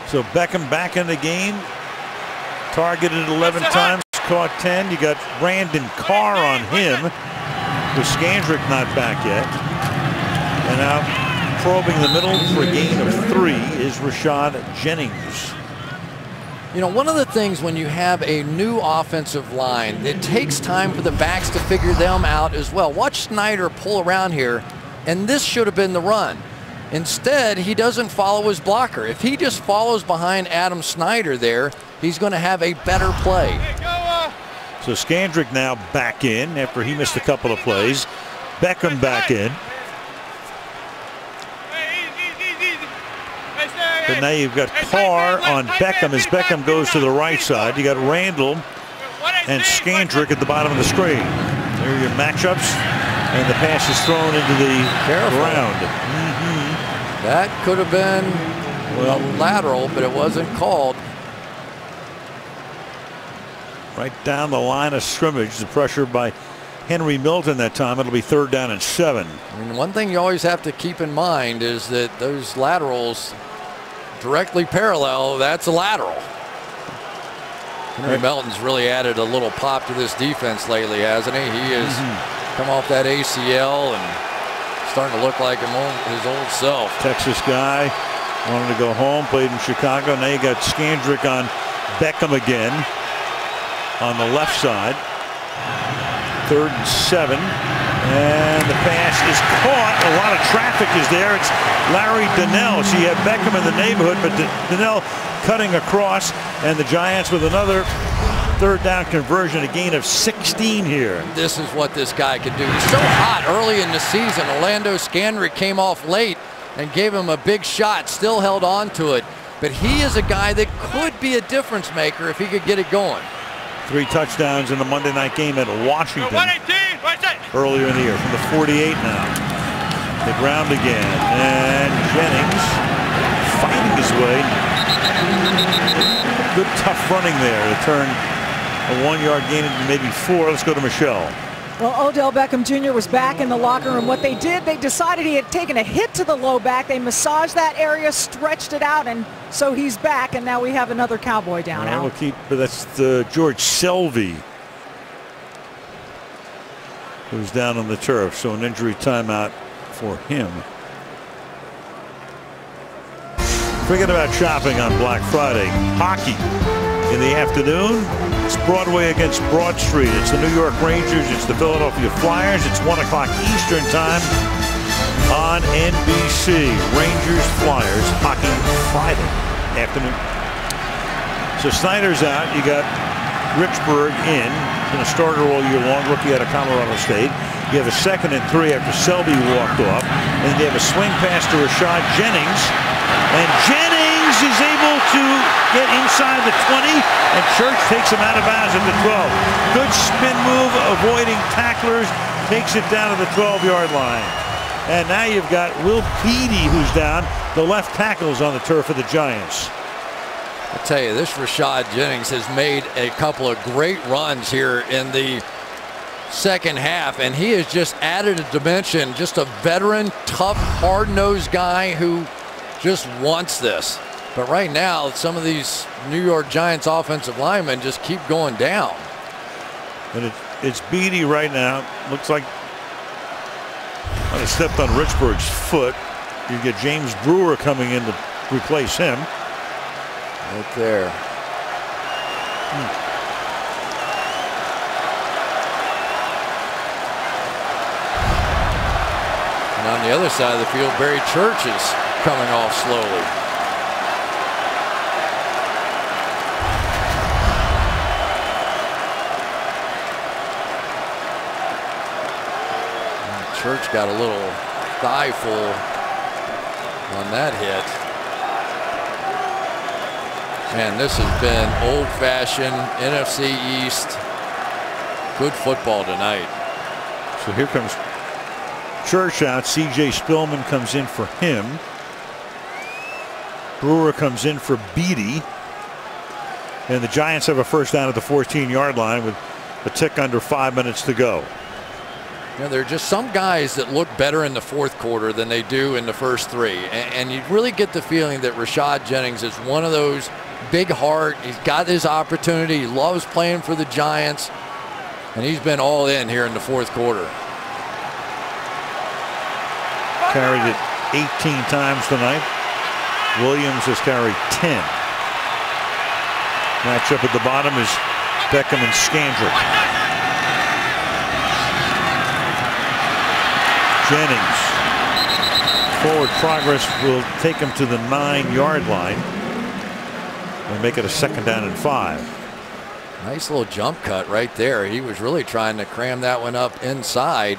So Beckham back in the game. Targeted 11 times, caught 10. You got Brandon Carr on him, with Skandrick not back yet. And now probing the middle for a gain of 3 is Rashad Jennings. You know, one of the things when you have a new offensive line, it takes time for the backs to figure them out as well. Watch Snyder pull around here, and this should have been the run. Instead, he doesn't follow his blocker. If he just follows behind Adam Snyder there, he's going to have a better play. So Skandrick now back in after he missed a couple of plays. Beckham back in. But now you've got Carr on Beckham as Beckham goes to the right side. You got Randall and Skandrick at the bottom of the screen. There are your matchups, and the pass is thrown into the ground. That could have been a lateral, but it wasn't called. Right down the line of scrimmage. The pressure by Henry Milton that time. It'll be 3rd down and 7. I mean, one thing you always have to keep in mind is that those laterals directly parallel, that's a lateral. Henry Melton's really added a little pop to this defense lately, hasn't he? He has come off that ACL and starting to look like his old self. Texas guy, wanted to go home, played in Chicago. Now you got Skandrick on Beckham again on the left side. 3rd and 7. And the pass is caught. A lot of traffic is there. It's Larry Donnell. So you have Beckham in the neighborhood, but Donnell cutting across, and the Giants with another 3rd down conversion, a gain of 16 here. This is what this guy can do. He's so hot early in the season. Orlando Skandrick came off late and gave him a big shot, still held on to it. But he is a guy that could be a difference maker if he could get it going. 3 touchdowns in the Monday night game at Washington earlier in the year from the 48 now. The ground again, and Jennings fighting his way. Good tough running there to turn a 1-yard gain into maybe 4. Let's go to Michelle. Well, Odell Beckham Jr. was back in the locker room. What they did, they decided he had taken a hit to the low back. They massaged that area, stretched it out, and so he's back, and now we have another Cowboy down. We'll keep, but that's the George Selvey, who's down on the turf, so an injury timeout for him. Forget about shopping on Black Friday. Hockey in the afternoon. It's Broadway against Broad Street. It's the New York Rangers. It's the Philadelphia Flyers. It's 1 o'clock Eastern time on NBC. Rangers Flyers hockey Friday afternoon. So Snyder's out. You got Richburg in a starter all year long, rookie out of Colorado State. You have a 2nd and 3 after Selby walked off, and you have a swing pass to Rashad Jennings, and Jennings is able to get inside the 20, and Church takes him out of bounds at the 12. Good spin move, avoiding tacklers, takes it down to the 12-yard line. And now you've got Will Beatty, who's down. The left tackle's on the turf of the Giants. I tell you, this Rashad Jennings has made a couple of great runs here in the second half, and he has just added a dimension. Just a veteran, tough, hard-nosed guy who just wants this. But right now, some of these New York Giants offensive linemen just keep going down. And it's Beatty right now. Looks like might have stepped on Richburg's foot. You get James Brewer coming in to replace him. Right there. And on the other side of the field, Barry Church is coming off slowly. And Church got a little thigh full on that hit. Man, this has been old-fashioned NFC East. Good football tonight. So here comes Church out. C.J. Spillman comes in for him. Brewer comes in for Beatty. And the Giants have a first down at the 14-yard line with a tick under 5 minutes to go. You know, there are just some guys that look better in the fourth quarter than they do in the first 3. And you really get the feeling that Rashad Jennings is one of those big heart. He's got his opportunity. He loves playing for the Giants. And he's been all in here in the fourth quarter. Carried it 18 times tonight. Williams has carried 10. Matchup at the bottom is Beckham and Skandrick. Jennings. Forward progress will take him to the 9-yard line and make it a 2nd down and 5. Nice little jump cut right there. He was really trying to cram that one up inside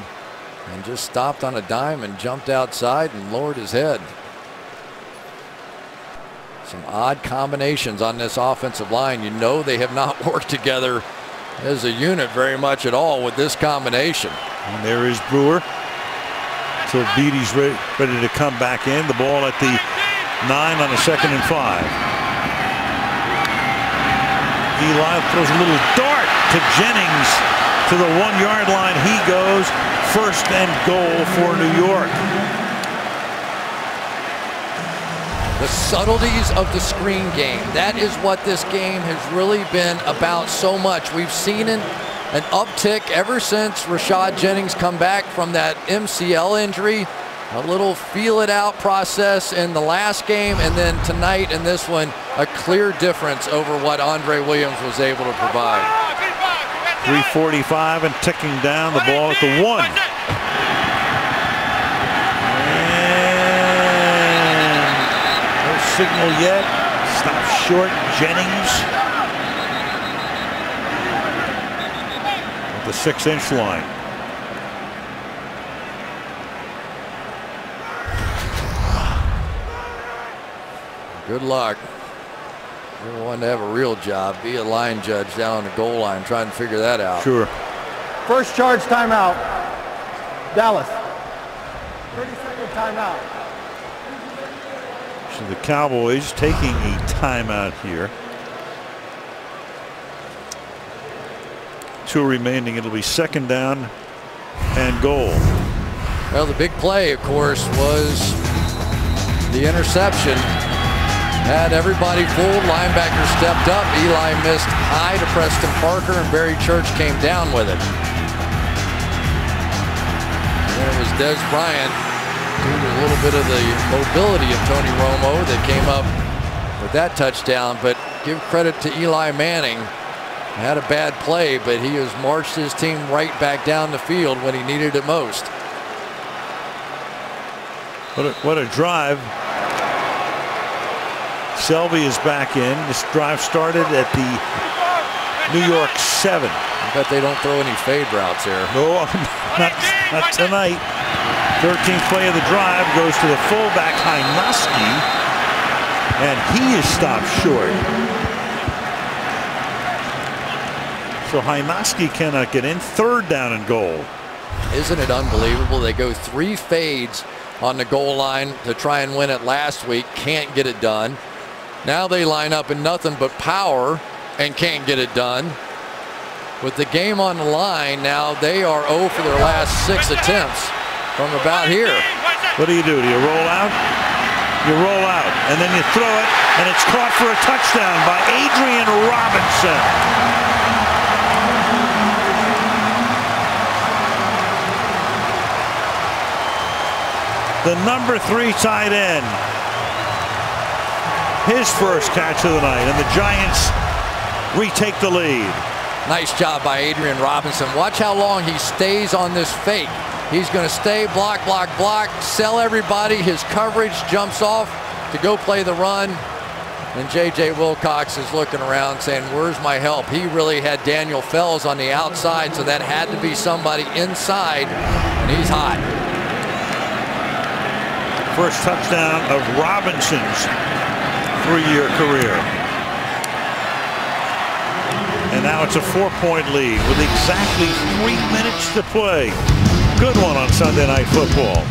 and just stopped on a dime and jumped outside and lowered his head. Some odd combinations on this offensive line. You know they have not worked together as a unit very much at all with this combination. And there is Brewer. So Beatty's ready to come back in. The ball at the 9 on a 2nd and 5. Eli throws a little dart to Jennings to the 1-yard line. He goes. 1st and goal for New York. The subtleties of the screen game. That is what this game has really been about so much. We've seen an uptick ever since Rashad Jennings come back from that MCL injury. A little feel-it-out process in the last game, and then tonight in this one, a clear difference over what Andre Williams was able to provide. 3:45 and ticking down, the ball at the 1. And no signal yet. Stop short, Jennings. At the 6-inch line. Good luck. You're one to have a real job. Be a line judge down on the goal line trying to figure that out. Sure. First charge timeout. Dallas. 30-second timeout. So the Cowboys taking a timeout here. 2 remaining. It'll be 2nd down and goal. Well, the big play, of course, was the interception. Had everybody fooled. Linebacker stepped up. Eli missed high to Preston Parker, and Barry Church came down with it. And it was Des Bryant, due to a little bit of the mobility of Tony Romo, that came up with that touchdown. But give credit to Eli Manning. Had a bad play, but he has marched his team right back down the field when he needed it most. What a drive. Selby is back in. This drive started at the New York 7. I bet they don't throw any fade routes here. No, not tonight. 13th play of the drive goes to the fullback, Hynoski, and he is stopped short. So Hynoski cannot get in. 3rd down and goal. Isn't it unbelievable? They go 3 fades on the goal line to try and win it last week. Can't get it done. Now they line up in nothing but power and can't get it done. With the game on the line now, they are 0 for their last 6 attempts from about here. What do? Do you roll out? You roll out, and then you throw it, and it's caught for a touchdown by Adrian Robinson. The number 3 tight end. His first catch of the night, and the Giants retake the lead. Nice job by Adrian Robinson. Watch how long he stays on this fake. He's going to stay, block, sell everybody. His coverage jumps off to go play the run. And J.J. Wilcox is looking around saying, where's my help? He really had Daniel Fells on the outside, so that had to be somebody inside, and he's hot. First touchdown of Robinson's 3-year career. And now it's a 4-point lead with exactly 3 minutes to play. Good one on Sunday Night Football.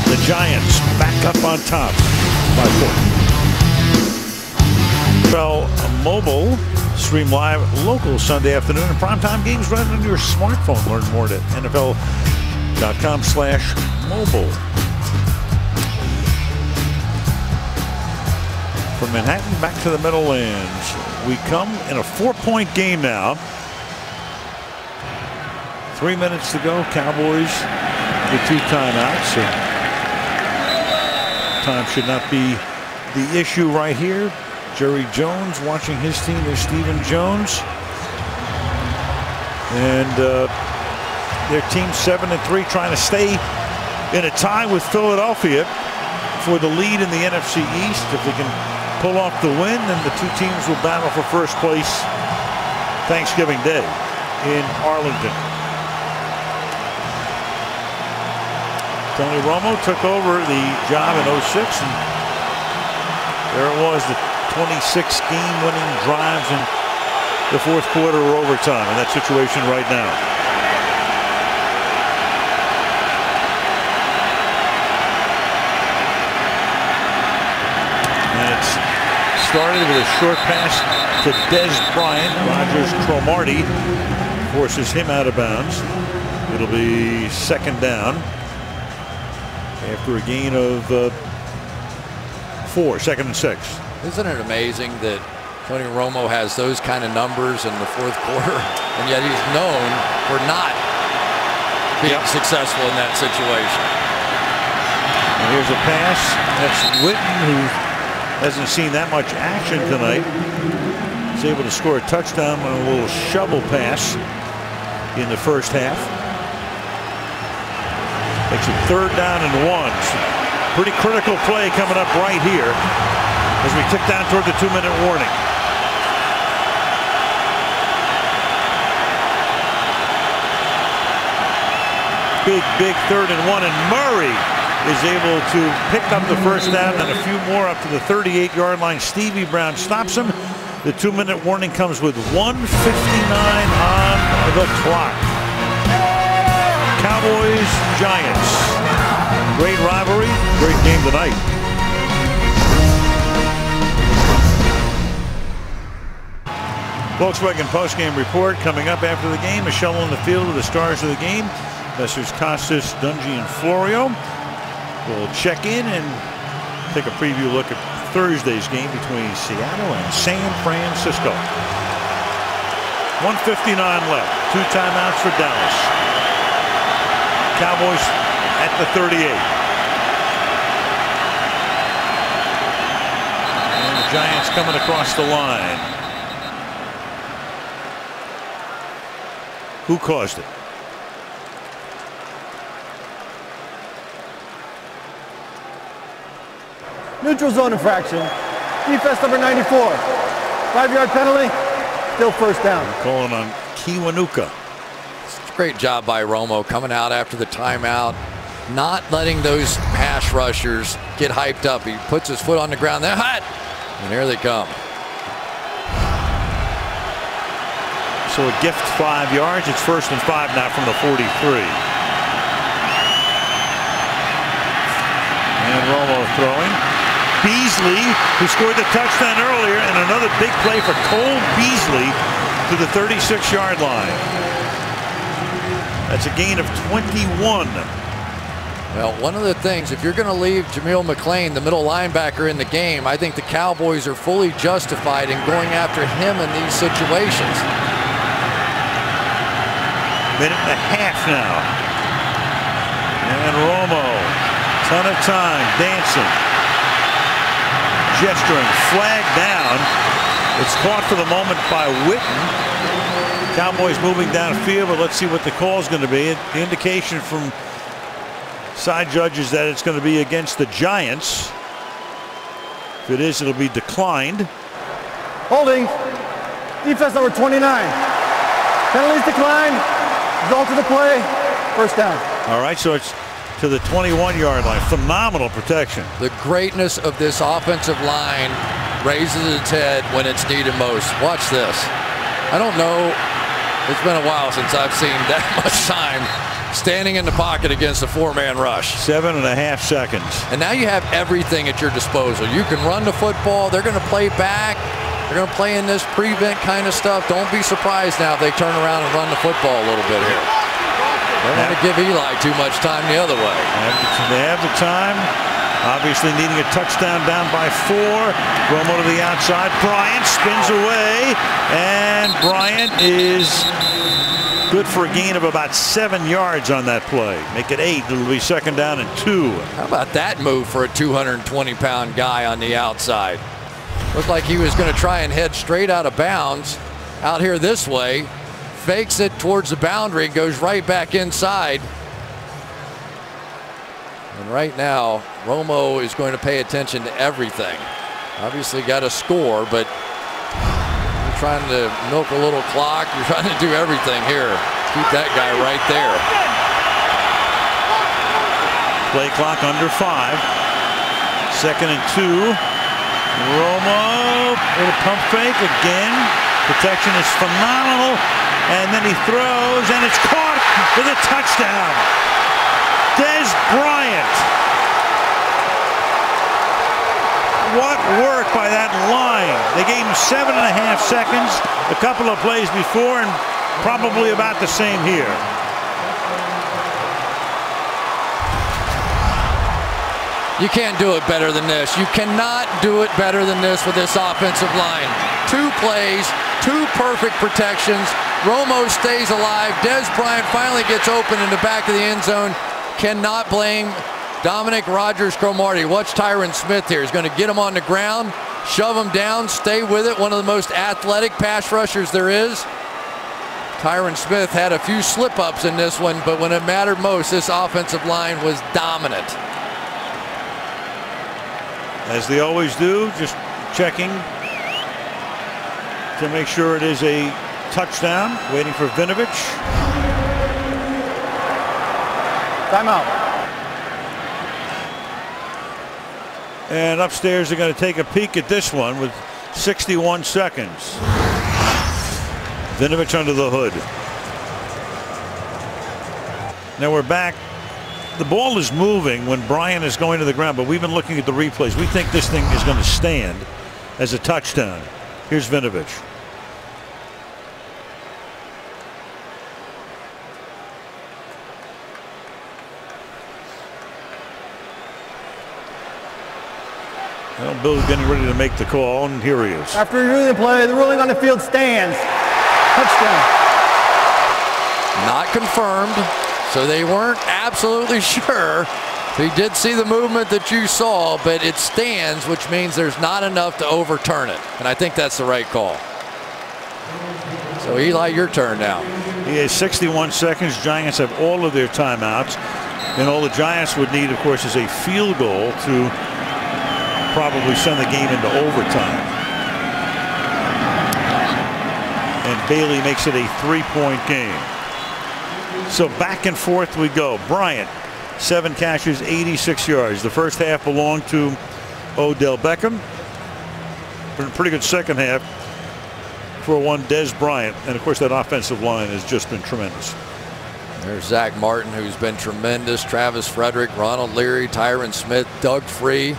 The Giants back up on top by 4. NFL Mobile, stream live local Sunday afternoon and primetime games right on your smartphone. Learn more at NFL.com/mobile. From Manhattan back to the Meadowlands, we come in a 4-point game now. 3 minutes to go. Cowboys with 2 timeouts. So time should not be the issue right here. Jerry Jones watching his team. There's Stephen Jones. And their team 7-3, trying to stay in a tie with Philadelphia for the lead in the NFC East. If they can pull off the win, then the 2 teams will battle for first place Thanksgiving Day in Arlington. Tony Romo took over the job in 06, and there it was, the 26 game-winning drives in the 4th quarter or overtime in that situation right now. And it's started with a short pass to Des Bryant. Rogers Cromartie forces him out of bounds. It'll be 2nd down after a gain of 4, 2nd and 6. Isn't it amazing that Tony Romo has those kind of numbers in the 4th quarter, and yet he's known for not being successful in that situation? And here's a pass. That's Witten, who hasn't seen that much action tonight. He's able to score a touchdown on a little shovel pass in the first half. Makes it 3rd down and 1. Pretty critical play coming up right here as we tick down toward the 2-minute warning. Big 3rd and 1, and Murray is able to pick up the first down and a few more up to the 38-yard line. Stevie Brown stops him. The 2-minute warning comes with 1:59 on the clock. Cowboys, Giants. Great rivalry, great game tonight. Volkswagen postgame report coming up after the game. A shovel in the field with the stars of the game. Messrs. Costas, Dungy, and Florio. We'll check in and take a preview look at Thursday's game between Seattle and San Francisco. 1:59 left. 2 timeouts for Dallas. Cowboys at the 38. And the Giants coming across the line. Who caused it? Neutral zone infraction. Defense number 94. 5-yard penalty. Still first down. Calling on Kiwanuka. Great job by Romo coming out after the timeout, not letting those pass rushers get hyped up. He puts his foot on the ground. They're hot, and here they come. So a gift 5 yards. It's 1st and 5 now from the 43. And Romo throwing. Beasley, who scored the touchdown earlier, and another big play for Cole Beasley to the 36-yard line. That's a gain of 21. Well, one of the things, if you're going to leave Jameel McClain, the middle linebacker, in the game, I think the Cowboys are fully justified in going after him in these situations. Minute and a half now. And Romo, ton of time, dancing, gesturing, flag down. It's caught for the moment by Witten. Cowboys moving downfield, but let's see what the call is going to be. The indication from side judges that it's going to be against the Giants. If it is, it'll be declined. Holding. Defense number 29. Penalties declined. Result of the play. First down. All right, so it's to the 21-yard line. Phenomenal protection. The greatness of this offensive line raises its head when it's needed most. Watch this. I don't know. It's been a while since I've seen that much time standing in the pocket against a 4-man rush. 7.5 seconds. And now you have everything at your disposal. You can run the football. They're going to play back. They're going to play in this prevent kind of stuff. Don't be surprised now if they turn around and run the football a little bit here. Don't want to give Eli too much time the other way. They have the time. Obviously needing a touchdown, down by 4. Romo to the outside. Bryant spins away. And Bryant is good for a gain of about 7 yards on that play. Make it 8. It'll be 2nd down and 2. How about that move for a 220-pound guy on the outside? Looked like he was going to try and head straight out of bounds out here this way. Fakes it towards the boundary, goes right back inside. And right now, Romo is going to pay attention to everything. Obviously got a score, but you're trying to milk a little clock. You're trying to do everything here. Keep that guy right there. Play clock under 5. 2nd and 2. Romo, little pump fake again. Protection is phenomenal. And then he throws, and it's caught with a touchdown. Dez Bryant. What work by that line. They gave him 7.5 seconds a couple of plays before, and probably about the same here. You can't do it better than this. You cannot do it better than this with this offensive line. 2 plays, 2 perfect protections. Romo stays alive. Dez Bryant finally gets open in the back of the end zone. Cannot blame Dominic Rodgers-Cromartie. Watch Tyron Smith here. He's going to get him on the ground, shove him down, stay with it. One of the most athletic pass rushers there is. Tyron Smith had a few slip-ups in this one, but when it mattered most, this offensive line was dominant. As they always do, just checking to make sure it is a touchdown. Waiting for Vinovich. Timeout. And upstairs they're going to take a peek at this one with 61 seconds. Vinovich under the hood. Now we're back. The ball is moving when Brian is going to the ground, but we've been looking at the replays. We think this thing is going to stand as a touchdown. Here's Vinovich. Well, Bill's getting ready to make the call, and here he is. After reviewing the play, the ruling on the field stands. Touchdown. Not confirmed, so they weren't absolutely sure. He did see the movement that you saw, but it stands, which means there's not enough to overturn it. And I think that's the right call. So, Eli, your turn now. He has 61 seconds. Giants have all of their timeouts. And all the Giants would need, of course, is a field goal to probably send the game into overtime. And Bailey makes it a 3-point game. So back and forth we go. Bryant, 7 catches, 86 yards. The first half belonged to Odell Beckham. Pretty good second half for one Dez Bryant. And of course that offensive line has just been tremendous. There's Zach Martin, who's been tremendous. Travis Frederick, Ronald Leary, Tyron Smith, Doug Free.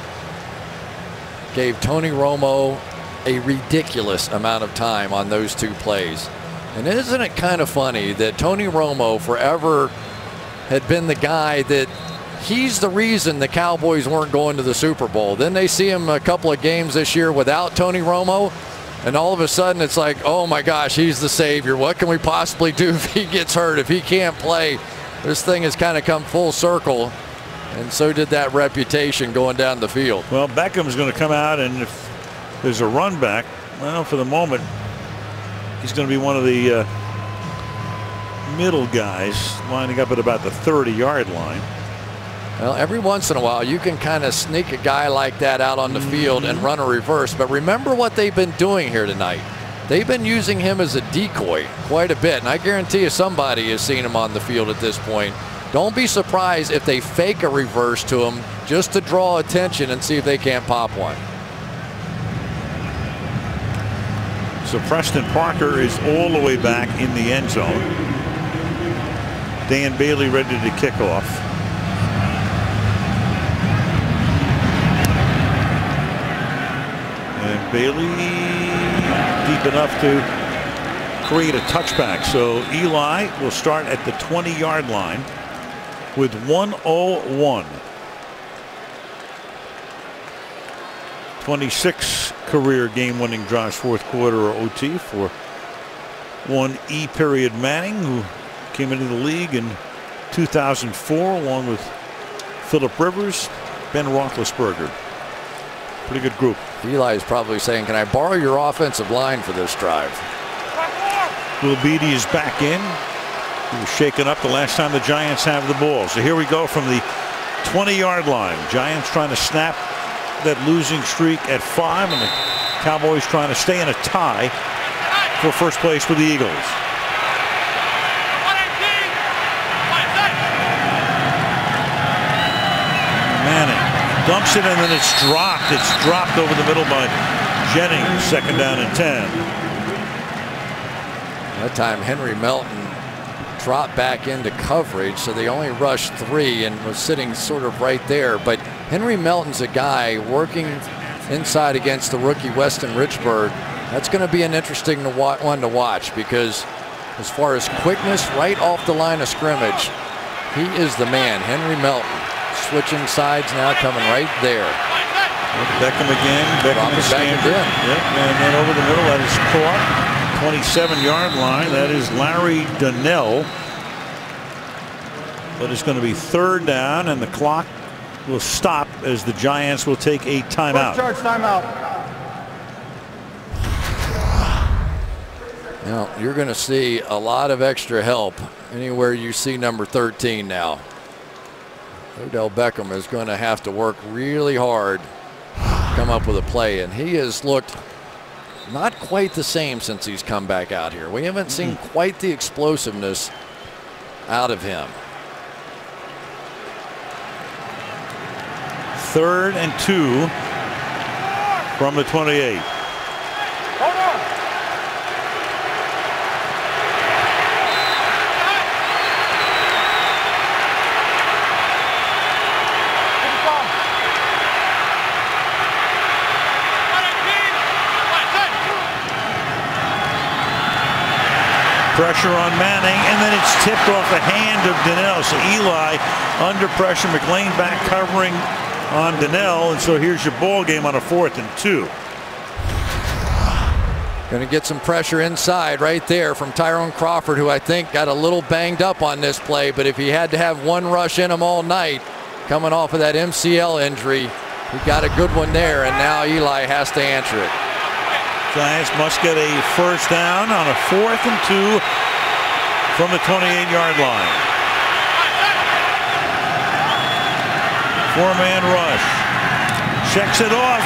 Gave Tony Romo a ridiculous amount of time on those 2 plays. And isn't it kind of funny that Tony Romo forever had been the guy that he's the reason the Cowboys weren't going to the Super Bowl. Then they see him a couple of games this year without Tony Romo, and all of a sudden it's like, oh my gosh, he's the savior. What can we possibly do if he gets hurt, if he can't play? This thing has kind of come full circle. And so did that reputation going down the field. Well, Beckham's going to come out, and if there's a run back, well, for the moment, he's going to be one of the middle guys lining up at about the 30-yard line. Well, every once in a while, you can kind of sneak a guy like that out on the field and run a reverse. But remember what they've been doing here tonight. They've been using him as a decoy quite a bit. And I guarantee you somebody has seen him on the field at this point. Don't be surprised if they fake a reverse to him just to draw attention and see if they can't pop one. So Preston Parker is all the way back in the end zone. Dan Bailey ready to kick off. And Bailey deep enough to create a touchback. So Eli will start at the 20-yard line with 1:01. 26 career game-winning drives, fourth quarter or OT for one E. Manning, who came into the league in 2004 along with Phillip Rivers, Ben Roethlisberger. Pretty good group. Eli is probably saying, can I borrow your offensive line for this drive? Will Beatty is back in. He was shaken up the last time the Giants have the ball. So here we go from the 20-yard line. Giants trying to snap that losing streak at 5, and the Cowboys trying to stay in a tie for first place with the Eagles. Manning dumps it, and then it's dropped. It's dropped over the middle by Jennings. Second down and 10. That time Henry Melton dropped back into coverage, so they only rushed 3 and was sitting sort of right there. But Henry Melton's a guy working inside against the rookie Weston Richburg. That's going to be an interesting one to watch, because as far as quickness right off the line of scrimmage, he is the man. Henry Melton switching sides now, coming right there. Beckham again. Beckham is back again. Yep, and then over the middle, that is caught. 27-yard line. That is Larry Donnell. But it's going to be third down, and the clock will stop as the Giants will take a timeout. First charge timeout. Now, you're going to see a lot of extra help anywhere you see number 13 now. Odell Beckham is going to have to work really hard to come up with a play, and he has looked not quite the same since he's come back out here. We haven't seen quite the explosiveness out of him. 3rd and 2 from the 28. Pressure on Manning, and then it's tipped off the hand of Donnell. So Eli under pressure. McLean back covering on Donnell, and so here's your ball game on a 4th and 2. Going to get some pressure inside right there from Tyrone Crawford, who I think got a little banged up on this play, but if he had to have one rush in him all night, coming off of that MCL injury, he got a good one there, and now Eli has to answer it. Giants must get a first down on a 4th and 2 from the 28-yard line. 4-man rush. Checks it off.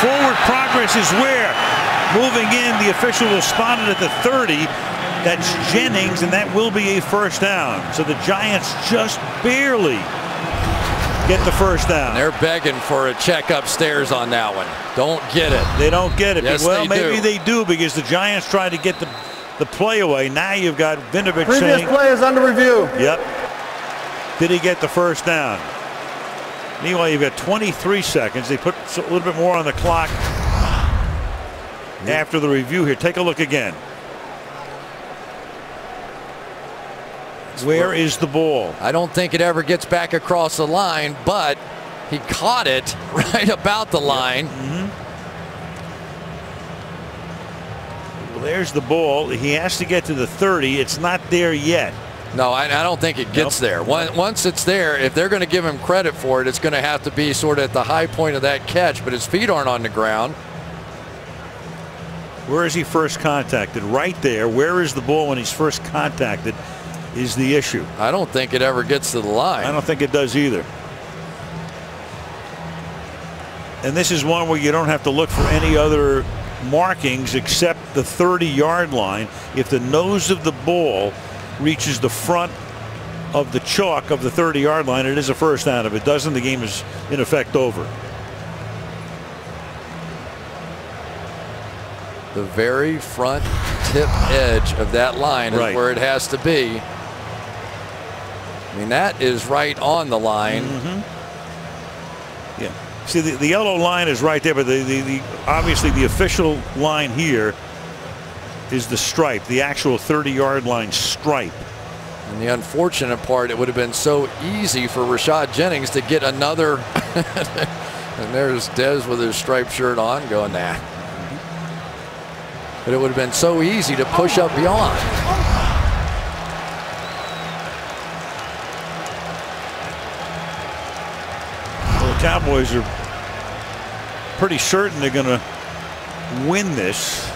Forward progress is where? Moving in, the official will spot it at the 30. That's Jennings, and that will be a first down. So the Giants just barely get the first down. And they're begging for a check upstairs on that one. Don't get it. They don't get it. Yes, well, maybe they do, because the Giants tried to get the play away. Now you've got Vinovich saying. Previous play is under review. Yep. Did he get the first down? Meanwhile, you've got 23 seconds. They put a little bit more on the clock after the review here. Take a look again. Where is the ball? I don't think it ever gets back across the line, but he caught it right about the line. Well, there's the ball. He has to get to the 30. It's not there yet. No, I don't think it gets there. Once it's there, if they're going to give him credit for it, it's going to have to be sort of at the high point of that catch, but his feet aren't on the ground. Where is he first contacted? Right there. Where is the ball when he's first contacted is the issue. I don't think it ever gets to the line. I don't think it does either. And this is one where you don't have to look for any other markings except the 30-yard line. If the nose of the ball reaches the front of the chalk of the 30-yard line, it is a first down. If it doesn't, the game is in effect over. The very front tip edge of that line is where it has to be. I mean, that is right on the line. Yeah. See, the yellow line is right there, but obviously the official line here is the stripe, the actual 30-yard line stripe. And the unfortunate part, it would have been so easy for Rashad Jennings to get another. And there's Dez with his striped shirt on going, nah. But it would have been so easy to push up beyond. Well, the Cowboys are pretty certain they're going to win this.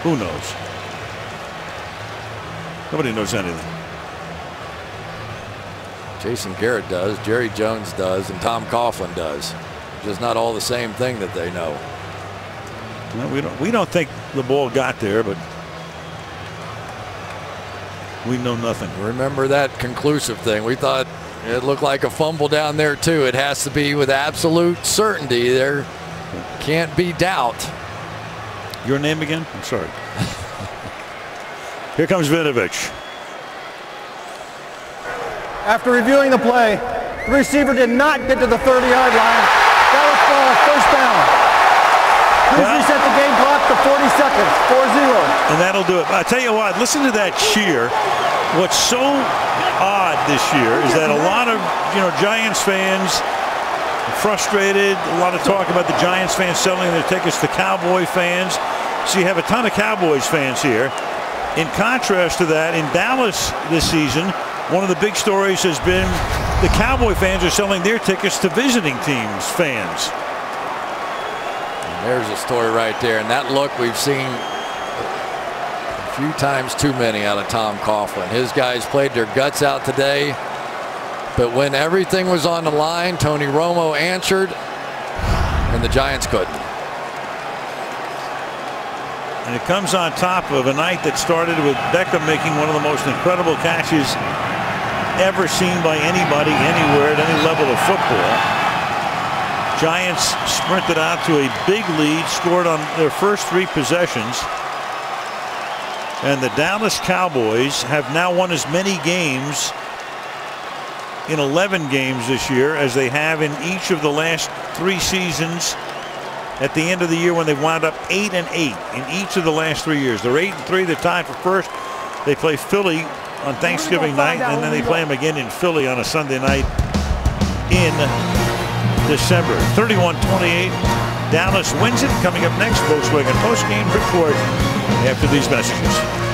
Who knows? Nobody knows anything. Jason Garrett does, Jerry Jones does, and Tom Coughlin does. Just not all the same thing that they know. No, we don't think the ball got there, but we know nothing. Remember that conclusive thing? We thought it looked like a fumble down there too. It has to be with absolute certainty. There can't be doubt. Your name again? I'm sorry. Here comes Vinovich. After reviewing the play, the receiver did not get to the 30-yard line. That was for a first down. Please reset the game clock to 40 seconds, 4-0. And that'll do it. I tell you what, listen to that cheer. What's so odd this year is that a lot of Giants fans are frustrated. A lot of talk about the Giants fans selling their tickets to Cowboy fans. So you have a ton of Cowboys fans here. In contrast to that, in Dallas this season, one of the big stories has been the Cowboy fans are selling their tickets to visiting teams fans. And there's a story right there, and that look we've seen a few times too many out of Tom Coughlin. His guys played their guts out today, but when everything was on the line, Tony Romo answered, and the Giants couldn't. And it comes on top of a night that started with Beckham making one of the most incredible catches ever seen by anybody anywhere at any level of football. Giants sprinted out to a big lead, scored on their first 3 possessions. And the Dallas Cowboys have now won as many games in 11 games this year as they have in each of the last 3 seasons. At the end of the year when they wound up 8-8 in each of the last 3 years. They're 8-3. They're tied for first. They play Philly on Thanksgiving night, and then they play them again in Philly on a Sunday night in December. 31-28. Dallas wins it. Coming up next, Volkswagen postgame report after these messages.